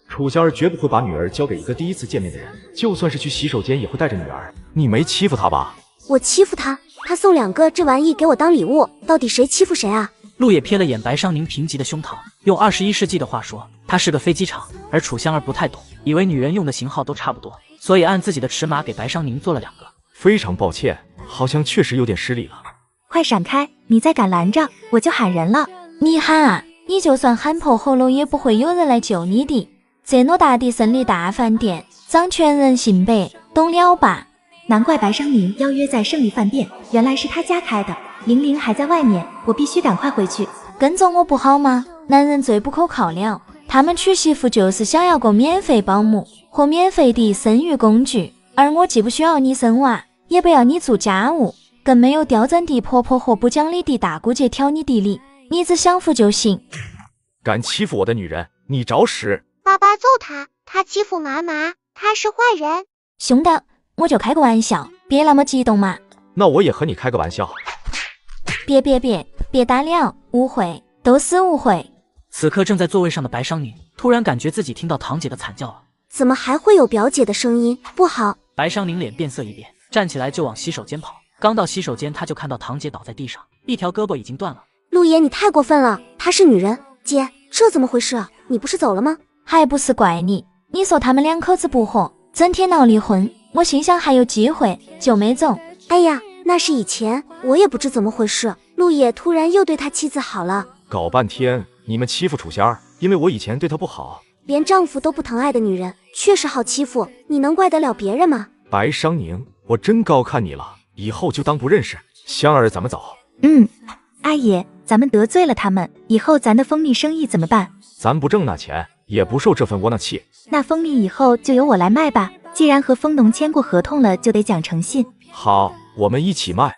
楚香儿绝不会把女儿交给一个第一次见面的人，就算是去洗手间也会带着女儿。你没欺负她吧？我欺负她，她送2个这玩意给我当礼物，到底谁欺负谁啊？陆野瞥了眼白尚宁贫瘠的胸膛，用21世纪的话说，它是个飞机场。而楚香儿不太懂，以为女人用的型号都差不多，所以按自己的尺码给白尚宁做了2个。非常抱歉，好像确实有点失礼了。快闪开！你再敢拦着，我就喊人了。你喊啊！你就算喊破喉咙，也不会有人来救你的。这偌大的胜利大饭店，掌权人姓白，懂了吧？难怪白尚宁邀约在胜利饭店，原来是他家开的。玲玲还在外面，我必须赶快回去。跟着我不好吗？男人最不可靠了，他们娶媳妇就是想要个免费保姆和免费的生育工具，而我既不需要你生娃，也不要你做家务，更没有刁钻的婆婆和不讲理的大姑姐挑你的理，你只享福就行。敢欺负我的女人，你找死！爸爸揍他，他欺负妈妈，他是坏人。兄弟，我就开个玩笑，别那么激动嘛。那我也和你开个玩笑。别打了，误会，都是误会。此刻正在座位上的白尚宁突然感觉自己听到堂姐的惨叫了。怎么还会有表姐的声音？不好！白尚宁脸变色一变，站起来就往洗手间跑。刚到洗手间，他就看到堂姐倒在地上，一条胳膊已经断了。陆爷，你太过分了，她是女人。姐，这怎么回事啊？你不是走了吗？还不是怪你！你说他们2口子不和，整天闹离婚，我心想还有机会，就没走。哎呀，那是以前，我也不知怎么回事。陆野突然又对他妻子好了，搞半天你们欺负楚仙儿，因为我以前对她不好。连丈夫都不疼爱的女人，确实好欺负，你能怪得了别人吗？白尚宁，我真高看你了，以后就当不认识。香儿，咱们走。阿爷，咱们得罪了他们，以后咱的蜂蜜生意怎么办？咱不挣那钱，也不受这份窝囊气。那蜂蜜以后就由我来卖吧。既然和蜂农签过合同了，就得讲诚信。好，我们一起卖。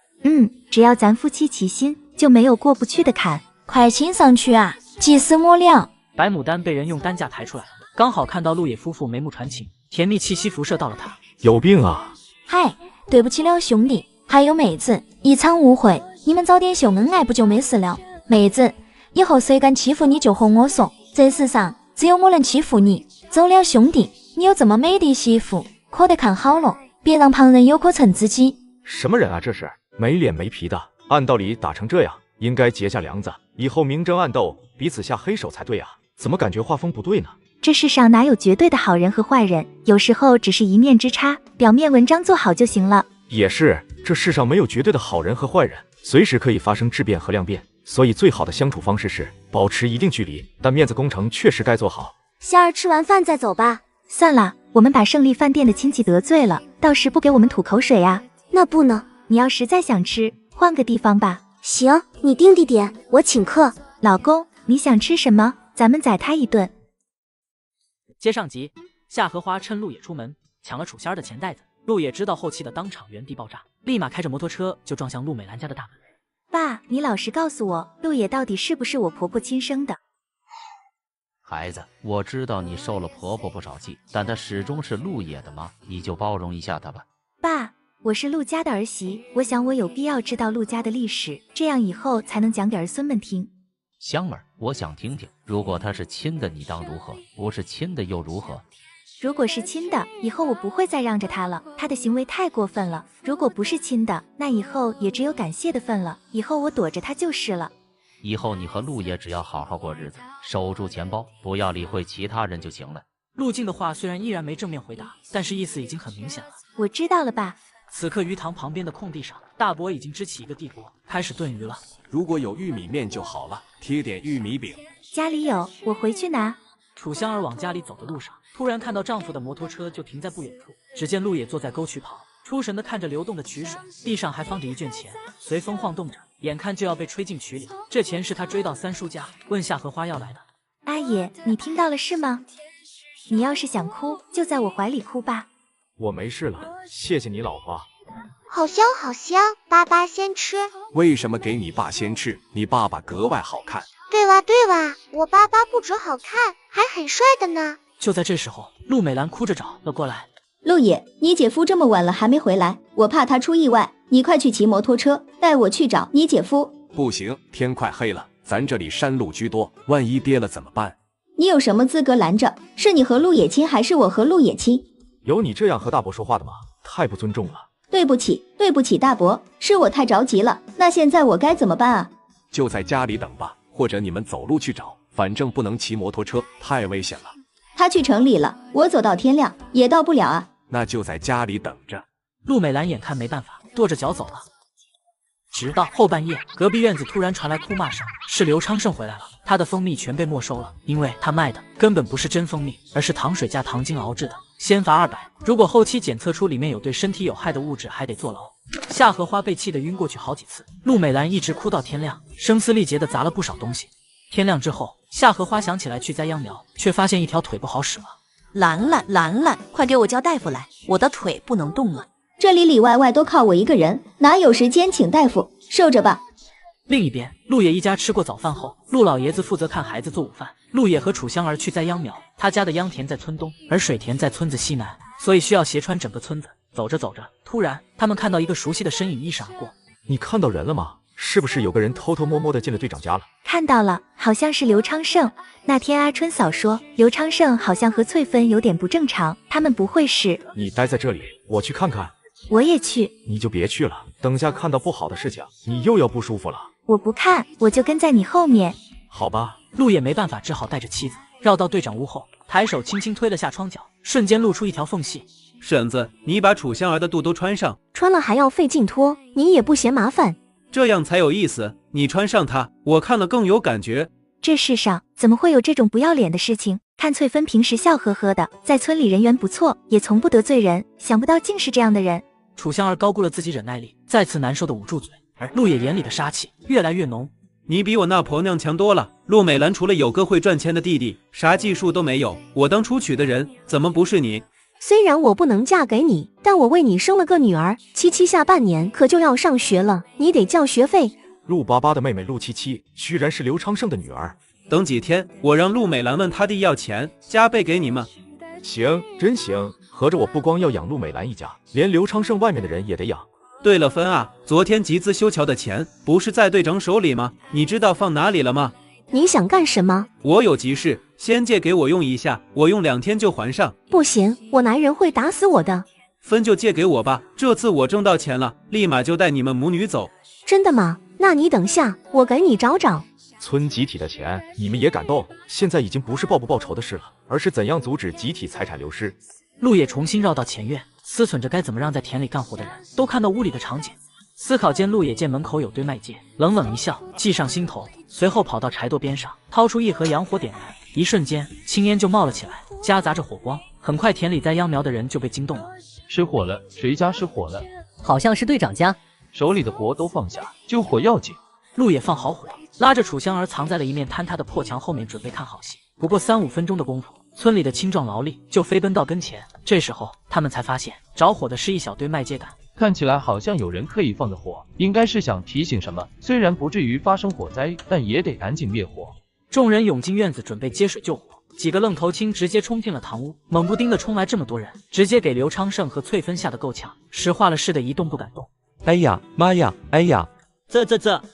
只要咱夫妻齐心，就没有过不去的坎。快亲上去啊，急死我了！白牡丹被人用担架抬出来了，刚好看到陆野夫妇眉目传情，甜蜜气息辐射到了他。有病啊！嗨，对不起了兄弟，还有妹子，一场误会，你们早点秀恩爱不就没事了？妹子，以后谁敢欺负你就和我说，这世上只有我能欺负你。走了兄弟，你有这么美的媳妇，可得看好了，别让旁人有可乘之机。什么人啊，这是没脸没皮的！按道理打成这样，应该结下梁子，以后明争暗斗，彼此下黑手才对啊！怎么感觉画风不对呢？这世上哪有绝对的好人和坏人，有时候只是一面之差，表面文章做好就行了。也是，这世上没有绝对的好人和坏人，随时可以发生质变和量变，所以最好的相处方式是保持一定距离，但面子工程确实该做好。仙儿吃完饭再走吧。算了，我们把胜利饭店的亲戚得罪了，到时不给我们吐口水啊。那不能，你要实在想吃，换个地方吧。行，你定地点，我请客。老公，你想吃什么？咱们宰他一顿。接上集，夏荷花趁陆野出门抢了楚仙儿的钱袋子，陆野知道后期的当场原地爆炸，立马开着摩托车就撞向陆美兰家的大门。爸，你老实告诉我，陆野到底是不是我婆婆亲生的？孩子，我知道你受了婆婆不少气，但她始终是陆野的妈，你就包容一下她吧。爸，我是陆家的儿媳，我想我有必要知道陆家的历史，这样以后才能讲给儿孙们听。香儿，我想听听，如果她是亲的，你当如何？不是亲的又如何？如果是亲的，以后我不会再让着她了，她的行为太过分了。如果不是亲的，那以后也只有感谢的份了，以后我躲着她就是了。以后你和陆野只要好好过日子，守住钱包，不要理会其他人就行了。陆静的话虽然依然没正面回答，但是意思已经很明显了。我知道了，爸。此刻鱼塘旁边的空地上，大伯已经支起一个地锅，开始炖鱼了。如果有玉米面就好了，贴点玉米饼。家里有，我回去拿。楚香儿往家里走的路上，突然看到丈夫的摩托车就停在不远处，只见陆野坐在沟渠旁，出神的看着流动的渠水，地上还放着一卷钱，随风晃动着，眼看就要被吹进渠里。这钱是他追到三叔家问夏荷花要来的。阿爷，你听到了是吗？你要是想哭，就在我怀里哭吧。我没事了，谢谢你老婆。好香好香，爸爸先吃。为什么给你爸先吃？你爸爸格外好看。对哇对哇，我爸爸不止好看，还很帅的呢。就在这时候，陆美兰哭着找了过来。陆野，你姐夫这么晚了还没回来，我怕他出意外，你快去骑摩托车带我去找你姐夫。不行，天快黑了，咱这里山路居多，万一跌了怎么办？你有什么资格拦着？是你和陆野亲还是我和陆野亲？有你这样和大伯说话的吗？太不尊重了。对不起，对不起，大伯，是我太着急了。那现在我该怎么办啊？就在家里等吧，或者你们走路去找，反正不能骑摩托车，太危险了。他去城里了，我走到天亮也到不了啊。那就在家里等着。陆美兰眼看没办法，跺着脚走了。直到后半夜，隔壁院子突然传来哭骂声，是刘昌盛回来了，他的蜂蜜全被没收了，因为他卖的根本不是真蜂蜜，而是糖水加糖精熬制的，先罚200，如果后期检测出里面有对身体有害的物质，还得坐牢。夏荷花被气得晕过去好几次，陆美兰一直哭到天亮，声嘶力竭地砸了不少东西。天亮之后，夏荷花想起来去栽秧苗，却发现一条腿不好使了。兰兰，快给我叫大夫来，我的腿不能动了。这里里外外都靠我一个人，哪有时间请大夫？受着吧。另一边，陆野一家吃过早饭后，陆老爷子负责看孩子做午饭。陆野和楚香儿去栽秧苗，他家的秧田在村东，而水田在村子西南，所以需要斜穿整个村子。走着走着，突然他们看到一个熟悉的身影一闪而过。你看到人了吗？是不是有个人偷偷摸摸的进了队长家了？看到了，好像是刘昌盛。那天阿春嫂说，刘昌盛好像和翠芬有点不正常，他们不会是……你待在这里，我去看看。我也去。你就别去了，等下看到不好的事情，你又要不舒服了。我不看，我就跟在你后面。好吧。陆野没办法，只好带着妻子绕到队长屋后，抬手轻轻推了下窗角，瞬间露出一条缝隙。婶子，你把楚香儿的肚都穿上。穿了还要费劲脱，你也不嫌麻烦。这样才有意思，你穿上它，我看了更有感觉。这世上怎么会有这种不要脸的事情？看翠芬平时笑呵呵的，在村里人缘不错，也从不得罪人，想不到竟是这样的人。楚香儿高估了自己忍耐力，再次难受的捂住嘴，而陆野眼里的杀气越来越浓。你比我那婆娘强多了。陆美兰除了有个会赚钱的弟弟，啥技术都没有。我当初娶的人怎么不是你？虽然我不能嫁给你，但我为你生了个女儿，七七下半年可就要上学了，你得交学费。陆爸爸的妹妹陆七七居然是刘昌盛的女儿。等几天，我让陆美兰问他弟要钱，加倍给你们。行，真行。合着我不光要养陆美兰一家，连刘昌盛外面的人也得养。对了，芬啊，昨天集资修桥的钱不是在队长手里吗？你知道放哪里了吗？你想干什么？我有急事，先借给我用一下，我用2天就还上。不行，我男人会打死我的。分就借给我吧，这次我挣到钱了，立马就带你们母女走。真的吗？那你等下，我给你找找。村集体的钱你们也敢动？现在已经不是报不报仇的事了，而是怎样阻止集体财产流失。陆野重新绕到前院，思忖着该怎么让在田里干活的人都看到屋里的场景。思考间，陆野见门口有堆麦秸，冷冷一笑，计上心头，随后跑到柴垛边上，掏出一盒洋火点燃，一瞬间青烟就冒了起来，夹杂着火光。很快田里栽秧苗的人就被惊动了。失火了，谁家失火了？好像是队长家。手里的活都放下，救火要紧。陆野放好火，拉着楚香儿藏在了一面坍塌的破墙后面，准备看好戏。不过3-5分钟的功夫，村里的青壮劳力就飞奔到跟前。这时候他们才发现着火的是一小堆麦秸秆，看起来好像有人刻意放的火，应该是想提醒什么。虽然不至于发生火灾，但也得赶紧灭火。众人涌进院子准备接水救火，几个愣头青直接冲进了堂屋，猛不丁的冲来这么多人，直接给刘昌盛和翠芬吓得够呛，石化了似的一动不敢动。哎呀妈呀，哎呀！这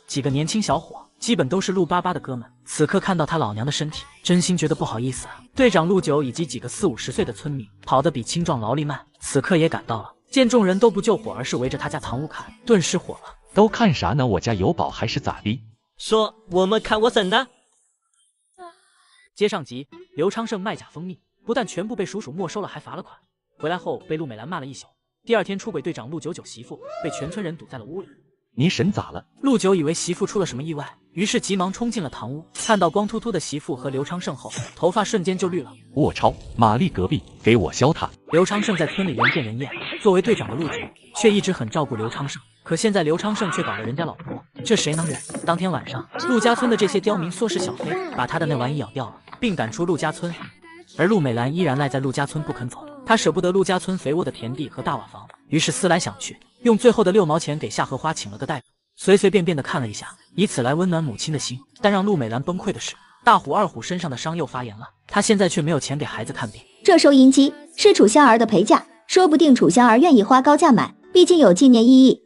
几个年轻小伙基本都是陆爸爸的哥们，此刻看到他老娘的身体，真心觉得不好意思啊。队长陆九以及几个40-50岁的村民跑得比青壮劳力慢，此刻也赶到了，见众人都不救火，而是围着他家堂屋砍，顿时火了。都看啥呢？我家有宝还是咋的？说我们看我省的。接上集，刘昌盛卖假蜂蜜，不但全部被叔叔没收了，还罚了款。回来后被陆美兰骂了一宿。第二天出轨队长陆99媳妇被全村人堵在了屋里。你婶咋了？陆九以为媳妇出了什么意外，于是急忙冲进了堂屋，看到光秃秃的媳妇和刘昌盛后，头发瞬间就绿了。我操！玛丽隔壁，给我削他！刘昌盛在村里人见人厌，作为队长的陆九却一直很照顾刘昌盛，可现在刘昌盛却搞了人家老婆，这谁能忍？当天晚上，陆家村的这些刁民唆使小飞把他的那玩意咬掉了，并赶出陆家村，而陆美兰依然赖在陆家村不肯走。她舍不得陆家村肥沃的田地和大瓦房，于是思来想去，用最后的6毛钱给夏荷花请了个大夫，随随便便的看了一下，以此来温暖母亲的心。但让陆美兰崩溃的是，大虎二虎身上的伤又发炎了，他现在却没有钱给孩子看病。这收音机是楚香儿的陪嫁，说不定楚香儿愿意花高价买，毕竟有纪念意义。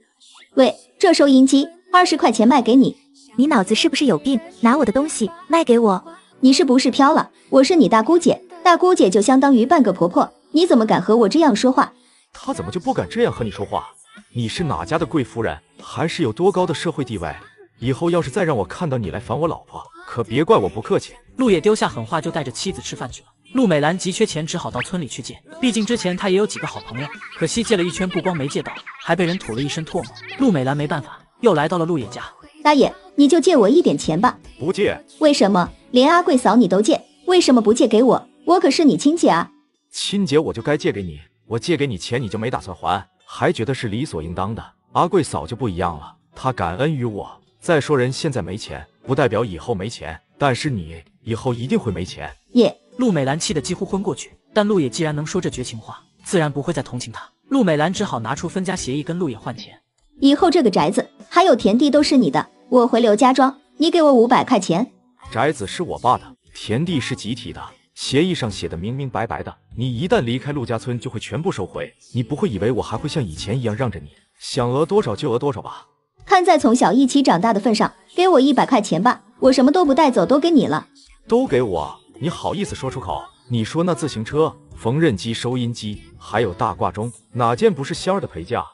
喂，这收音机20块钱卖给你。你脑子是不是有病？拿我的东西卖给我？你是不是飘了？我是你大姑姐，大姑姐就相当于半个婆婆，你怎么敢和我这样说话？他怎么就不敢这样和你说话？你是哪家的贵夫人，还是有多高的社会地位？以后要是再让我看到你来烦我老婆，可别怪我不客气。陆野丢下狠话就带着妻子吃饭去了。陆美兰急缺钱，只好到村里去借，毕竟之前他也有几个好朋友，可惜借了一圈不光没借到，还被人吐了一身唾沫。陆美兰没办法，又来到了陆野家。大爷，你就借我一点钱吧。不借。为什么？连阿贵嫂你都借，为什么不借给我？我可是你亲姐啊。亲姐我就该借给你，我借给你钱你就没打算还，还觉得是理所应当的。阿贵嫂就不一样了，她感恩于我。再说人现在没钱，不代表以后没钱，但是你以后一定会没钱。陆美兰气得几乎昏过去，但陆野既然能说这绝情话，自然不会再同情他。陆美兰只好拿出分家协议跟陆野换钱。以后这个宅子还有田地都是你的，我回刘家庄，你给我500块钱。宅子是我爸的，田地是集体的，协议上写的明明白白的，你一旦离开陆家村就会全部收回。你不会以为我还会像以前一样让着你，想讹多少就讹多少吧？看在从小一起长大的份上，给我100块钱吧，我什么都不带走，都给你了。都给我？你好意思说出口？你说那自行车、缝纫机、收音机，还有大挂钟，哪件不是仙儿的陪嫁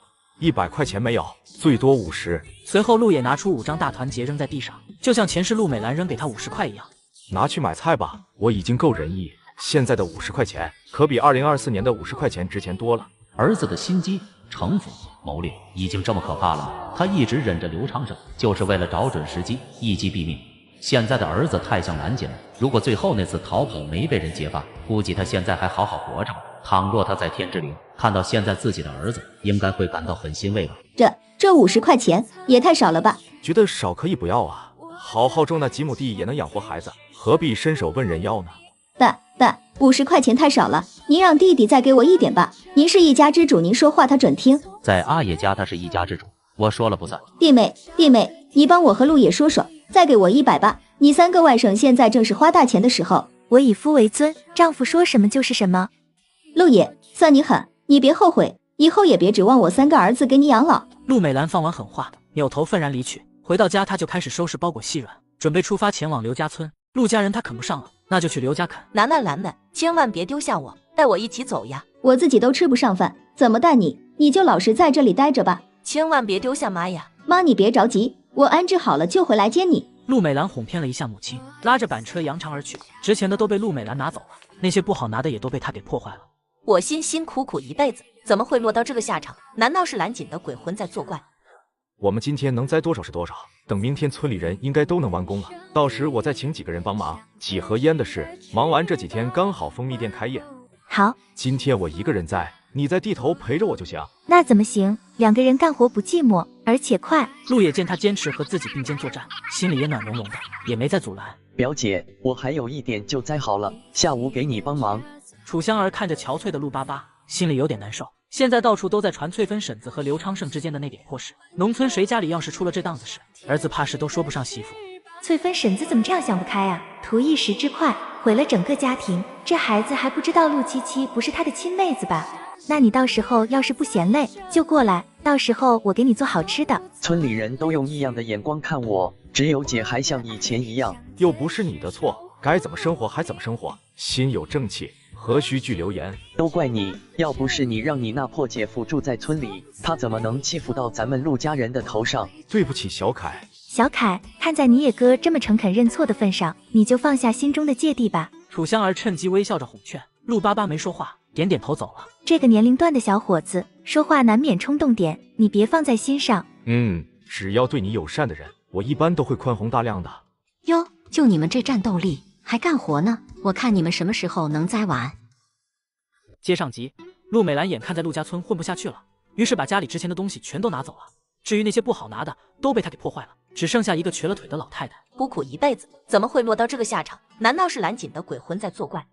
？100块钱没有，最多50。随后陆野拿出5张大团结扔在地上，就像前世陆美兰扔给他50块一样。拿去买菜吧，我已经够仁义，现在的50块钱可比2024年的50块钱值钱多了。儿子的心机、城府、谋略已经这么可怕了，他一直忍着刘昌盛，就是为了找准时机一击毙命。现在的儿子太像蓝锦了，如果最后那次逃跑没被人揭发，估计他现在还好好活着吧。倘若他在天之灵看到现在自己的儿子，应该会感到很欣慰吧。这50块钱也太少了吧？觉得少可以不要啊，好好种那几亩地也能养活孩子，何必伸手问人要呢？爸，50块钱太少了，您让弟弟再给我一点吧。您是一家之主，您说话他准听。在阿爷家他是一家之主，我说了不算。弟妹，你帮我和陆野说说，再给我100吧。你3个外甥现在正是花大钱的时候。我以夫为尊，丈夫说什么就是什么。陆野，算你狠，你别后悔，以后也别指望我3个儿子给你养老。陆美兰放完狠话，扭头愤然离去。回到家，她就开始收拾包裹细软，准备出发前往刘家村。陆家人她啃不上了，那就去刘家啃。兰，千万别丢下我，带我一起走呀！我自己都吃不上饭，怎么带你？你就老实在这里待着吧。千万别丢下妈呀！妈，你别着急，我安置好了就回来接你。陆美兰哄骗了一下母亲，拉着板车扬长而去。值钱的都被陆美兰拿走了，那些不好拿的也都被她给破坏了。我辛辛苦苦一辈子，怎么会落到这个下场？难道是蓝锦的鬼魂在作怪？我们今天能栽多少是多少，等明天村里人应该都能完工了，到时我再请几个人帮忙。几盒烟的事，忙完这几天刚好蜂蜜店开业。好，今天我一个人在，你在地头陪着我就行。那怎么行？2个人干活不寂寞，而且快。陆野见他坚持和自己并肩作战，心里也暖融融的，也没再阻拦。表姐，我还有一点就栽好了，下午给你帮忙。楚香儿看着憔悴的陆巴巴，心里有点难受。现在到处都在传翠芬婶子和刘昌盛之间的那点破事，农村谁家里要是出了这档子事，儿子怕是都说不上媳妇。翠芬婶子怎么这样想不开啊？图一时之快，毁了整个家庭。这孩子还不知道陆七七不是他的亲妹子吧？那你到时候要是不嫌累，就过来，到时候我给你做好吃的。村里人都用异样的眼光看我，只有姐还像以前一样。又不是你的错，该怎么生活还怎么生活，心有正气，何须惧流言？都怪你，要不是你让你那破姐夫住在村里，他怎么能欺负到咱们陆家人的头上？对不起小凯。小凯，看在你野哥这么诚恳认错的份上，你就放下心中的芥蒂吧。楚香儿趁机微笑着哄劝，陆巴巴没说话，点点头走了。这个年龄段的小伙子说话难免冲动点，你别放在心上。只要对你友善的人，我一般都会宽宏大量的。哟，就你们这战斗力，还干活呢？我看你们什么时候能栽完。接上集，陆美兰眼看在陆家村混不下去了，于是把家里值钱的东西全都拿走了。至于那些不好拿的，都被他给破坏了，只剩下一个瘸了腿的老太太。苦苦一辈子，怎么会落到这个下场？难道是蓝锦的鬼魂在作怪？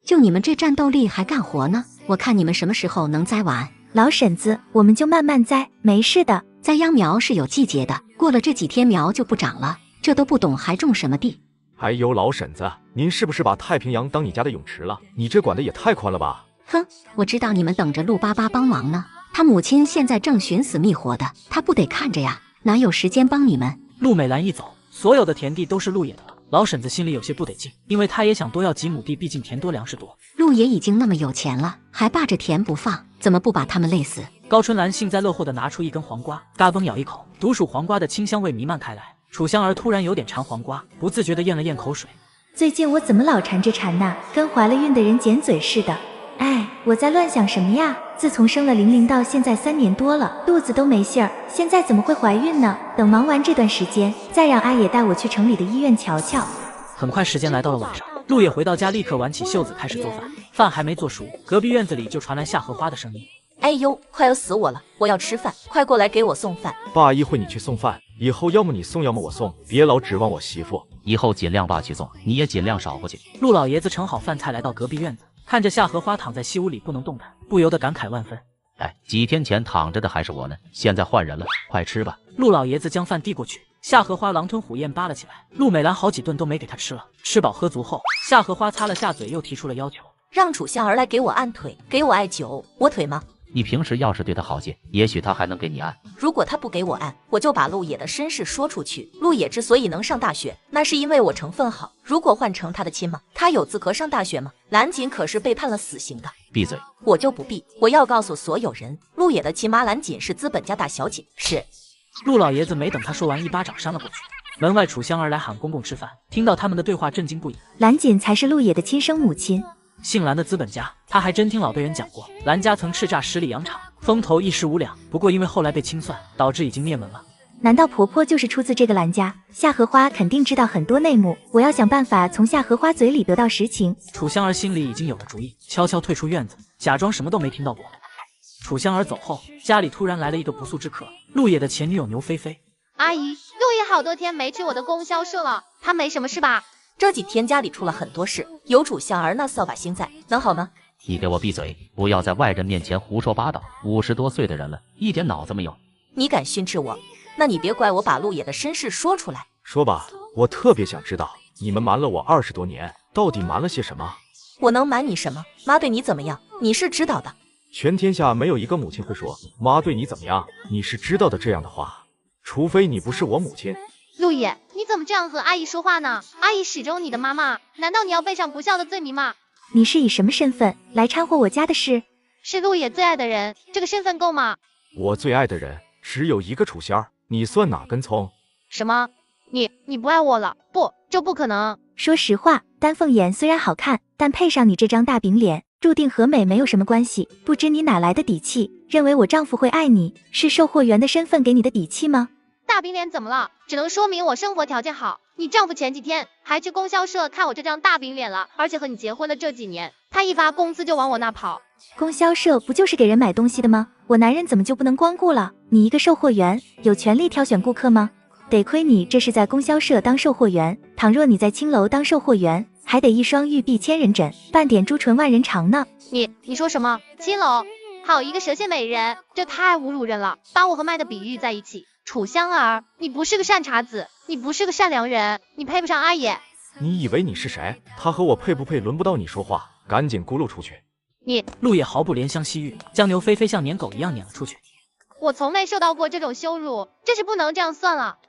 就你们这战斗力还干活呢？我看你们什么时候能栽完。老婶子，我们就慢慢栽，没事的。栽秧苗是有季节的，过了这几天苗就不长了，这都不懂还种什么地？还有老婶子，您是不是把太平洋当你家的泳池了？你这管的也太宽了吧！哼，我知道你们等着陆巴巴帮忙呢，他母亲现在正寻死觅活的，他不得看着呀，哪有时间帮你们？陆美兰一走，所有的田地都是陆野的了。老婶子心里有些不得劲，因为她也想多要几亩地，毕竟田多粮食多。陆野已经那么有钱了，还霸着田不放，怎么不把他们累死？高春兰幸灾乐祸地拿出一根黄瓜，嘎嘣咬一口，独属黄瓜的清香味弥漫开来。楚香儿突然有点馋黄瓜，不自觉地咽了咽口水。最近我怎么老馋这馋呐，跟怀了孕的人捡嘴似的。哎，我在乱想什么呀？自从生了玲玲到现在3年多了，肚子都没信儿，现在怎么会怀孕呢？等忙完这段时间，再让阿野带我去城里的医院瞧瞧。很快时间来到了晚上，陆野回到家，立刻挽起袖子开始做饭。饭还没做熟，隔壁院子里就传来夏荷花的声音。哎呦，快要死我了！我要吃饭，快过来给我送饭。爸一会你去送饭，以后要么你送，要么我送，别老指望我媳妇。以后尽量爸去送，你也尽量少过去。陆老爷子盛好饭菜来到隔壁院子，看着夏荷花躺在西屋里不能动弹，不由得感慨万分。哎，几天前躺着的还是我呢，现在换人了，快吃吧。陆老爷子将饭递过去，夏荷花狼吞虎咽扒了起来。陆美兰好几顿都没给他吃了。吃饱喝足后，夏荷花擦了下嘴，又提出了要求，让楚香儿来给我按腿，给我艾灸。我腿吗？你平时要是对他好些，也许他还能给你按。如果他不给我按，我就把陆野的身世说出去。陆野之所以能上大学，那是因为我成分好。如果换成他的亲妈，他有资格上大学吗？蓝锦可是被判了死刑的。闭嘴！我就不闭，我要告诉所有人，陆野的亲妈蓝锦是资本家大小姐。是。陆老爷子没等他说完，一巴掌扇了过去。门外楚香儿来喊公公吃饭，听到他们的对话，震惊不已。蓝锦才是陆野的亲生母亲。姓蓝的资本家，他还真听老辈人讲过，蓝家曾叱咤10里洋场，风头一时无两。不过因为后来被清算，导致已经灭门了。难道婆婆就是出自这个兰家？夏荷花肯定知道很多内幕，我要想办法从夏荷花嘴里得到实情。楚香儿心里已经有了主意，悄悄退出院子，假装什么都没听到过。楚香儿走后，家里突然来了一个不速之客，陆野的前女友牛菲菲。阿姨，陆野好多天没去我的供销社了，他没什么事吧？这几天家里出了很多事，有楚香儿那扫把星在，能好吗？你给我闭嘴，不要在外人面前胡说八道。50多岁的人了，一点脑子没有。你敢训斥我，那你别怪我把陆野的身世说出来。说吧，我特别想知道，你们瞒了我20多年，到底瞒了些什么？我能瞒你什么？妈对你怎么样，你是知道的。全天下没有一个母亲会说妈对你怎么样，你是知道的这样的话，除非你不是我母亲。陆野，你怎么这样和阿姨说话呢？阿姨始终你的妈妈，难道你要背上不孝的罪名吗？你是以什么身份来掺和我家的事？是陆野最爱的人，这个身份够吗？我最爱的人只有一个楚仙儿，你算哪根葱？什么？你不爱我了？不，这不可能。说实话，丹凤眼虽然好看，但配上你这张大饼脸，注定和美没有什么关系。不知你哪来的底气，认为我丈夫会爱你？是售货员的身份给你的底气吗？大饼脸怎么了？只能说明我生活条件好。你丈夫前几天还去供销社看我这张大饼脸了，而且和你结婚的这几年，他一发工资就往我那跑。供销社不就是给人买东西的吗？我男人怎么就不能光顾了？你一个售货员，有权利挑选顾客吗？得亏你这是在供销社当售货员，倘若你在青楼当售货员，还得一双玉臂千人枕，半点朱唇万人肠呢。你说什么？青楼？好一个蛇蝎美人，这太侮辱人了，把我和麦的比喻在一起。楚香儿，你不是个善茬子，你不是个善良人，你配不上阿野。你以为你是谁？他和我配不配轮不到你说话，赶紧咕噜出去。陆野毫不怜香惜玉，将牛菲菲像撵狗一样撵了出去。我从没受到过这种羞辱，这是不能这样算了。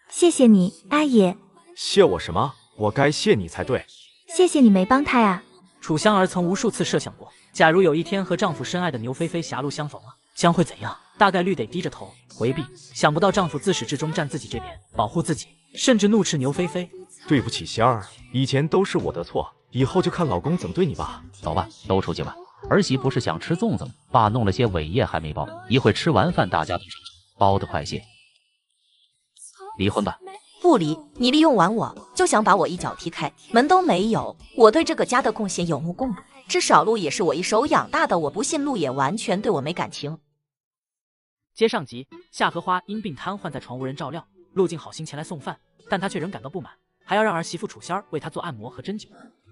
谢谢你，阿野。谢我什么？我该谢你才对。谢谢你没帮他呀。楚香儿曾无数次设想过，假如有一天和丈夫深爱的牛菲菲狭路相逢了，将会怎样？大概率得低着头回避。想不到丈夫自始至终站自己这边，保护自己，甚至怒斥牛菲菲。对不起仙儿，以前都是我的错，以后就看老公怎么对你吧。走吧，都出去吧。儿媳不是想吃粽子吗？爸弄了些伟业还没包，一会吃完饭大家都上场，包得快些。离婚吧。不离，你利用完我就想把我一脚踢开，门都没有。我对这个家的贡献有目共睹，至少陆也是我一手养大的，我不信陆也完全对我没感情。接上集，夏荷花因病瘫痪在床无人照料，陆静好心前来送饭，但他却仍感到不满，还要让儿媳妇楚仙儿为他做按摩和针灸。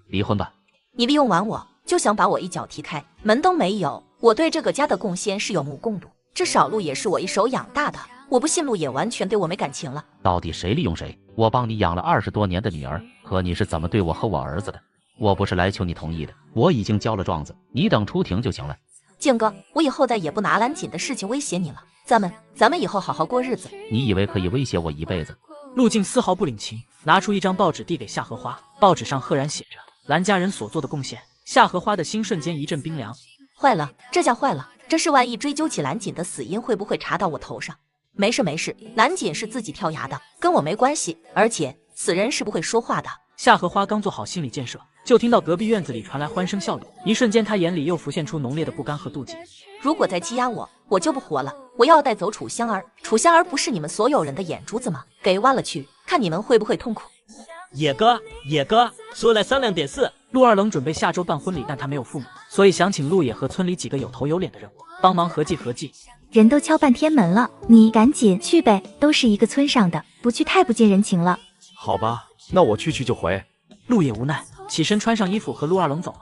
离婚吧。你利用完我就想把我一脚踢开，门都没有。我对这个家的贡献是有目共睹，至少陆也是我一手养大的，我不信陆也完全对我没感情了。到底谁利用谁？我帮你养了20多年的女儿，可你是怎么对我和我儿子的？我不是来求你同意的，我已经交了状子，你等出庭就行了。静哥，我以后再也不拿蓝锦的事情威胁你了，咱们以后好好过日子。你以为可以威胁我一辈子？陆静丝毫不领情，拿出一张报纸递给夏荷花，报纸上赫然写着蓝家人所做的贡献。夏荷花的心瞬间一阵冰凉。坏了，这下坏了，这事万一追究起蓝锦的死因，会不会查到我头上？没事没事，蓝锦是自己跳崖的，跟我没关系，而且死人是不会说话的。夏荷花刚做好心理建设，就听到隔壁院子里传来欢声笑语，一瞬间她眼里又浮现出浓烈的不甘和妒忌。如果再欺压我，我就不活了，我要带走楚香儿。楚香儿不是你们所有人的眼珠子吗？给挖了去，看你们会不会痛苦。野哥，说来商量点事。陆二冷准备下周办婚礼，但他没有父母，所以想请陆野和村里几个有头有脸的人物帮忙合计合计。人都敲半天门了，你赶紧去呗，都是一个村上的，不去太不近人情了。好吧，那我去就回。陆野无奈，起身穿上衣服和陆二冷走了。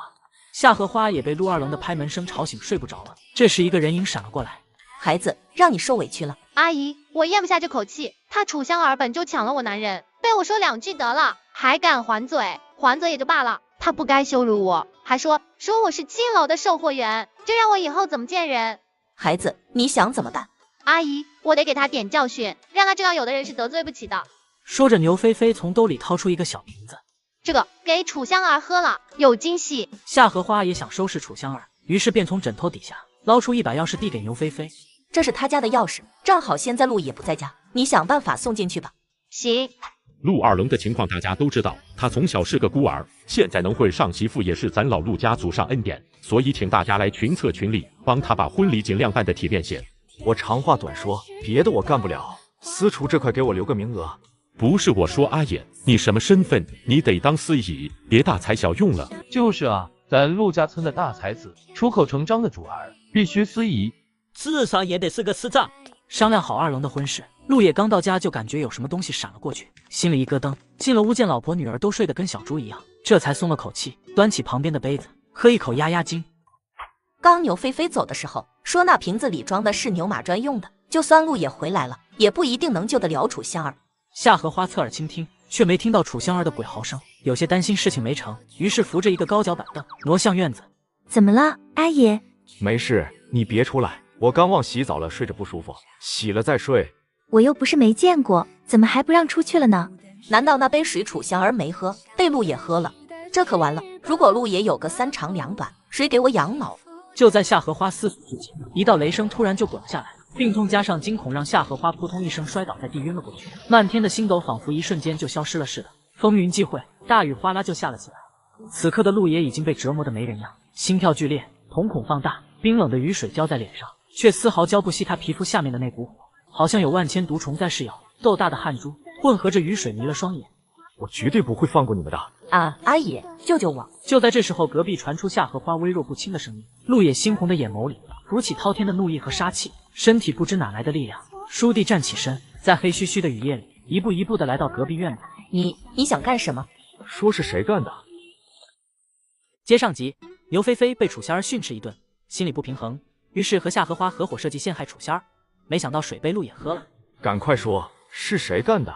夏荷花也被陆二冷的拍门声吵醒，睡不着了。这时一个人影闪了过来。孩子，让你受委屈了。阿姨，我咽不下这口气，他楚香儿本就抢了我男人，被我说2句得了，还敢还嘴，还嘴也就罢了，他不该羞辱我，还说我是青楼的售货员，这让我以后怎么见人？孩子，你想怎么办？阿姨，我得给他点教训，让他知道有的人是得罪不起的。说着，牛菲菲从兜里掏出一个小瓶子，这个给楚香儿喝了，有惊喜。夏荷花也想收拾楚香儿，于是便从枕头底下捞出1把钥匙递给牛菲菲。这是他家的钥匙，正好现在陆也不在家，你想办法送进去吧。行。陆二龙的情况大家都知道，他从小是个孤儿，现在能会上媳妇也是咱老陆家祖上恩典，所以请大家来群策群力，帮他把婚礼尽量办得体面些。我长话短说，别的我干不了，私厨这块给我留个名额。不是我说，阿爷，你什么身份？你得当司仪，别大材小用了。就是啊，咱陆家村的大才子，出口成章的主儿，必须司仪，至少也得是个师长。商量好二龙的婚事，陆野刚到家就感觉有什么东西闪了过去，心里一咯噔。进了屋见老婆女儿都睡得跟小猪一样，这才松了口气，端起旁边的杯子喝一口压压惊。刚牛飞飞走的时候说那瓶子里装的是牛马专用的，就算陆野回来了，也不一定能救得了楚香儿。夏荷花侧耳倾听，却没听到楚香儿的鬼嚎声，有些担心事情没成，于是扶着一个高脚板凳挪向院子。怎么了，阿爷？没事，你别出来，我刚忘洗澡了，睡着不舒服，洗了再睡。我又不是没见过，怎么还不让出去了呢？难道那杯水楚香儿没喝，被陆野喝了？这可完了！如果陆野有个3长2短，谁给我养老？就在夏荷花思索之间，一道雷声突然就滚了下来，病痛加上惊恐，让夏荷花扑通一声摔倒在地，晕了过去。漫天的星斗仿佛一瞬间就消失了似的，风云际会，大雨哗啦就下了起来。此刻的陆野已经被折磨得没人样，心跳剧烈，瞳孔放大，冰冷的雨水浇在脸上，却丝毫浇不熄他皮肤下面的那股火，好像有万千毒虫在噬咬。豆大的汗珠混合着雨水迷了双眼。我绝对不会放过你们的。阿爷，救救我！就在这时候，隔壁传出夏荷花微弱不清的声音。陆野猩红的眼眸里浮起滔天的怒意和杀气，身体不知哪来的力量，倏地站起身，在黑黢黢的雨夜里，一步一步的来到隔壁院子。你想干什么？说是谁干的？接上集，牛菲菲被楚仙儿训斥一顿，心里不平衡，于是和夏荷花合伙设计陷害楚仙儿，没想到水被陆野喝了。赶快说，是谁干的？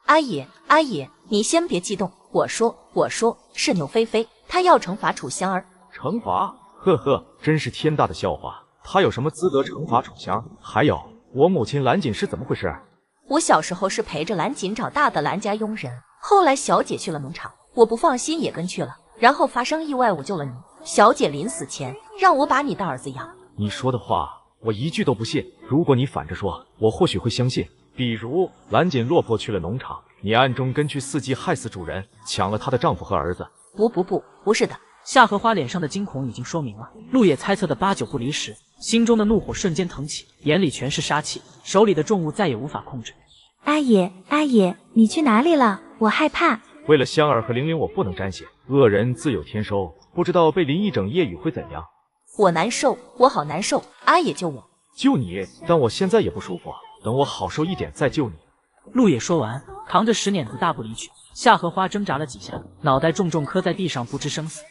阿爷，你先别激动，我说是牛菲菲，她要惩罚楚香儿。惩罚？呵呵，真是天大的笑话！她有什么资格惩罚楚香？还有，我母亲蓝锦是怎么回事？我小时候是陪着蓝锦长大的蓝家佣人，后来小姐去了农场，我不放心也跟去了，然后发生意外，我救了你。小姐临死前让我把你当儿子养。你说的话我一句都不信，如果你反着说，我或许会相信。比如蓝锦落魄去了农场，你暗中跟去伺机害死主人，抢了她的丈夫和儿子。不是的。夏荷花脸上的惊恐已经说明了，陆野猜测的8、9不离10，心中的怒火瞬间腾起，眼里全是杀气，手里的重物再也无法控制。阿爷，你去哪里了？我害怕。为了香儿和玲玲，我不能沾血，恶人自有天收，不知道被淋一整夜雨会怎样。我难受，我好难受，阿爷救我！救你？但我现在也不舒服，等我好受一点再救你。陆野说完，扛着石碾子大步离去。夏荷花挣扎了几下，脑袋重重磕在地上，不知生死。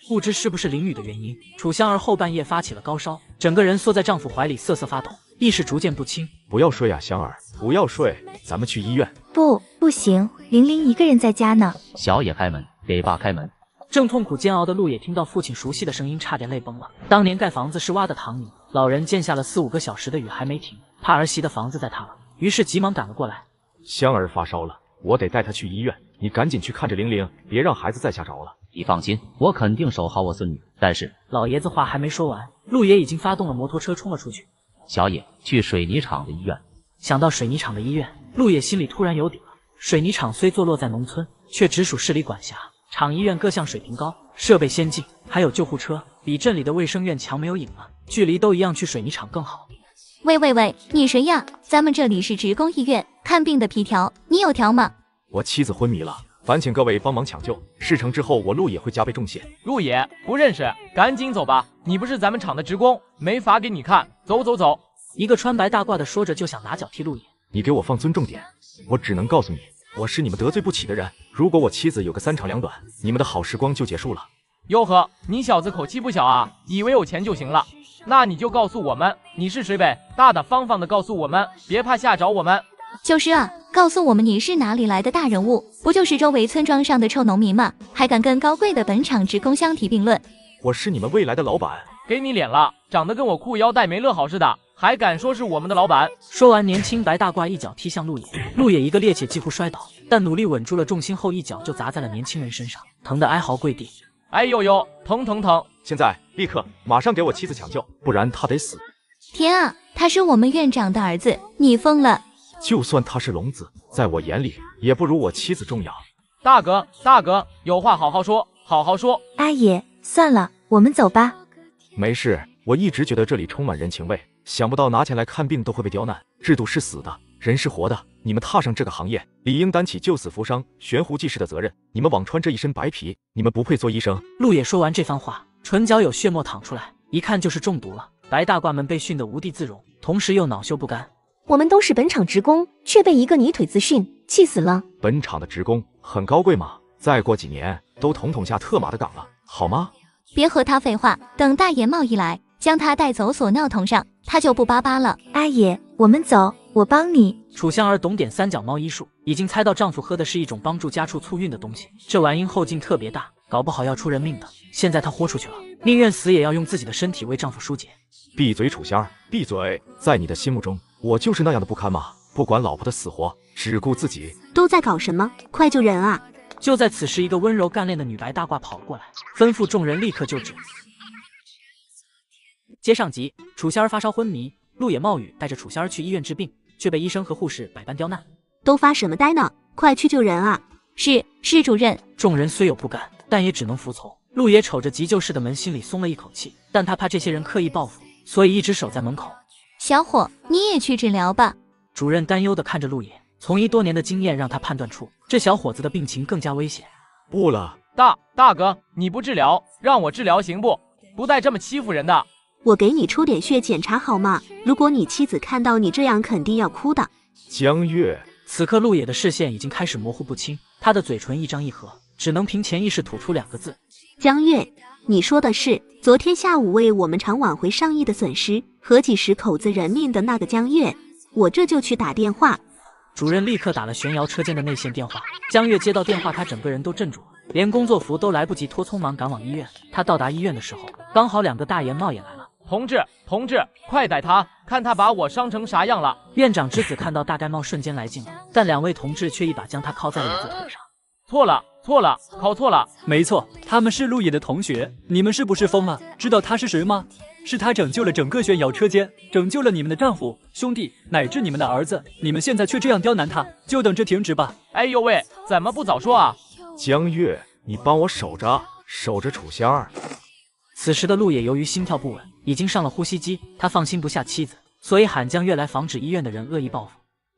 不知是不是淋雨的原因，楚香儿后半夜发起了高烧，整个人缩在丈夫怀里瑟瑟发抖，意识逐渐不清。不要睡啊，香儿，不要睡，咱们去医院。不行，玲玲一个人在家呢。小野开门，给爸开门。正痛苦煎熬的陆野听到父亲熟悉的声音，差点泪崩了。当年盖房子是挖的塘泥，老人见下了4、5个小时的雨还没停，怕儿媳的房子再塌了，于是急忙赶了过来。香儿发烧了，我得带她去医院，你赶紧去看着玲玲，别让孩子再吓着了。你放心，我肯定守好我孙女。但是老爷子话还没说完，陆野已经发动了摩托车冲了出去。小野，去水泥厂的医院。想到水泥厂的医院，陆野心里突然有底了。水泥厂虽坐落在农村，却直属市里管辖。厂医院各项水平高，设备先进，还有救护车，比镇里的卫生院强没有影了。距离都一样，去水泥厂更好。喂，你谁呀？咱们这里是职工医院，看病的皮条，你有条吗？我妻子昏迷了，烦请各位帮忙抢救。事成之后，我陆野会加倍重谢。陆野不认识，赶紧走吧！你不是咱们厂的职工，没法给你看。走。一个穿白大褂的说着就想拿脚踢陆野。你给我放尊重点，我只能告诉你，我是你们得罪不起的人。如果我妻子有个3长2短，你们的好时光就结束了。哟呵，你小子口气不小啊，以为有钱就行了。那你就告诉我们你是谁呗，大大方方的告诉我们，别怕吓着我们。就是啊，告诉我们你是哪里来的大人物，不就是周围村庄上的臭农民吗？还敢跟高贵的本厂职工相提并论？我是你们未来的老板。给你脸了，长得跟我裤腰带没勒好似的，还敢说是我们的老板？说完，年轻白大褂一脚踢向陆野，陆野一个趔趄几乎摔倒，但努力稳住了重心后，一脚就砸在了年轻人身上，疼得哀嚎跪地。哎呦，疼！现在立刻马上给我妻子抢救，不然她得死。天啊，他是我们院长的儿子，你疯了！就算他是聋子，在我眼里也不如我妻子重要。大哥，有话好好说。阿爷，算了，我们走吧。没事，我一直觉得这里充满人情味，想不到拿钱来看病都会被刁难，制度是死的，人是活的，你们踏上这个行业，理应担起救死扶伤、悬壶济世的责任。你们枉穿这一身白皮，你们不配做医生。陆野说完这番话，唇角有血沫淌出来，一看就是中毒了。白大褂们被训得无地自容，同时又恼羞不甘。我们都是本厂职工，却被一个泥腿子训，气死了。本厂的职工很高贵吗？再过几年都统统下特马的岗了，好吗？别和他废话，等大爷贸一来，将他带走锁尿桶上，他就不巴巴了。阿爷，我们走，我帮你。楚香儿懂点三脚猫医术，已经猜到丈夫喝的是一种帮助家畜促孕的东西，这玩意后劲特别大，搞不好要出人命的。现在她豁出去了，宁愿死也要用自己的身体为丈夫疏解。闭嘴，楚香儿，闭嘴！在你的心目中，我就是那样的不堪吗？不管老婆的死活，只顾自己。都在搞什么？快救人啊！就在此时，一个温柔干练的女白大褂跑了过来，吩咐众人立刻救治。接上集，楚仙儿发烧昏迷，陆野冒雨带着楚仙儿去医院治病，却被医生和护士百般刁难。都发什么呆呢？快去救人啊！是主任。众人虽有不甘，但也只能服从。陆野瞅着急救室的门，心里松了一口气，但他怕这些人刻意报复，所以一直守在门口。小伙，你也去治疗吧。主任担忧地看着陆野，从医多年的经验让他判断出这小伙子的病情更加危险。不了，大哥，你不治疗，让我治疗行不？不带这么欺负人的。我给你抽点血检查好吗？如果你妻子看到你这样，肯定要哭的。江月，此刻陆野的视线已经开始模糊不清，他的嘴唇一张一合，只能凭潜意识吐出2个字：江月。你说的是昨天下午为我们厂挽回上亿的损失和几十口子人命的那个江月？我这就去打电话。主任立刻打了玄瑶车间的内线电话。江月接到电话，他整个人都镇住了，连工作服都来不及脱，匆忙赶往医院。他到达医院的时候，刚好2个大檐帽也来了。同志，快逮他，看他把我伤成啥样了。院长之子看到大盖帽瞬间来劲了，但2位同志却一把将他铐在了椅子腿上。错了，考错了。没错，他们是陆野的同学，你们是不是疯了？知道他是谁吗？是他拯救了整个炫瑶车间，拯救了你们的丈夫、兄弟，乃至你们的儿子。你们现在却这样刁难他，就等着停职吧。哎呦喂，怎么不早说啊？江月，你帮我守着楚香儿。此时的陆野由于心跳不稳，已经上了呼吸机，他放心不下妻子，所以喊江月来防止医院的人恶意报复。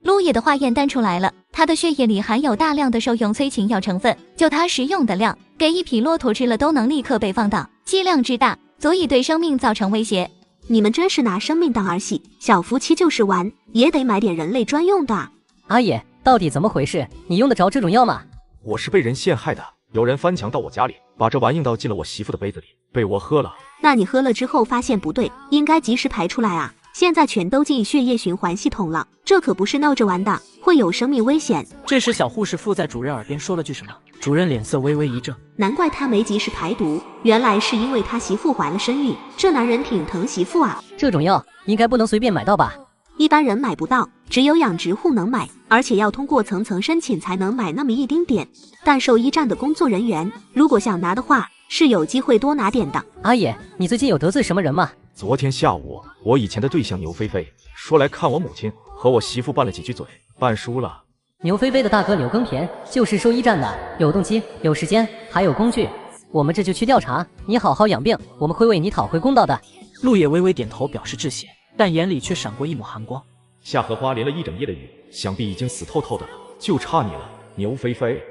陆野的化验单出来了，他的血液里含有大量的受用催情药成分，就他食用的量，给一匹骆驼吃了都能立刻被放倒，剂量之大，足以对生命造成威胁。你们真是拿生命当儿戏，小夫妻就是玩，也得买点人类专用的。阿野，到底怎么回事？你用得着这种药吗？我是被人陷害的，有人翻墙到我家里，把这玩意倒进了我媳妇的杯子里，被我喝了。那你喝了之后发现不对，应该及时排出来啊！现在全都进血液循环系统了，这可不是闹着玩的，会有生命危险。这时小护士附在主任耳边说了句什么，主任脸色微微一怔，难怪他没及时排毒，原来是因为他媳妇怀了身孕，这男人挺疼媳妇啊。这种药应该不能随便买到吧？一般人买不到，只有养殖户能买，而且要通过层层申请才能买那么一丁点。但兽医站的工作人员如果想拿的话，是有机会多拿点的。阿野，你最近有得罪什么人吗？昨天下午，我以前的对象牛菲菲说来看我母亲，和我媳妇拌了几句嘴，拌输了。牛菲菲的大哥牛耕田就是兽医站的，有动机、有时间，还有工具。我们这就去调查，你好好养病，我们会为你讨回公道的。陆野微微点头表示致谢，但眼里却闪过一抹寒光。夏荷花淋了一整夜的雨，想必已经死透透的了，就差你了，牛菲菲。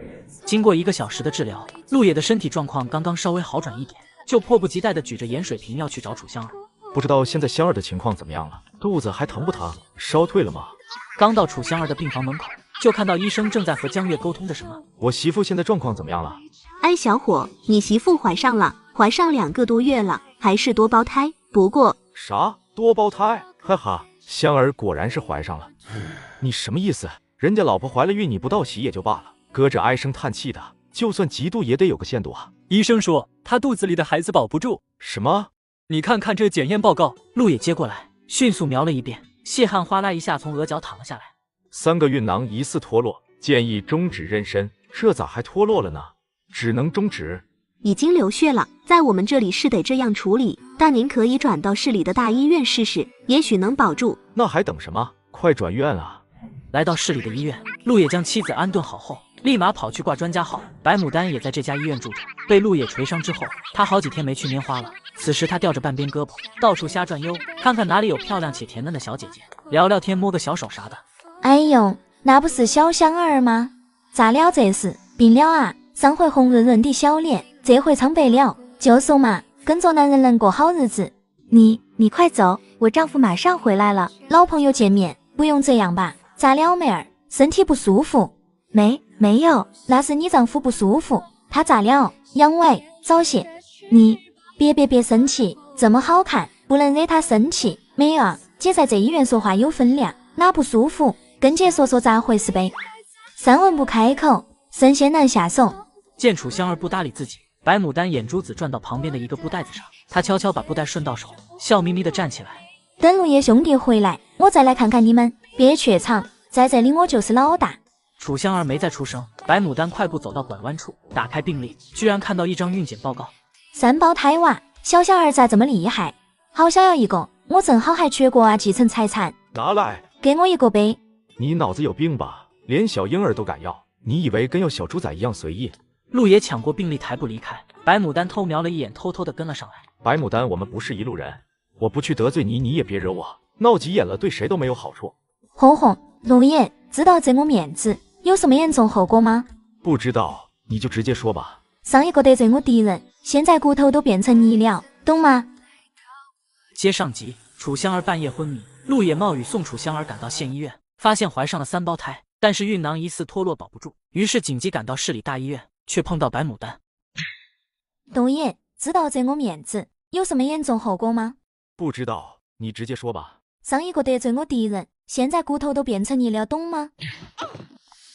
经过1个小时的治疗，陆野的身体状况刚刚稍微好转一点，就迫不及待地举着盐水瓶要去找楚香儿。不知道现在香儿的情况怎么样了？肚子还疼不疼？烧退了吗？刚到楚香儿的病房门口，就看到医生正在和江月沟通着什么。我媳妇现在状况怎么样了？哎，小伙，你媳妇怀上了，怀上2个多月了，还是多胞胎。不过啥多胞胎？哈哈，香儿果然是怀上了。你什么意思？人家老婆怀了孕，你不道喜也就罢了，搁着唉声叹气的，就算嫉妒也得有个限度啊。医生说她肚子里的孩子保不住。什么？你看看这检验报告。陆野接过来，迅速描了一遍，血汗哗啦一下从额角淌了下来。3个孕囊疑似脱落，建议终止妊娠。这咋还脱落了呢？只能终止。已经流血了，在我们这里是得这样处理，但您可以转到市里的大医院试试，也许能保住。那还等什么？快转院啊！来到市里的医院，陆野将妻子安顿好后，立马跑去挂专家号。白牡丹也在这家医院住着。被陆野锤伤之后，他好几天没去拈花了。此时他吊着半边胳膊，到处瞎转悠，看看哪里有漂亮且甜嫩的小姐姐，聊聊天，摸个小手啥的。哎呦，那不是小香儿吗？咋了这是？病了啊？上回红润润的小脸，这回苍白了。就说嘛，跟着男人能过好日子。你快走，我丈夫马上回来了。老朋友见面，不用这样吧？咋了妹儿？身体不舒服？没有，那是你丈夫不舒服。他咋了？阳痿？早泄？别生气，这么好看，不能惹他生气。妹儿，姐在这医院说话有分量，哪不舒服？跟姐说说咋回事呗。三文不开口，神仙难下手。见楚香儿不搭理自己，白牡丹眼珠子转到旁边的一个布袋子上，她悄悄把布袋顺到手，笑眯眯地站起来。等陆爷兄弟回来，我再来看看你们，别怯场，在这里我就是老大。楚香儿没再出声，白牡丹快步走到拐弯处，打开病历，居然看到一张孕检报告。3胞胎娃，小香儿咋这么厉害？好想要一个，我正好还缺个继承财产。拿来，给我一个呗。你脑子有病吧？连小婴儿都敢要，你以为跟要小猪仔一样随意？陆爷抢过病历台步离开，白牡丹偷瞄了一眼，偷偷的跟了上来。白牡丹，我们不是一路人，我不去得罪你，你也别惹我，闹急眼了对谁都没有好处。哄，陆爷知道这我面子，有什么严重后果吗？不知道，你就直接说吧。上一个得罪我敌人，现在骨头都变成泥了，懂吗？接上集，楚香儿半夜昏迷，陆野冒雨送楚香儿赶到县医院，发现怀上了3胞胎，但是孕囊疑似脱落保不住，于是紧急赶到市里大医院，却碰到白牡丹。董爷知道这我面子，有什么严重后果吗？不知道，你直接说吧。上一个得罪我敌人，现在骨头都变成泥了，懂吗？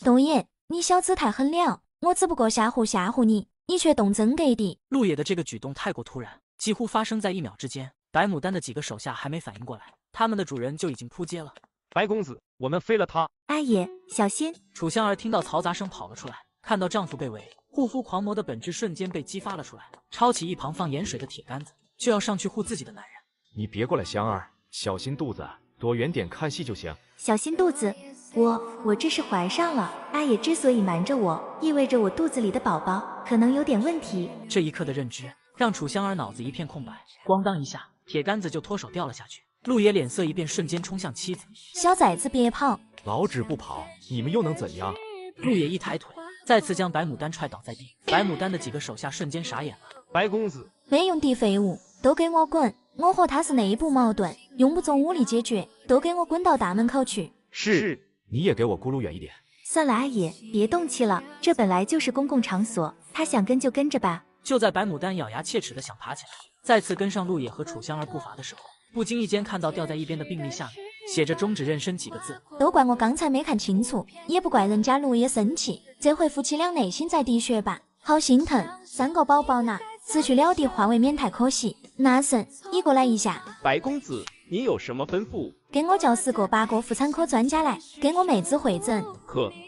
董爷，你小子太狠了，我只不过吓唬你，你却动真格的。陆野的这个举动太过突然，几乎发生在1秒之间。白牡丹的几个手下还没反应过来，他们的主人就已经扑街了。白公子，我们飞了他！阿爷，小心！楚香儿听到嘈杂声跑了出来，看到丈夫被围，护肤狂魔的本质瞬间被激发了出来，抄起一旁放盐水的铁杆子，就要上去护自己的男人。你别过来，香儿，小心肚子，躲远点看戏就行。小心肚子，我这是怀上了。阿爷之所以瞒着我，意味着我肚子里的宝宝可能有点问题。这一刻的认知让楚香儿脑子一片空白，咣当一下，铁杆子就脱手掉了下去。陆爷脸色一变，瞬间冲向妻子。小崽子别跑！老子不跑，你们又能怎样？陆爷一抬腿，再次将白牡丹踹倒在地。白牡丹的几个手下瞬间傻眼了。白公子，没用的废物，都给我滚！我和他是内部矛盾，用不着武力解决，都给我滚到大门口去。是，你也给我咕噜远一点。算了，阿爷，别动气了，这本来就是公共场所，他想跟就跟着吧。就在白牡丹咬牙切齿的想爬起来，再次跟上陆野和楚香儿步伐的时候，不经意间看到吊在一边的病历下面写着终止妊娠几个字。都怪我刚才没看清楚，也不怪人家陆爷生气，这回夫妻俩内心在滴血吧，好心疼，3个宝宝呢，失去了的话未免太可惜。那神，你过来一下。白公子，你有什么吩咐？给我叫10个8个妇产科专家来，给我妹子会诊。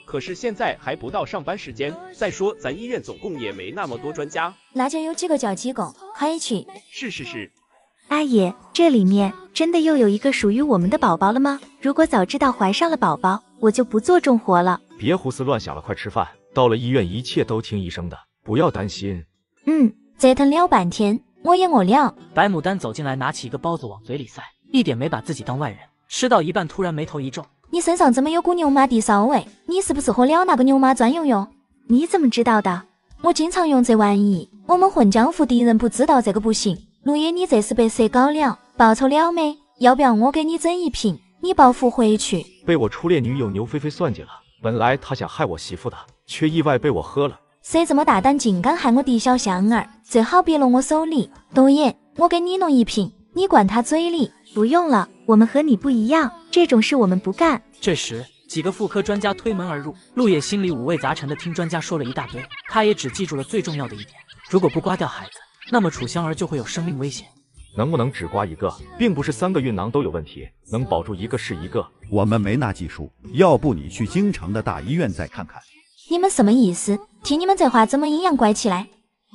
可是现在还不到上班时间，再说咱医院总共也没那么多专家。那就有几个叫几个，快去。是。阿爷，这里面真的又有一个属于我们的宝宝了吗？如果早知道怀上了宝宝，我就不做重活了。别胡思乱想了，快吃饭。到了医院，一切都听医生的，不要担心。折腾了半天，我也饿了。白牡丹走进来，拿起一个包子往嘴里塞，一点没把自己当外人。吃到一半，突然眉头一皱：“你身上怎么有股牛马的骚味？你是不是喝了那个牛马专用药？”你怎么知道的？我经常用这玩意，我们混江湖敌人不知道这个不行。陆爷，你这是被蛇搞了，报仇了没？要不要我给你整一瓶，你报复回去？被我初恋女友牛菲菲算计了，本来她想害我媳妇的，却意外被我喝了。谁这么大胆，竟敢害我的小香儿？最好别落我手里。董爷，我给你弄一瓶，你灌他嘴里。不用了，我们和你不一样，这种事我们不干。这时，几个妇科专家推门而入，陆野心里五味杂陈的听专家说了一大堆，他也只记住了最重要的一点：如果不刮掉孩子，那么楚香儿就会有生命危险。能不能只刮一个，并不是3个孕囊都有问题，能保住一个是一个。我们没那技术，要不你去京城的大医院再看看。你们什么意思？听你们这话怎么阴阳怪气来？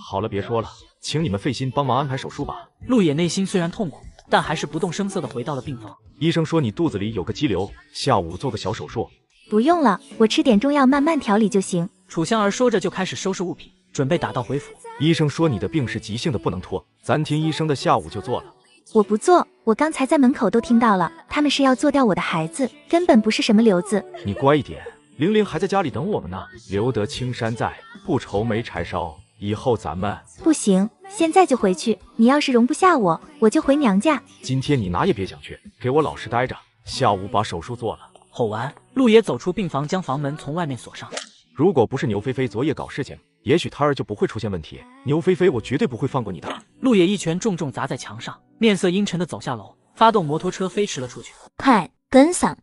好了，别说了，请你们费心帮忙安排手术吧。陆野内心虽然痛苦，但还是不动声色地回到了病房。医生说你肚子里有个肌瘤，下午做个小手术。不用了，我吃点中药慢慢调理就行。楚香儿说着就开始收拾物品，准备打道回府。医生说你的病是急性的，不能拖，咱听医生的，下午就做了。我不做，我刚才在门口都听到了，他们是要做掉我的孩子，根本不是什么瘤子。你乖一点，玲玲还在家里等我们呢。留得青山在，不愁没柴烧。以后咱们不行，现在就回去。你要是容不下我，我就回娘家。今天你哪也别想去，给我老实待着，下午把手术做了。吼完，陆野走出病房，将房门从外面锁上。如果不是牛菲菲昨夜搞事情，也许胎儿就不会出现问题。牛菲菲，我绝对不会放过你的。陆野一拳重重砸在墙上，面色阴沉的走下楼，发动摩托车飞驰了出去。快跟上！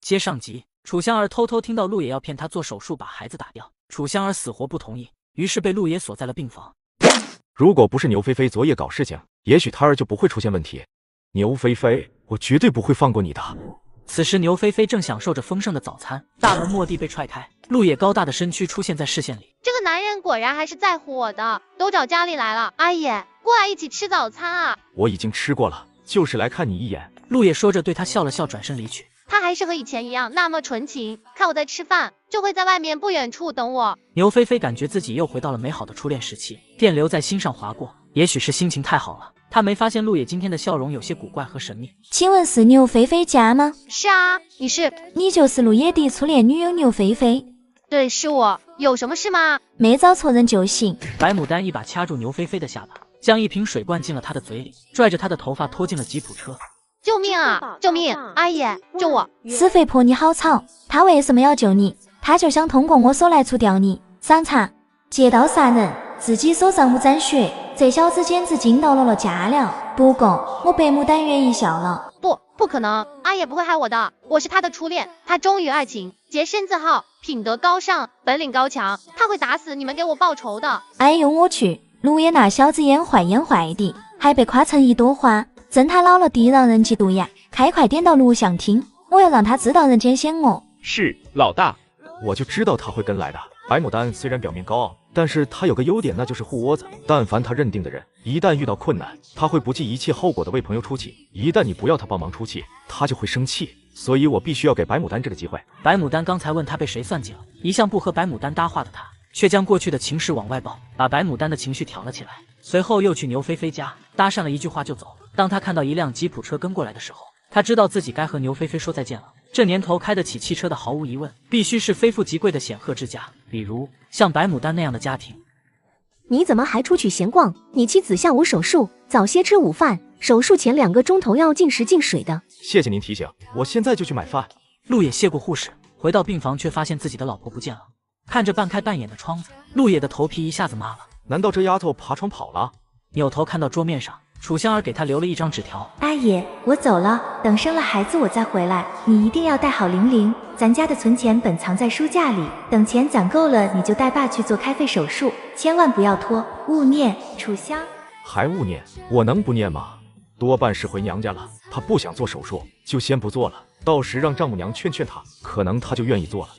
接上集，楚香儿偷偷听到陆野要骗她做手术把孩子打掉，楚香儿死活不同意，于是被陆野锁在了病房。如果不是牛菲菲昨夜搞事情，也许胎儿就不会出现问题。牛菲菲，我绝对不会放过你的。此时牛菲菲正享受着丰盛的早餐，大门蓦地被踹开，陆野高大的身躯出现在视线里。这个男人果然还是在乎我的，都找家里来了，阿爷过来一起吃早餐啊。我已经吃过了，就是来看你一眼。陆野说着对他笑了笑，转身离去。他还是和以前一样那么纯情，看我在吃饭，就会在外面不远处等我。牛菲菲感觉自己又回到了美好的初恋时期，电流在心上划过，也许是心情太好了，她没发现陆野今天的笑容有些古怪和神秘。请问是牛菲菲家吗？是啊，你是？你就是陆野的初恋女友牛菲菲？对，是我。有什么事吗？没找错人就行。白牡丹一把掐住牛菲菲的下巴，将一瓶水灌进了她的嘴里，拽着她的头发拖进了吉普车。救命啊！救命！阿爷，救我！死肥婆，你好吵！他为什么要救你？他就想通过我手来除掉你。赏茶，借刀杀人，自己手上无沾血，这小子简直惊到了家了。不过我白牡丹愿意笑了。不可能，阿爷不会害我的，我是他的初恋，他忠于爱情，洁身自好，品德高尚，本领高强，他会打死你们给我报仇的。哎呦我去，陆野那小子眼坏的，还被夸成一朵花。真他老了地让人嫉妒呀！快点到录像厅，我要让他知道人间险恶。是老大，我就知道他会跟来的。白牡丹虽然表面高傲，但是他有个优点，那就是护窝子。但凡他认定的人，一旦遇到困难，他会不计一切后果的为朋友出气。一旦你不要他帮忙出气，他就会生气。所以我必须要给白牡丹这个机会。白牡丹刚才问他被谁算计了，一向不和白牡丹搭话的他，却将过去的情事往外爆，把白牡丹的情绪挑了起来。随后又去牛菲菲家搭讪了一句话就走。当他看到一辆吉普车跟过来的时候，他知道自己该和牛菲菲说再见了。这年头开得起汽车的毫无疑问必须是非富即贵的显赫之家，比如像白牡丹那样的家庭。你怎么还出去闲逛？你妻子下午手术，早些吃午饭，手术前2个钟头要进食进水的。谢谢您提醒，我现在就去买饭。陆野谢过护士，回到病房却发现自己的老婆不见了。看着半开半掩的窗子，陆野的头皮一下子麻了。难道这丫头爬窗跑了？扭头看到桌面上楚香儿给他留了一张纸条。阿爷，我走了，等生了孩子我再回来，你一定要带好玲玲。咱家的存钱本藏在书架里，等钱攒够了，你就带爸去做开肺手术，千万不要拖。勿念，楚香。还勿念？我能不念吗？多半是回娘家了，她不想做手术，就先不做了，到时让丈母娘劝劝她，可能她就愿意做了。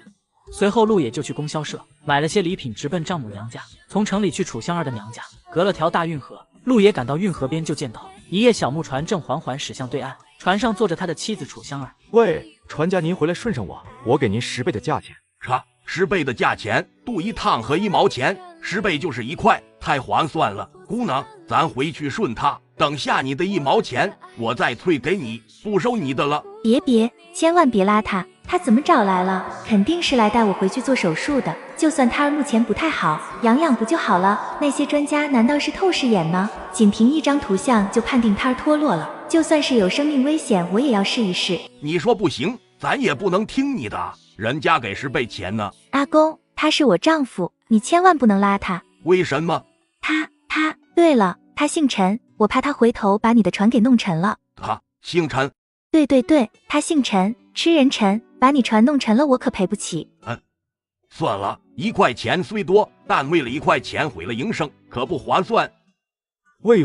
随后陆野就去供销社买了些礼品，直奔丈母娘家。从城里去楚香儿的娘家，隔了条大运河。陆野赶到运河边，就见到一叶小木船正缓缓驶向对岸，船上坐着他的妻子楚香儿。喂，船家您回来顺上我给您10倍的价钱。啥？10倍的价钱？渡一趟和1毛钱，10倍就是1块，太划算了。姑娘，咱回去顺他，等下你的1毛钱，我再退给你，不收你的了。别，千万别拉他。他怎么找来了？肯定是来带我回去做手术的。就算胎儿目前不太好，养养不就好了？那些专家难道是透视眼吗？仅凭一张图像就判定胎儿脱落了，就算是有生命危险，我也要试一试。你说不行，咱也不能听你的，人家给10倍钱呢。阿公，他是我丈夫，你千万不能拉他。为什么？对了，他姓陈，我怕他回头把你的船给弄沉了。他姓陈？对，他姓陈，吃人陈，把你船弄沉了，我可赔不起。算了，1块钱虽多，但为了1块钱毁了营生，可不划算。喂，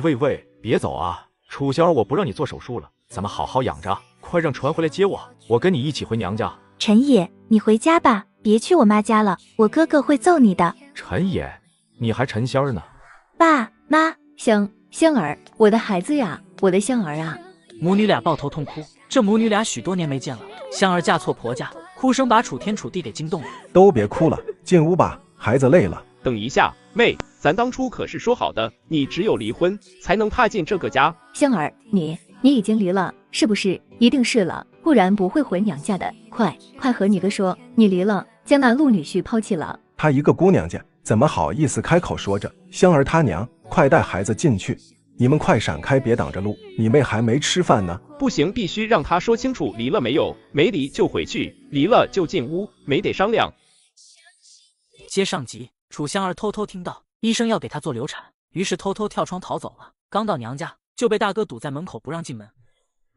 别走啊！楚香儿，我不让你做手术了，咱们好好养着，快让船回来接我，我跟你一起回娘家。陈爷，你回家吧，别去我妈家了，我哥哥会揍你的。陈爷，你还陈仙儿呢？爸妈，香儿，我的孩子呀，我的香儿啊！母女俩抱头痛哭，这母女俩许多年没见了。香儿嫁错婆家，哭声把楚天楚地给惊动了。都别哭了，进屋吧，孩子累了。等一下，妹，咱当初可是说好的，你只有离婚才能踏进这个家。香儿，你已经离了，是不是？一定是了，不然不会回娘家的。快和你哥说，你离了，将那陆女婿抛弃了。她一个姑娘家，怎么好意思开口说着？香儿她娘，快带孩子进去。你们快闪开，别挡着路！你妹还没吃饭呢。不行，必须让她说清楚离了没有，没离就回去，离了就进屋，没得商量。接上集，楚香儿偷偷听到医生要给她做流产，于是偷偷跳窗逃走了。刚到娘家，就被大哥堵在门口不让进门。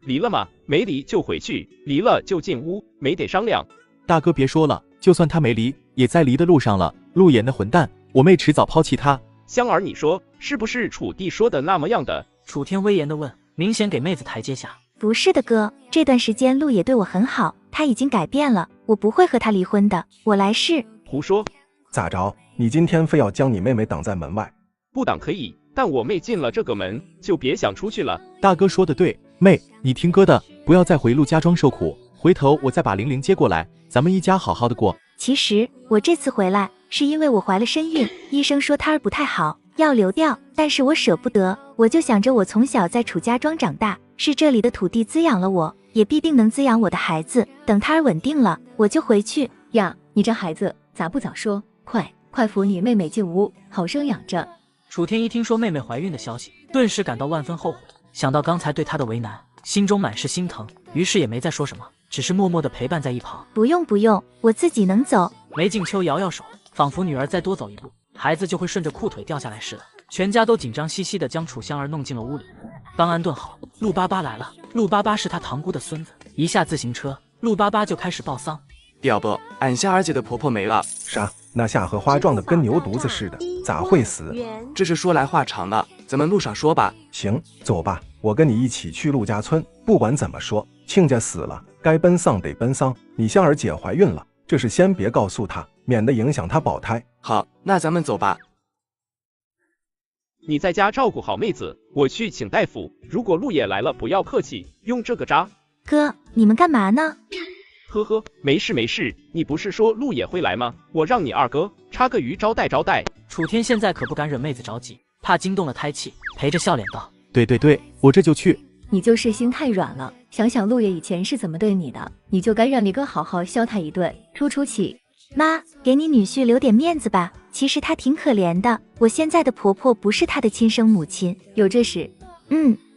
离了吗？没离就回去，离了就进屋，没得商量。大哥别说了，就算他没离，也在离的路上了。陆野那混蛋，我妹迟早抛弃他。香儿，你说是不是楚弟说的那么样的？楚天威严地问，明显给妹子台阶下。不是的哥，这段时间陆野对我很好，他已经改变了，我不会和他离婚的。我来世。胡说。咋着？你今天非要将你妹妹挡在门外？不挡可以，但我妹进了这个门，就别想出去了。大哥说的对，妹，你听哥的，不要再回陆家庄受苦，回头我再把玲玲接过来，咱们一家好好的过。其实我这次回来是因为我怀了身孕，医生说胎儿不太好，要流掉，但是我舍不得，我就想着我从小在楚家庄长大，是这里的土地滋养了我，也必定能滋养我的孩子，等胎儿稳定了，我就回去。呀，你这孩子咋不早说？快扶你妹妹进屋，好生养着。楚天一听说妹妹怀孕的消息，顿时感到万分后悔，想到刚才对她的为难，心中满是心疼，于是也没再说什么，只是默默地陪伴在一旁。不用，我自己能走。梅静秋摇摇手，仿佛女儿再多走一步，孩子就会顺着裤腿掉下来似的。全家都紧张兮兮地将楚香儿弄进了屋里。刚安顿好，陆巴巴来了。陆巴巴是他堂姑的孙子，一下自行车，陆巴巴就开始报丧。表伯，俺夏儿姐的婆婆没了。啥？那夏荷花撞得跟牛犊子似的，咋会死？这是说来话长了，咱们路上说吧。行，走吧，我跟你一起去陆家村。不管怎么说，亲家死了，该奔丧得奔丧。你香儿姐怀孕了，这事先别告诉她，免得影响她保胎。好，那咱们走吧。你在家照顾好妹子，我去请大夫。如果陆野来了，不要客气，用这个扎。哥，你们干嘛呢？呵呵，没事没事，你不是说陆野会来吗？我让你二哥插个鱼招待招待。楚天现在可不敢惹妹子着急，怕惊动了胎气，陪着笑脸道：对，我这就去。你就是心太软了，想想陆爷以前是怎么对你的，你就该让你哥好好削他一顿，出气。妈，给你女婿留点面子吧，其实他挺可怜的，我现在的婆婆不是他的亲生母亲。有这事？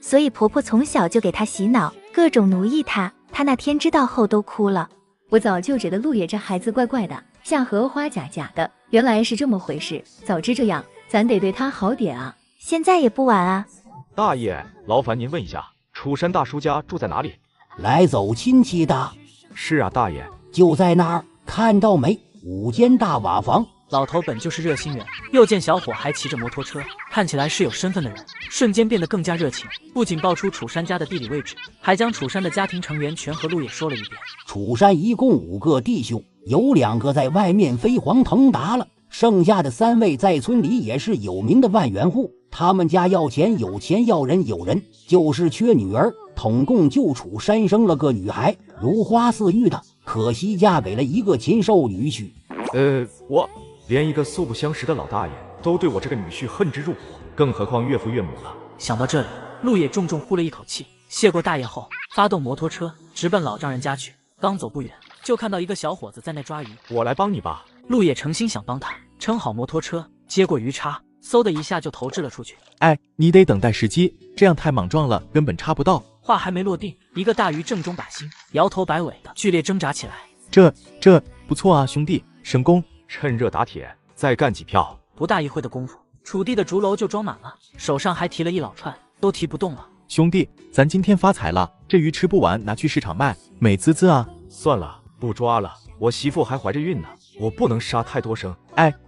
所以婆婆从小就给他洗脑，各种奴役他，他那天知道后都哭了。我早就觉得陆野这孩子怪怪的，像荷花假的，原来是这么回事。早知这样，咱得对他好点啊。现在也不晚啊。大爷，劳烦您问一下，楚山大叔家住在哪里？来走亲戚的。是啊，大爷。就在那儿，看到没？5间大瓦房。老头本就是热心人，又见小伙还骑着摩托车，看起来是有身份的人，瞬间变得更加热情，不仅报出楚山家的地理位置，还将楚山的家庭成员全和陆野说了一遍。楚山一共5个弟兄，有2个在外面飞黄腾达了，剩下的3位在村里也是有名的万元户。他们家要钱有钱，要人有人，就是缺女儿，统共就楚山生了个女孩，如花似玉的，可惜嫁给了一个禽兽女婿。我连一个素不相识的老大爷都对我这个女婿恨之入骨，更何况岳父岳母了。想到这里，陆野重重呼了一口气，谢过大爷后，发动摩托车直奔老丈人家去。刚走不远，就看到一个小伙子在那抓鱼。我来帮你吧。陆野诚心想帮他，撑好摩托车，接过鱼叉，嗖的一下就投掷了出去。你得等待时机，这样太莽撞了，根本插不到。话还没落定，一个大鱼正中靶心，摇头摆尾的剧烈挣扎起来。这不错啊，兄弟，省工。趁热打铁，再干几票。不大一会的功夫，楚地的竹篓就装满了，手上还提了一老串，都提不动了。兄弟，咱今天发财了，这鱼吃不完，拿去市场卖，美滋滋啊！算了，不抓了，我媳妇还怀着孕呢，我不能杀太多生。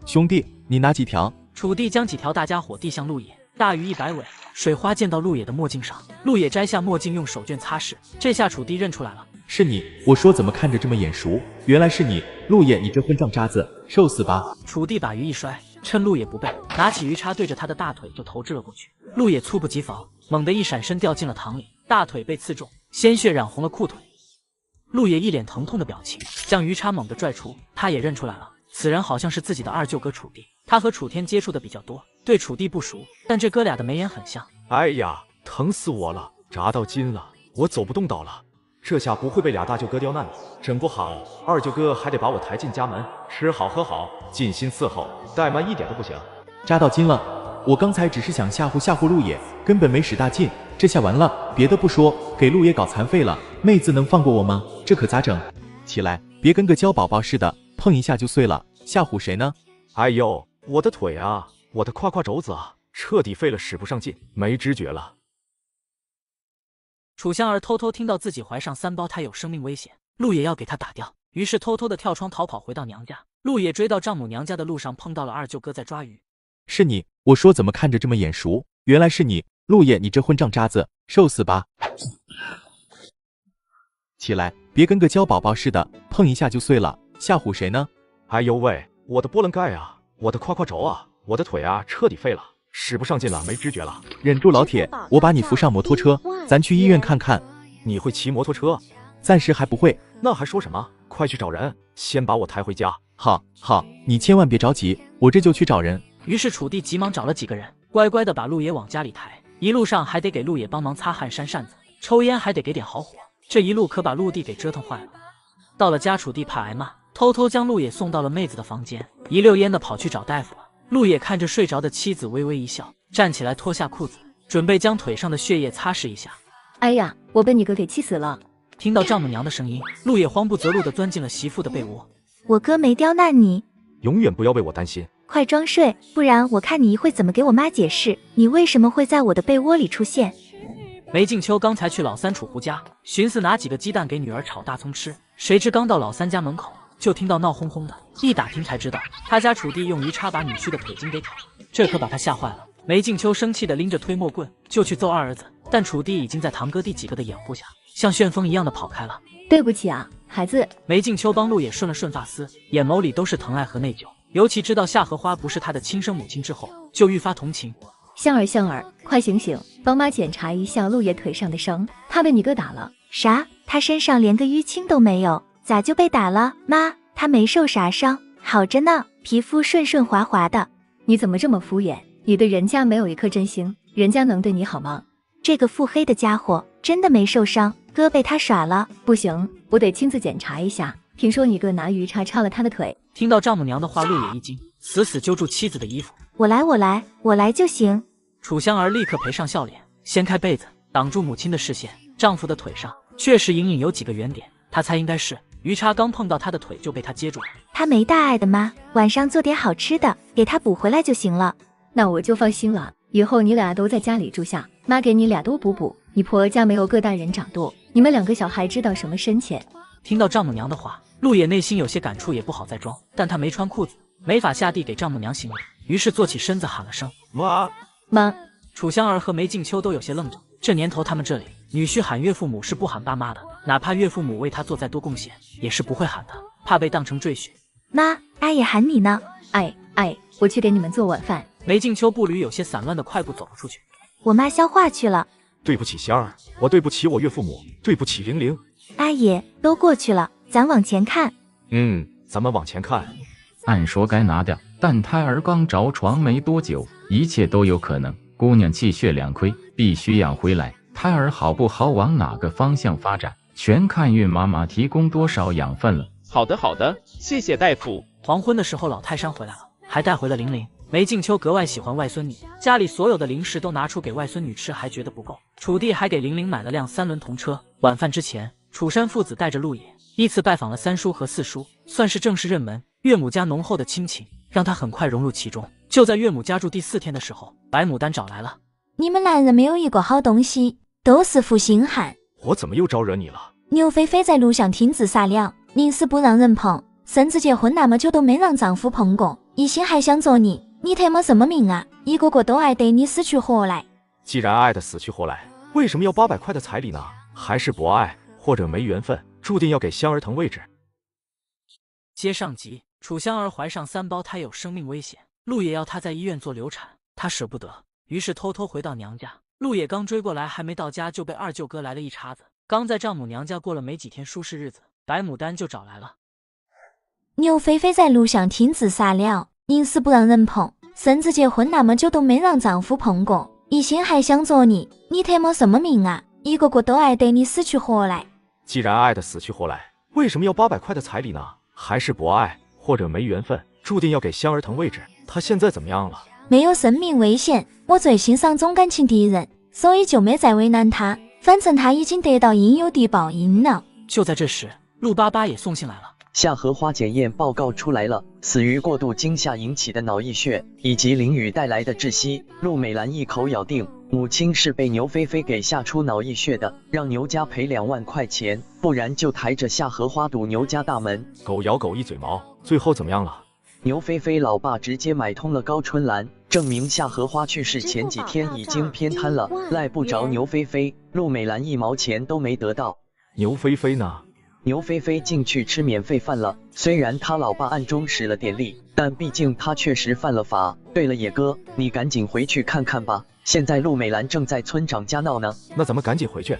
兄弟，你拿几条？楚地将几条大家伙递向陆野，大鱼100尾，水花溅到陆野的墨镜上，陆野摘下墨镜，用手绢擦拭。这下楚地认出来了，是你。我说怎么看着这么眼熟，原来是你。陆野，你这混账渣子，受死吧！楚地把鱼一摔，趁陆野不备，拿起鱼叉对着他的大腿就投掷了过去。陆野猝不及防，猛地一闪身掉进了塘里，大腿被刺中，鲜血染红了裤腿。陆野一脸疼痛的表情，将鱼叉猛地拽出，他也认出来了，此人好像是自己的二舅哥楚地。他和楚天接触的比较多，对楚地不熟，但这哥俩的眉眼很像。哎呀，疼死我了，扎到筋了，我走不动道了。这下不会被俩大舅哥刁难了，整不好二舅哥还得把我抬进家门，吃好喝好，尽心伺候，怠慢一点都不行。扎到筋了，我刚才只是想吓唬吓唬陆爷，根本没使大劲，这下完了，别的不说，给陆爷搞残废了，妹子能放过我吗？这可咋整？起来，别跟个娇宝宝似的，碰一下就碎了，吓唬谁呢？哎呦，我的腿啊，我的胯胯肘子啊，彻底废了，使不上劲，没知觉了。楚香儿偷偷听到自己怀上3胞胎有生命危险，陆野要给她打掉，于是偷偷的跳窗逃跑回到娘家。陆野追到丈母娘家的路上碰到了二舅哥在抓鱼。是你，我说怎么看着这么眼熟，原来是你，陆爷，你这混账渣子，受死吧！起来，别跟个娇宝宝似的，碰一下就碎了，吓唬谁呢？哎呦喂，我的波棱盖啊，我的胯胯轴啊，我的腿啊，彻底废了，使不上劲了，没知觉了。忍住，老铁，我把你扶上摩托车，咱去医院看看。你会骑摩托车？暂时还不会。那还说什么？快去找人，先把我抬回家。好，你千万别着急，我这就去找人。于是楚地急忙找了几个人，乖乖的把陆野往家里抬，一路上还得给陆野帮忙擦汗扇扇子，抽烟还得给点好火，这一路可把陆地给折腾坏了。到了家，楚地怕挨骂，偷偷将陆野送到了妹子的房间，一溜烟的跑去找大夫了。陆野看着睡着的妻子微微一笑，站起来脱下裤子，准备将腿上的血液擦拭一下。哎呀，我被你哥给气死了！听到丈母娘的声音，陆野慌不择路的钻进了媳妇的被窝。我哥没刁难你，永远不要为我担心。快装睡，不然我看你一会怎么给我妈解释，你为什么会在我的被窝里出现。梅静秋刚才去老三楚胡家，寻思拿几个鸡蛋给女儿炒大葱吃，谁知刚到老三家门口，就听到闹哄哄的，一打听才知道他家楚地用鱼叉把女婿的腿筋给挑了，这可把他吓坏了。梅静秋生气的拎着推磨棍就去揍二儿子，但楚地已经在堂哥弟几个的掩护下，像旋风一样的跑开了。对不起啊，孩子。梅静秋帮陆野顺了顺发丝，眼眸里都是疼爱和内疚，尤其知道夏荷花不是他的亲生母亲之后，就愈发同情。香儿，快醒醒，帮妈检查一下陆野腿上的伤，他被你哥打了。啥？他身上连个淤青都没有，咋就被打了？妈，他没受啥伤，好着呢，皮肤顺顺滑滑的。你怎么这么敷衍？你对人家没有一颗真心，人家能对你好吗？这个腹黑的家伙真的没受伤，哥被他耍了。不行，我得亲自检查一下。听说你哥拿鱼叉插了他的腿。听到丈母娘的话，陆野一惊，死死揪住妻子的衣服。我来就行。楚香儿立刻赔上笑脸，掀开被子挡住母亲的视线，丈夫的腿上确实隐隐有几个圆点，她猜应该是鱼叉刚碰到他的腿就被他接住了。他没大碍的妈，晚上做点好吃的给他补回来就行了。那我就放心了，以后你俩都在家里住下，妈给你俩多补补。你婆家没有个大人掌舵，你们2个小孩知道什么深浅。听到丈母娘的话，陆野内心有些感触，也不好再装，但他没穿裤子，没法下地给丈母娘行礼，于是坐起身子喊了声妈。楚香儿和梅静秋都有些愣着，这年头他们这里女婿喊岳父母是不喊爸妈的，哪怕岳父母为他做再多贡献也是不会喊的，怕被当成赘婿。妈，阿也喊你呢。我去给你们做晚饭。梅静秋步履有些散乱的快步走了出去。我妈消化去了。对不起香儿，我对不起我岳父母，对不起玲玲。阿爷，都过去了，咱往前看。咱们往前看。按说该拿掉，但胎儿刚着床没多久，一切都有可能。姑娘气血两亏，必须养回来。胎儿好不好往哪个方向发展，全看孕妈妈提供多少养分了。好的，谢谢大夫。黄昏的时候，老泰山回来了，还带回了玲玲。梅静秋格外喜欢外孙女，家里所有的零食都拿出给外孙女吃，还觉得不够。楚地还给玲玲买了辆3轮童车。晚饭之前，楚山父子带着陆野依次拜访了3叔和4叔，算是正式认门。岳母家浓厚的亲情让他很快融入其中。就在岳母家住第4天的时候，白牡丹找来了。你们男人没有一个好东西，都是负心汉。我怎么又招惹你了？牛菲菲在路上听自杀了，宁死不让人碰，甚至结婚那么久都没让丈夫碰过，一心还想做你。你他妈什么命啊？一个个都爱得你死去活来。既然爱得死去活来，为什么要800块的彩礼呢？还是博爱，或者没缘分，注定要给香儿腾位置。接上集，楚香儿怀上3胞胎有生命危险，陆野要她在医院做流产，她舍不得，于是偷偷回到娘家。陆野刚追过来，还没到家就被二舅哥来了一茬子。刚在丈母娘家过了没几天舒适日子，白牡丹就找来了。牛菲菲在路上听自杀了，宁死不让人碰，甚至结婚那么久都没让丈夫碰过，一心还想着你，你特么什么命啊？一个个都爱得你死去活来。既然爱得死去活来，为什么要800块的彩礼呢？还是不爱，或者没缘分，注定要给香儿腾位置。他现在怎么样了？没有生命危险，我最欣赏重感情敌人，所以就没再为难他。反正他已经得到应有的报应了。就在这时，陆巴巴也送信来了。夏荷花检验报告出来了，死于过度惊吓引起的脑溢血，以及淋雨带来的窒息。陆美兰一口咬定母亲是被牛菲菲给吓出脑溢血的，让牛家赔2万块钱，不然就抬着夏荷花堵牛家大门。狗咬狗一嘴毛，最后怎么样了？牛菲菲老爸直接买通了高春兰，证明夏荷花去世前几天已经偏瘫了，赖不着牛菲菲。陆美兰1毛钱都没得到。牛菲菲呢？牛菲菲进去吃免费饭了，虽然他老爸暗中使了点力，但毕竟他确实犯了法。对了，野哥，你赶紧回去看看吧，现在陆美兰正在村长家闹呢。那咱们赶紧回去。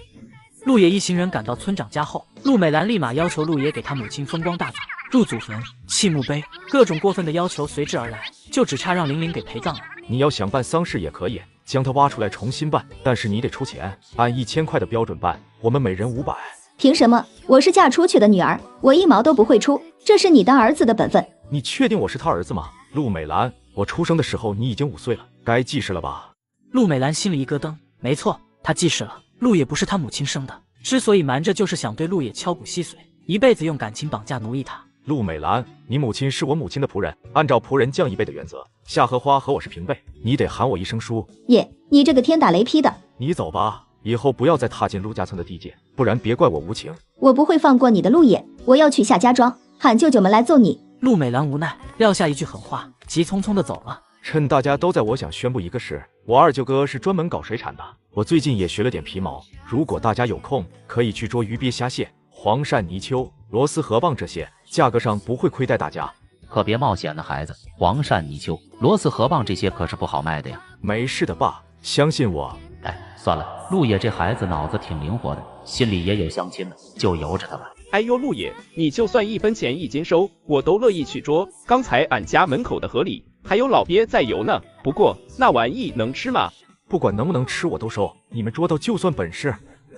陆野一行人赶到村长家后，陆美兰立马要求陆野给他母亲风光大葬，入祖坟、砌墓碑，各种过分的要求随之而来，就只差让玲玲给陪葬了。你要想办丧事也可以，将他挖出来重新办，但是你得出钱，按1000块的标准办，我们每人500。凭什么？我是嫁出去的女儿，我1毛都不会出，这是你当儿子的本分。你确定我是他儿子吗？陆美兰，我出生的时候你已经5岁了，该记事了吧？陆美兰心里一咯噔，没错，她记事了。陆野不是她母亲生的，之所以瞒着，就是想对陆野敲骨吸髓，一辈子用感情绑架奴役他。陆美兰，你母亲是我母亲的仆人，按照仆人降一辈的原则，夏荷花和我是平辈，你得喊我一声叔。爷，你这个天打雷劈的！你走吧，以后不要再踏进陆家村的地界，不然别怪我无情。我不会放过你的，陆野，我要去夏家庄喊舅舅们来揍你。陆美兰无奈撂下一句狠话，急匆匆的走了。趁大家都在，我想宣布一个事，我二舅哥是专门搞水产的，我最近也学了点皮毛，如果大家有空，可以去捉鱼鳖虾蟹、黄鳝泥鳅、螺丝河蚌这些，价格上不会亏待大家。可别冒险了，孩子，黄鳝泥鳅、螺丝河蚌这些可是不好卖的呀。没事的爸，相信我。哎，算了，陆野这孩子脑子挺灵活的，心里也有相亲的，就由着他吧。哎呦，陆野，你就算1分钱1斤收，我都乐意去捉。刚才俺家门口的河里还有老鳖在游呢，不过那玩意能吃吗？不管能不能吃我都收，你们捉到就算本事。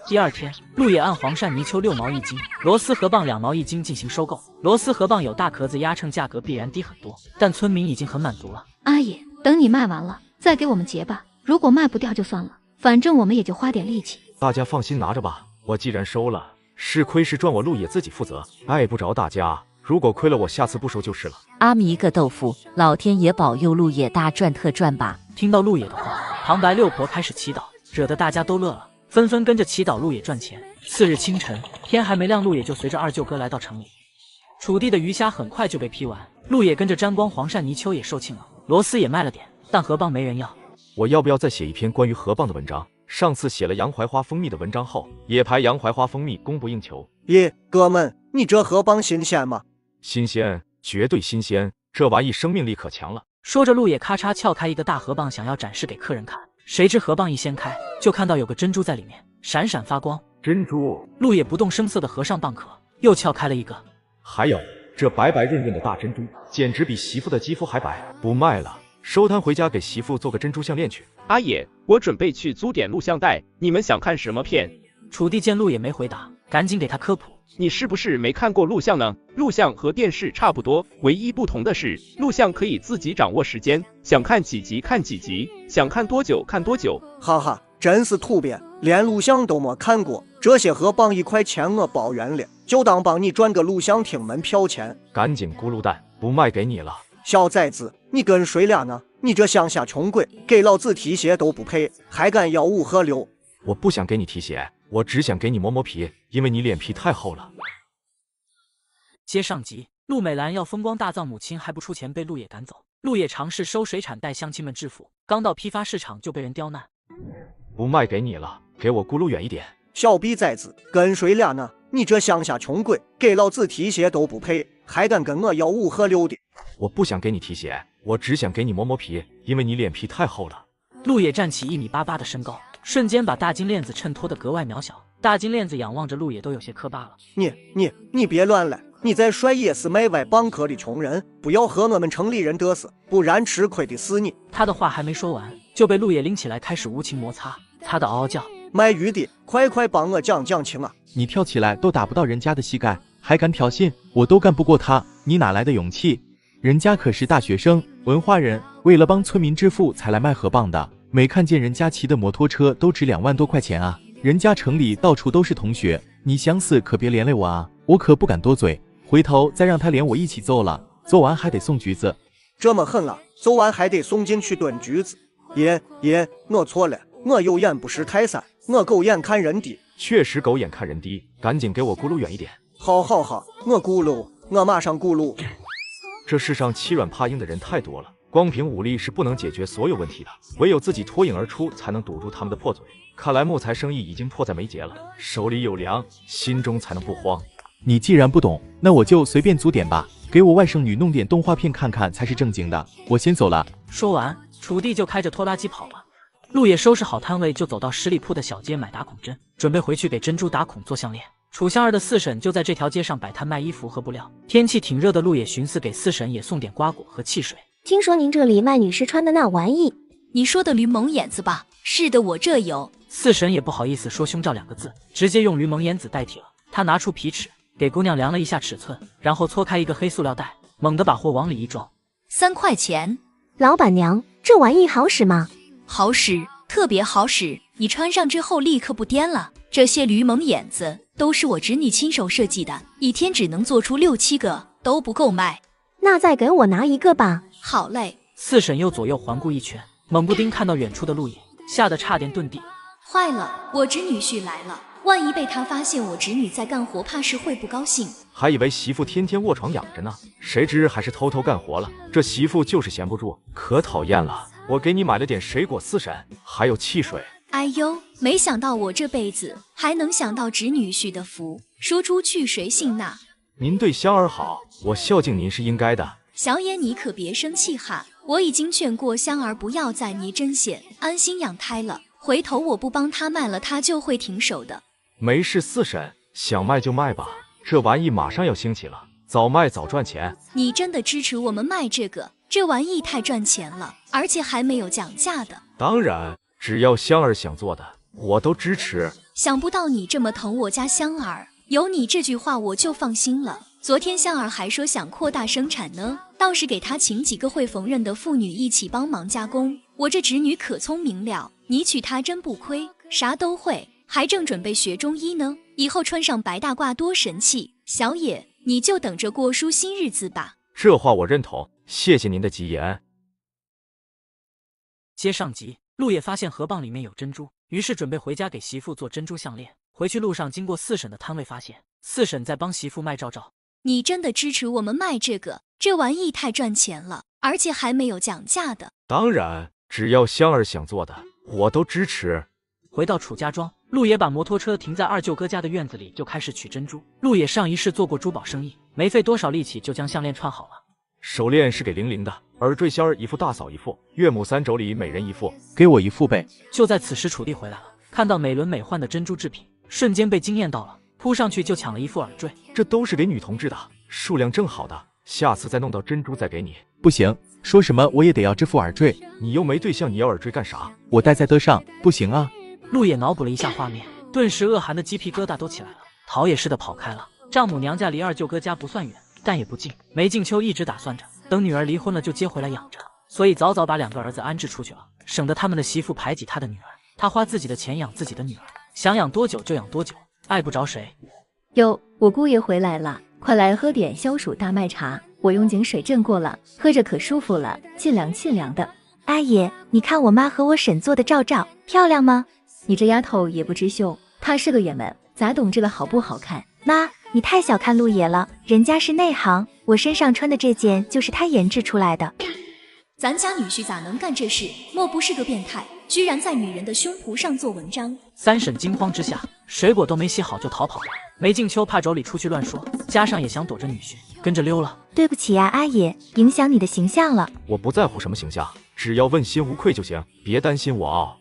第二天，陆野按黄鳝泥鳅6毛1斤，螺丝河蚌2毛1斤进行收购。螺丝河蚌有大壳子压秤，价格必然低很多，但村民已经很满足了。阿姨，等你卖完了再给我们结吧，如果卖不掉就算了，反正我们也就花点力气。大家放心拿着吧，我既然收了，是亏是赚我陆野自己负责，碍不着大家。如果亏了我下次不收就是了。阿弥个豆腐，老天爷保佑陆野大赚特赚吧。听到陆野的话，旁白六婆开始祈祷，惹得大家都乐了，纷纷跟着祈祷陆野赚钱。次日清晨，天还没亮，陆野就随着二舅哥来到城里。楚地的鱼虾很快就被批完，陆野跟着沾光黄鳝泥鳅也售罄了，螺丝也卖了点，但河蚌没人要。我要不要再写一篇关于河蚌的文章？上次写了洋槐花蜂蜜的文章后，野牌洋槐花蜂蜜供不应求。咦，哥们，你这河蚌新鲜吗？新鲜，绝对新鲜，这玩意生命力可强了。说着，陆野咔嚓撬开一个大河蚌，想要展示给客人看。谁知河蚌一掀开，就看到有个珍珠在里面，闪闪发光。珍珠！陆野不动声色地合上蚌壳，又撬开了一个。还有这白白润润的大珍珠，简直比媳妇的肌肤还白。不卖了，收摊回家给媳妇做个珍珠项链去。阿野，我准备去租点录像带，你们想看什么片？楚地见陆野没回答，赶紧给他科普。你是不是没看过录像呢？录像和电视差不多，唯一不同的是，录像可以自己掌握时间，想看几集看几集，想看多久看多久。哈哈，真是土鳖，连录像都没看过。这些河蚌1块钱我包圆了，就当帮你赚个录像厅门票钱。赶紧咕噜蛋，不卖给你了。小崽子，你跟谁俩呢？你这乡下穷鬼，给老子提鞋都不配，还敢吆5喝6。我不想给你提鞋，我只想给你磨磨皮，因为你脸皮太厚了。接上集，陆美兰要风光大葬母亲还不出钱，被陆野赶走。陆野尝试收水产带乡亲们致富，刚到批发市场就被人刁难。不卖给你了，给我咕噜远一点。小逼崽子，跟谁俩呢？你这乡下穷鬼，给老子提鞋都不配，还敢跟我吆5喝6的。我不想给你提鞋，我只想给你磨磨皮，因为你脸皮太厚了。陆野站起1.88米的身高，瞬间把大金链子衬托得格外渺小。大金链子仰望着陆野都有些磕巴了。你别乱来，你再帅也是卖外帮客的穷人，不要和我们城里人得瑟，不然吃亏的是你。他的话还没说完，就被陆野拎起来开始无情摩擦，擦得嗷嗷叫。卖鱼的，快快帮我讲讲情啊！你跳起来都打不到人家的膝盖，还敢挑衅，我都干不过他，你哪来的勇气？人家可是大学生，文化人，为了帮村民致富才来卖河蚌的，没看见人家骑的摩托车都值2万多块钱啊！人家城里到处都是同学，你想死可别连累我啊！我可不敢多嘴，回头再让他连我一起揍了，揍完还得送橘子。这么狠啊？揍完还得送进去炖橘子？爷，我错了，我有眼不识泰山，我狗眼看人低。确实狗眼看人低，赶紧给我咕噜远一点。好，我咕噜，我马上咕噜。这世上欺软怕硬的人太多了，光凭武力是不能解决所有问题的，唯有自己脱颖而出，才能堵住他们的破嘴。看来木材生意已经迫在眉睫了，手里有粮，心中才能不慌。你既然不懂，那我就随便租点吧，给我外甥女弄点动画片看看才是正经的。我先走了。说完，楚地就开着拖拉机跑了。陆野收拾好摊位，就走到十里铺的小街买打孔针，准备回去给珍珠打孔做项链。楚香儿的四婶就在这条街上摆摊卖衣服和布料，天气挺热的，陆野寻思给四婶也送点瓜果和汽水。听说您这里卖女士穿的那玩意，你说的驴蒙眼子吧？是的，我这有。四婶也不好意思说胸罩2个字，直接用驴蒙眼子代替了。她拿出皮尺，给姑娘量了一下尺寸，然后搓开一个黑塑料袋，猛地把货往里一装。3块钱。老板娘，这玩意好使吗？好使，特别好使，你穿上之后立刻不颠了。这些驴蒙眼子都是我侄女亲手设计的，一天只能做出6、7个，都不够卖。那再给我拿一个吧。好嘞。四婶又左右环顾一圈，猛不丁看到远处的陆野，吓得差点遁地。坏了，我侄女婿来了，万一被他发现我侄女在干活，怕是会不高兴。还以为媳妇天天卧床养着呢，谁知还是偷偷干活了。这媳妇就是闲不住，可讨厌了。我给你买了点水果，四婶，还有汽水。哎呦，没想到我这辈子还能享到侄女婿的福，说出去谁信呐？您对香儿好，我孝敬您是应该的。小野，你可别生气哈，我已经劝过香儿不要再泥针线，安心养胎了。回头我不帮他卖了，他就会停手的。没事，四婶，想卖就卖吧，这玩意马上要兴起了，早卖早赚钱。你真的支持我们卖这个？这玩意太赚钱了，而且还没有讲价的。当然，只要香儿想做的，我都支持。想不到你这么疼我家香儿，有你这句话我就放心了。昨天香儿还说想扩大生产呢，倒是给她请几个会缝纫的妇女一起帮忙加工。我这侄女可聪明了，你娶她真不亏，啥都会，还正准备学中医呢，以后穿上白大褂多神气。小野，你就等着过舒心日子吧。这话我认同，谢谢您的吉言。接上集，陆野发现河蚌里面有珍珠，于是准备回家给媳妇做珍珠项链。回去路上经过四婶的摊位，发现四婶在帮媳妇卖罩罩。你真的支持我们卖这个？这玩意太赚钱了，而且还没有讲价的。当然，只要香儿想做的，我都支持。回到楚家庄，陆野把摩托车停在二舅哥家的院子里，就开始取珍珠。陆野上一世做过珠宝生意，没费多少力气就将项链串好了。手链是给玲玲的，耳坠仙儿一副，大嫂一副，岳母3妯娌每人一副，给我一副呗。就在此时，楚地回来了，看到美轮美奂的珍珠制品，瞬间被惊艳到了，扑上去就抢了一副耳坠。这都是给女同志的，数量正好的，下次再弄到珍珠再给你。不行，说什么我也得要这副耳坠。你又没对象，你要耳坠干啥？我戴在的上，不行啊。陆野脑补了一下画面，顿时恶寒的鸡皮疙瘩都起来了，逃也似的跑开了。丈母娘家离二舅哥家不算远，但也不近。梅静秋一直打算着等女儿离婚了就接回来养着，所以早早把2个儿子安置出去了，省得他们的媳妇排挤他的女儿。他花自己的钱养自己的女儿，想养多久就养多久，爱不着谁。哟，我姑爷回来了，快来喝点消暑大麦茶，我用井水浸过了，喝着可舒服了，沁凉沁凉的。阿爷，你看我妈和我婶做的罩罩漂亮吗？你这丫头也不知羞，她是个爷们，咋懂这个好不好看？妈，你太小看陆爷了，人家是内行，我身上穿的这件就是他研制出来的。咱家女婿咋能干这事？莫不是个变态，居然在女人的胸脯上做文章？三婶惊慌之下，水果都没洗好就逃跑了。梅静秋怕妯娌出去乱说，加上也想躲着女婿，跟着溜了。对不起呀，阿爷，影响你的形象了。我不在乎什么形象，只要问心无愧就行，别担心我啊。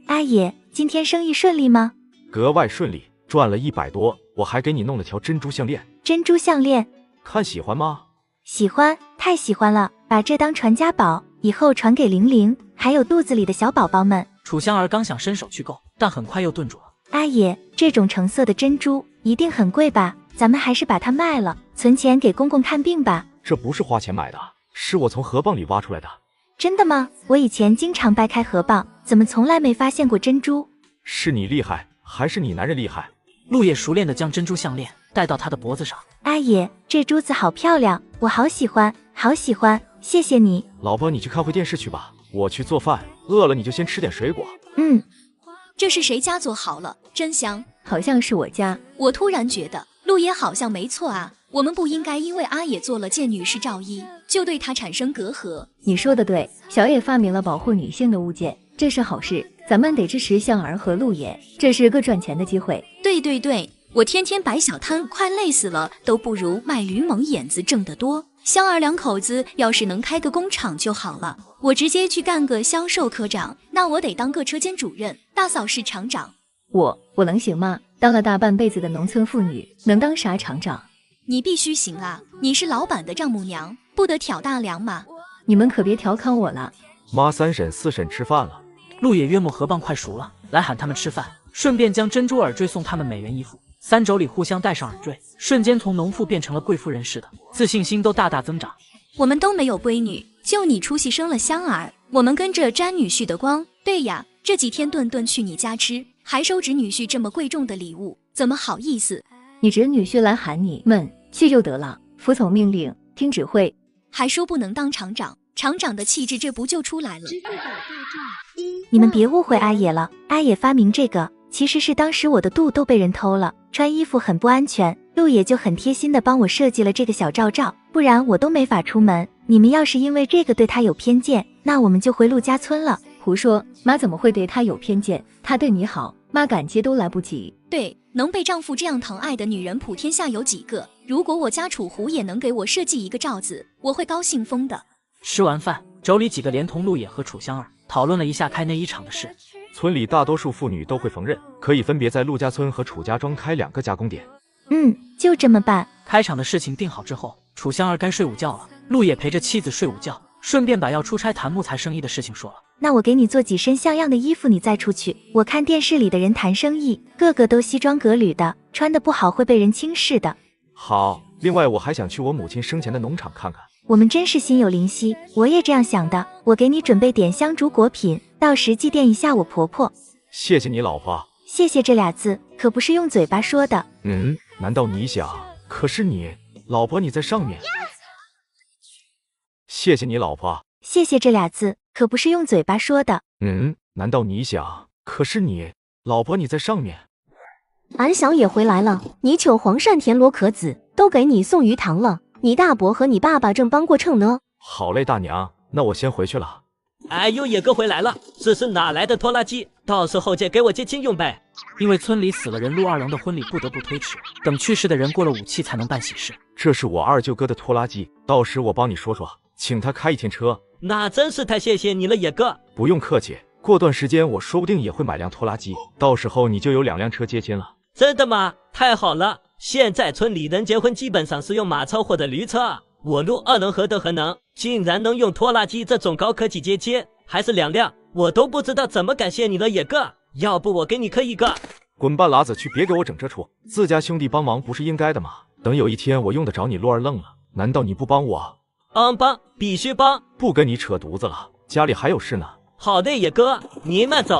阿爷，今天生意顺利吗？格外顺利，赚了100多，我还给你弄了条珍珠项链，珍珠项链。看喜欢吗？喜欢，太喜欢了，把这当传家宝，以后传给玲玲，还有肚子里的小宝宝们。楚香儿刚想伸手去够，但很快又顿住了。阿爷，这种橙色的珍珠一定很贵吧？咱们还是把它卖了，存钱给公公看病吧。这不是花钱买的，是我从河蚌里挖出来的。真的吗？我以前经常掰开河蚌，怎么从来没发现过珍珠？是你厉害，还是你男人厉害？陆野熟练地将珍珠项链戴到他的脖子上。阿爷，这珠子好漂亮，我好喜欢，好喜欢，谢谢你。老婆，你去看会电视去吧，我去做饭，饿了你就先吃点水果。这是谁家做好了？真香。好像是我家。我突然觉得陆爷好像没错啊，我们不应该因为阿野做了件女士罩衣，就对他产生隔阂。你说的对，小野发明了保护女性的物件，这是好事，咱们得支持香儿和陆野，这是个赚钱的机会。对，我天天摆小摊快累死了，都不如卖驴蒙眼子挣得多。香儿两口子要是能开个工厂就好了，我直接去干个销售科长，那我得当个车间主任，大嫂是厂长。我能行吗？当了大半辈子的农村妇女，能当啥厂长？你必须行啊，你是老板的丈母娘，不得挑大梁吗？你们可别调侃我了。妈3婶4婶吃饭了。陆野约莫河蚌快熟了，来喊他们吃饭，顺便将珍珠耳坠送他们美元衣服。三妯娌互相戴上耳坠，瞬间从农妇变成了贵妇人似的，自信心都大大增长。我们都没有闺女，就你出息生了香儿，我们跟着沾女婿的光。对呀，这几天顿顿去你家吃，还收侄女婿这么贵重的礼物，怎么好意思？你侄女婿来喊你们去就得了，服从命令，听指挥。还说不能当厂长，厂长的气质这不就出来了？你们别误会阿野了，阿野发明这个其实是当时我的肚都被人偷了，穿衣服很不安全，陆野就很贴心的帮我设计了这个小罩罩，不然我都没法出门。你们要是因为这个对他有偏见，那我们就回陆家村了。胡说，妈怎么会对他有偏见？他对你好，妈感激都来不及。对，能被丈夫这样疼爱的女人普天下有几个？如果我家楚胡也能给我设计一个罩子，我会高兴疯的。吃完饭，妯娌几个连同陆野和楚香儿讨论了一下开内衣厂的事。村里大多数妇女都会缝纫，可以分别在陆家村和楚家庄开2个加工点。就这么办。开厂的事情定好之后，楚香儿该睡午觉了，陆野陪着妻子睡午觉，顺便把要出差谈木材生意的事情说了。那我给你做几身像样的衣服，你再出去。我看电视里的人谈生意，个个都西装革履的，穿得不好会被人轻视的。好，另外我还想去我母亲生前的农场看看。我们真是心有灵犀，我也这样想的。我给你准备点香烛果品，到时祭奠一下我婆婆。谢谢你老婆。谢谢这俩字可不是用嘴巴说的。难道你想？可是你老婆你在上面。谢谢你老婆。谢谢这俩字可不是用嘴巴说的。难道你想？可是你老婆你在上面。俺小野回来了，你瞅黄鳝田螺壳子都给你送鱼塘了，你大伯和你爸爸正帮过秤呢。好嘞，大娘，那我先回去了。哎呦，野哥回来了，这是哪来的拖拉机？到时候借给我接亲用呗。因为村里死了人，陆二郎的婚礼不得不推迟，等去世的人过了5期才能办喜事。这是我二舅哥的拖拉机，到时我帮你说说，请他开1天车。那真是太谢谢你了，野哥。不用客气，过段时间我说不定也会买辆拖拉机，到时候你就有2辆车接亲了。真的吗？太好了！现在村里人结婚基本上是用马车或者驴车，我陆二能何德何能，竟然能用拖拉机这种高科技接亲，还是2辆，我都不知道怎么感谢你了，野哥。要不我给你磕一个。滚半拉子去，别给我整这出，自家兄弟帮忙不是应该的吗？等有一天我用得着你陆二愣了，难道你不帮我？帮，必须帮。不跟你扯犊子了，家里还有事呢。好的，野哥，你慢走。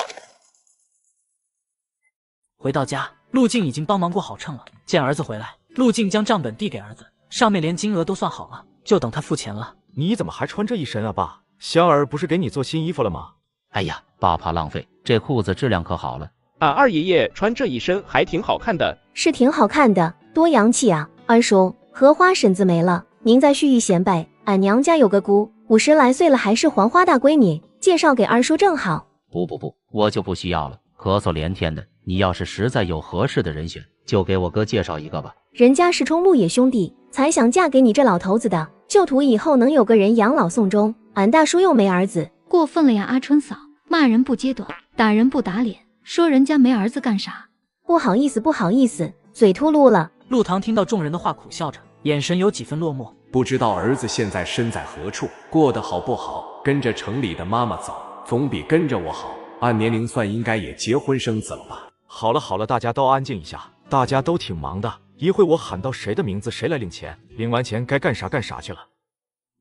回到家，陆静已经帮忙过好秤了。见儿子回来，陆静将账本递给儿子，上面连金额都算好了，就等他付钱了。你怎么还穿这一身啊，爸？香儿不是给你做新衣服了吗？哎呀，爸怕浪费，这裤子质量可好了。俺二爷爷穿这一身还挺好看的。是挺好看的，多洋气啊！二叔，荷花婶子没了，您再续一弦呗。俺娘家有个姑，50来岁了还是黄花大闺女，介绍给二叔正好。不，我就不需要了，咳嗽连天的。你要是实在有合适的人选，就给我哥介绍一个吧。人家是冲陆野兄弟才想嫁给你这老头子的，就图以后能有个人养老送终。俺大叔又没儿子。过分了呀，阿春嫂，骂人不揭短，打人不打脸，说人家没儿子干啥？不好意思，嘴秃噜了。陆唐听到众人的话，苦笑着，眼神有几分落寞。不知道儿子现在身在何处，过得好不好？跟着城里的妈妈走，总比跟着我好。按年龄算，应该也结婚生子了吧？好了好了，大家都安静一下，大家都挺忙的，一会我喊到谁的名字，谁来领钱，领完钱该干啥干啥去了。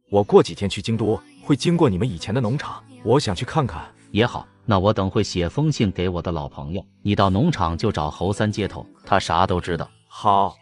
我过几天去京都，会经过你们以前的农场，我想去看看。也好，那我等会写封信给我的老朋友，你到农场就找侯三接头，他啥都知道。好。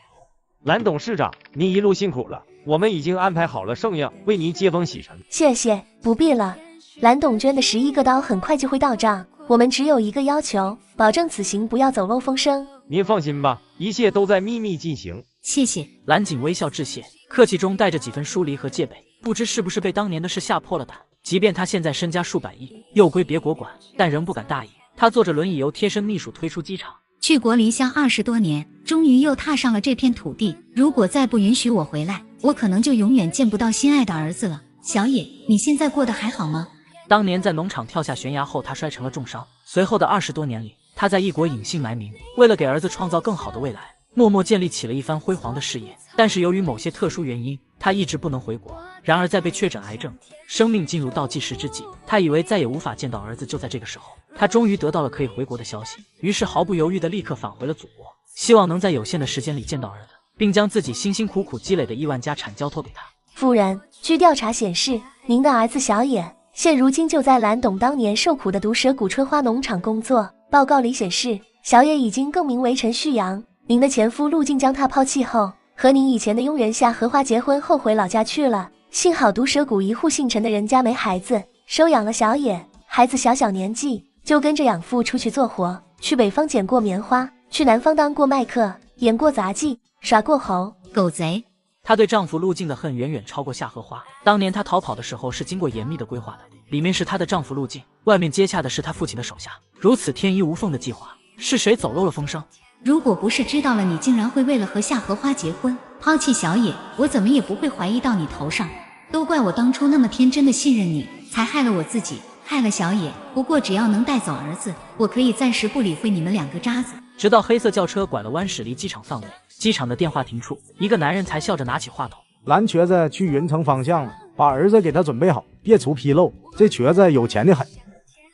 蓝董事长，您一路辛苦了，我们已经安排好了盛宴，为您接风洗尘。谢谢，不必了。蓝董捐的11个刀很快就会到账，我们只有一个要求，保证此行不要走漏风声。您放心吧，一切都在秘密进行。谢谢。蓝景微笑致谢，客气中带着几分疏离和戒备。不知是不是被当年的事吓破了胆，即便他现在身家数百亿，又归别国管，但仍不敢大意。他坐着轮椅由贴身秘书推出机场。去国离乡20多年，终于又踏上了这片土地。如果再不允许我回来，我可能就永远见不到心爱的儿子了。小野，你现在过得还好吗？当年在农场跳下悬崖后，他摔成了重伤。随后的20多年里，他在异国隐姓埋名，为了给儿子创造更好的未来，默默建立起了一番辉煌的事业。但是由于某些特殊原因，他一直不能回国。然而在被确诊癌症，生命进入倒计时之际，他以为再也无法见到儿子。就在这个时候，他终于得到了可以回国的消息，于是毫不犹豫地立刻返回了祖国，希望能在有限的时间里见到儿子，并将自己辛辛苦苦积累的亿万家产交托给他。夫人，据调查显示，您的儿子小野现如今就在蓝董当年受苦的毒蛇谷春花农场工作。报告里显示，小野已经更名为陈旭阳。您的前夫陆静将他抛弃后，和您以前的佣人夏荷花结婚后回老家去了。幸好毒蛇谷一户姓陈的人家没孩子，收养了小野。孩子小年纪就跟着养父出去做活，去北方捡过棉花，去南方当过麦客，演过杂技，耍过猴。狗贼！她对丈夫陆静的恨远远超过夏荷花。当年她逃跑的时候是经过严密的规划的，里面是她的丈夫陆静，外面接洽的是她父亲的手下。如此天衣无缝的计划，是谁走漏了风声？如果不是知道了你竟然会为了和夏荷花结婚抛弃小野，我怎么也不会怀疑到你头上。都怪我当初那么天真的信任你，才害了我自己，害了小野。不过只要能带走儿子，我可以暂时不理会你们两个渣子。直到黑色轿车拐了弯驶离机场范围，机场的电话亭处，一个男人才笑着拿起话筒。蓝瘸子去云城方向了，把儿子给他准备好，别出纰漏。这瘸子有钱的很。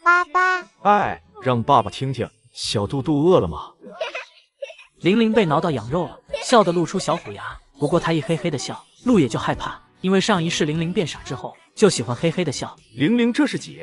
爸爸，哎，让爸爸听听，小肚肚饿了吗？玲玲被挠到痒肉了，笑得露出小虎牙。不过她一嘿嘿的笑，鹿也就害怕，因为上一世玲玲变傻之后，就喜欢嘿嘿的笑。玲玲这是几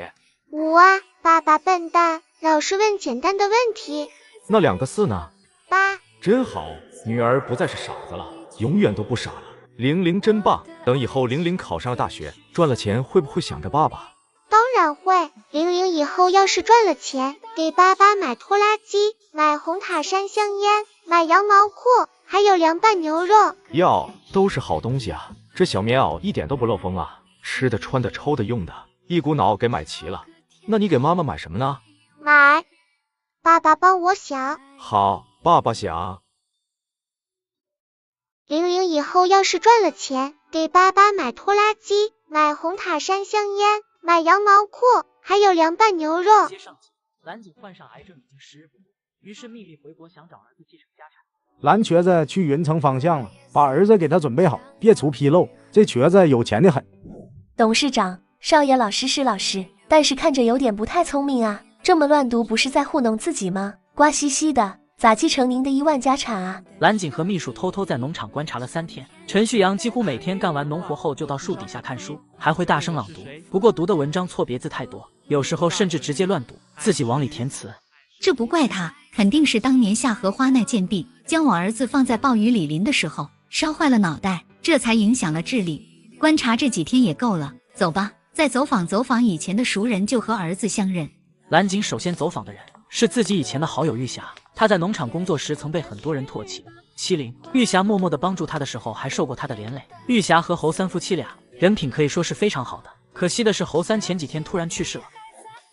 ？5啊，爸爸笨蛋，老是问简单的问题。那2个4呢？8。真好，女儿不再是傻子了，永远都不傻了。玲玲真棒，等以后玲玲考上了大学，赚了钱，会不会想着爸爸？当然会，玲玲以后要是赚了钱，给爸爸买拖拉机，买红塔山香烟，买羊毛裤，还有凉拌牛肉。要都是好东西啊，这小棉袄一点都不漏风啊，吃的穿的抽的用的，一股脑给买齐了。那你给妈妈买什么呢？买，爸爸帮我想。好，爸爸想。玲玲以后要是赚了钱，给爸爸买拖拉机，买红塔山香烟，买羊毛裤，还有凉拌牛肉。蓝景患上癌症已经10日不愈，于是秘密回国想找儿子继承家产。蓝瘸子去云城方向了，把儿子给他准备好，别出纰漏。这瘸子有钱的很。董事长，少爷老实是老实，但是看着有点不太聪明啊，这么乱读不是在糊弄自己吗？瓜兮兮的，咋继承您的1万家产啊？蓝景和秘书偷偷在农场观察了3天，陈旭阳几乎每天干完农活后就到树底下看书，还会大声朗读。不过读的文章错别字太多，有时候甚至直接乱读，自己往里填词。这不怪他，肯定是当年夏荷花那贱婢将我儿子放在暴雨里淋的时候烧坏了脑袋，这才影响了智力。观察这几天也够了，走吧，再走访走访以前的熟人，就和儿子相认。蓝景首先走访的人是自己以前的好友玉霞，她在农场工作时曾被很多人唾弃欺凌，玉霞默默地帮助她的时候还受过她的连累。玉霞和侯三夫妻俩人品可以说是非常好的，可惜的是侯三前几天突然去世了。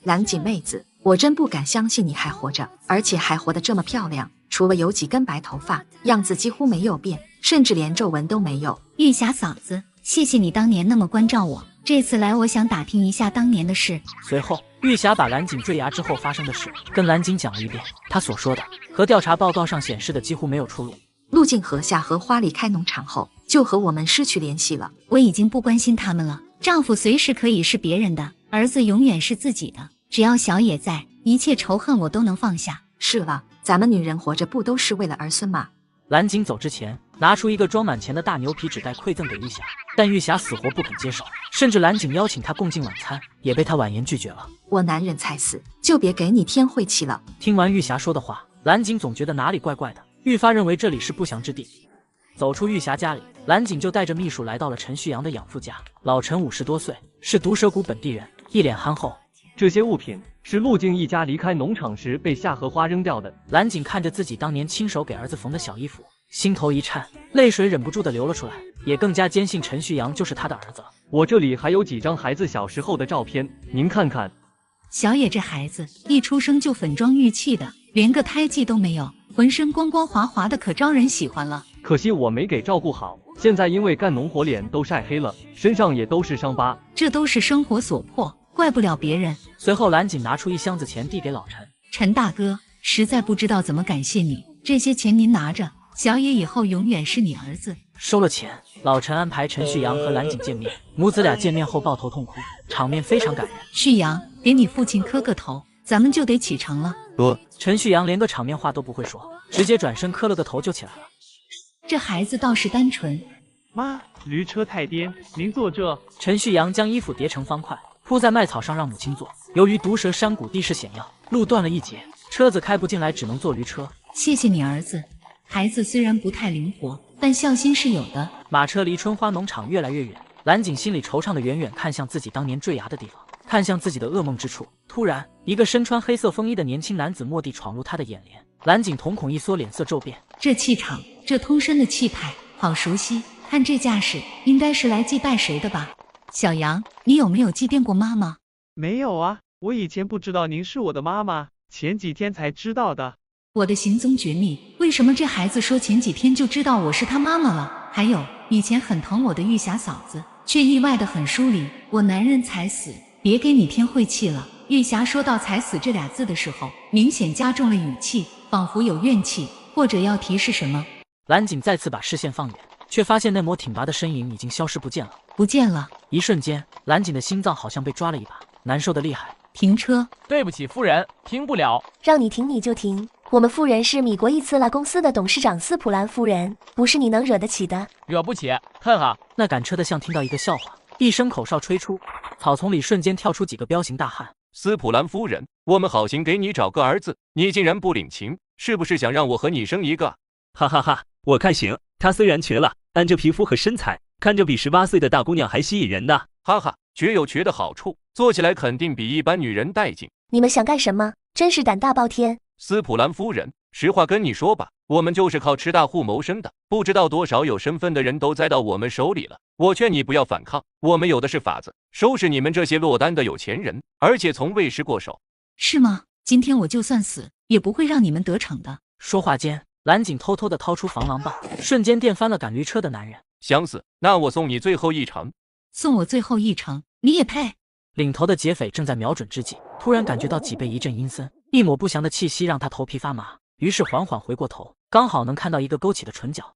蓝景妹子，我真不敢相信你还活着，而且还活得这么漂亮，除了有几根白头发，样子几乎没有变，甚至连皱纹都没有。玉霞嫂子，谢谢你当年那么关照我，这次来我想打听一下当年的事。随后玉霞把蓝景坠崖之后发生的事跟蓝景讲了一遍，她所说的和调查报告上显示的几乎没有出入。陆静和夏荷花离开农场后，就和我们失去联系了。我已经不关心他们了，丈夫随时可以是别人的，儿子永远是自己的。只要小野在，一切仇恨我都能放下。是了，咱们女人活着不都是为了儿孙吗？蓝景走之前，拿出一个装满钱的大牛皮纸袋馈赠给玉霞，但玉霞死活不肯接受，甚至蓝景邀请她共进晚餐，也被她婉言拒绝了。我男人才死，就别给你添晦气了。听完玉霞说的话，蓝景总觉得哪里怪怪的，愈发认为这里是不祥之地。走出玉霞家里，蓝景就带着秘书来到了陈旭阳的养父家。老陈50多岁，是毒蛇谷本地人，一脸憨厚。这些物品是陆静一家离开农场时被夏荷花扔掉的。蓝景看着自己当年亲手给儿子缝的小衣服，心头一颤，泪水忍不住的流了出来，也更加坚信陈旭阳就是他的儿子了。我这里还有几张孩子小时候的照片，您看看。小野这孩子一出生就粉妆玉砌的，连个胎记都没有，浑身光光滑滑的，可招人喜欢了。可惜我没给照顾好，现在因为干农活脸都晒黑了，身上也都是伤疤。这都是生活所迫，怪不了别人。随后蓝景拿出一箱子钱递给老陈。陈大哥，实在不知道怎么感谢你，这些钱您拿着，小野以后永远是你儿子。收了钱，老陈安排陈旭阳和蓝景见面，母子俩见面后抱头痛哭，场面非常感人。旭阳，给你父亲磕个头，咱们就得启程了。陈旭阳连个场面话都不会说，直接转身磕了个头就起来了。这孩子倒是单纯。妈，驴车太颠，您坐这。陈旭阳将衣服叠成方块，铺在麦草上让母亲坐。由于毒蛇山谷地势险要，路断了一截，车子开不进来，只能坐驴车。谢谢你儿子，孩子虽然不太灵活，但孝心是有的。马车离春花农场越来越远，蓝景心里惆怅的远远看向自己当年坠崖的地方，看向自己的噩梦之处。突然，一个身穿黑色风衣的年轻男子蓦地闯入他的眼帘，蓝景瞳孔一缩，脸色骤变。这气场，这通身的气派，好熟悉。看这架势，应该是来祭拜谁的吧？小杨，你有没有祭奠过妈妈？没有啊，我以前不知道您是我的妈妈，前几天才知道的。我的行踪绝密，为什么这孩子说前几天就知道我是他妈妈了？还有，以前很疼我的玉霞嫂子，却意外的很疏离。我男人才死，别给你添晦气了。玉霞说到才死这俩字的时候，明显加重了语气，仿佛有怨气，或者要提示什么。蓝景再次把视线放远，却发现那抹挺拔的身影已经消失不见了。不见了！一瞬间，蓝景的心脏好像被抓了一把，难受的厉害。停车！对不起，夫人，停不了。让你停你就停。我们夫人是米国伊茨拉公司的董事长斯普兰夫人，不是你能惹得起的。惹不起，哼哈！那赶车的像听到一个笑话，一声口哨吹出，草丛里瞬间跳出几个彪形大汉。斯普兰夫人，我们好心给你找个儿子，你竟然不领情，是不是想让我和你生一个？哈哈哈，我看行。他虽然瘸了，但这皮肤和身材，看着比18岁的大姑娘还吸引人呢。哈哈，瘸有瘸的好处，做起来肯定比一般女人带劲。你们想干什么？真是胆大包天！斯普兰夫人，实话跟你说吧，我们就是靠吃大户谋生的，不知道多少有身份的人都栽到我们手里了。我劝你不要反抗，我们有的是法子，收拾你们这些落单的有钱人，而且从未失过手。是吗？今天我就算死，也不会让你们得逞的。说话间，蓝景偷偷地掏出防狼棒，瞬间电翻了赶驴车的男人。想死？那我送你最后一程。送我最后一程？你也配？领头的劫匪正在瞄准之际，突然感觉到脊背一阵阴森，一抹不祥的气息让他头皮发麻，于是缓缓回过头，刚好能看到一个勾起的唇角。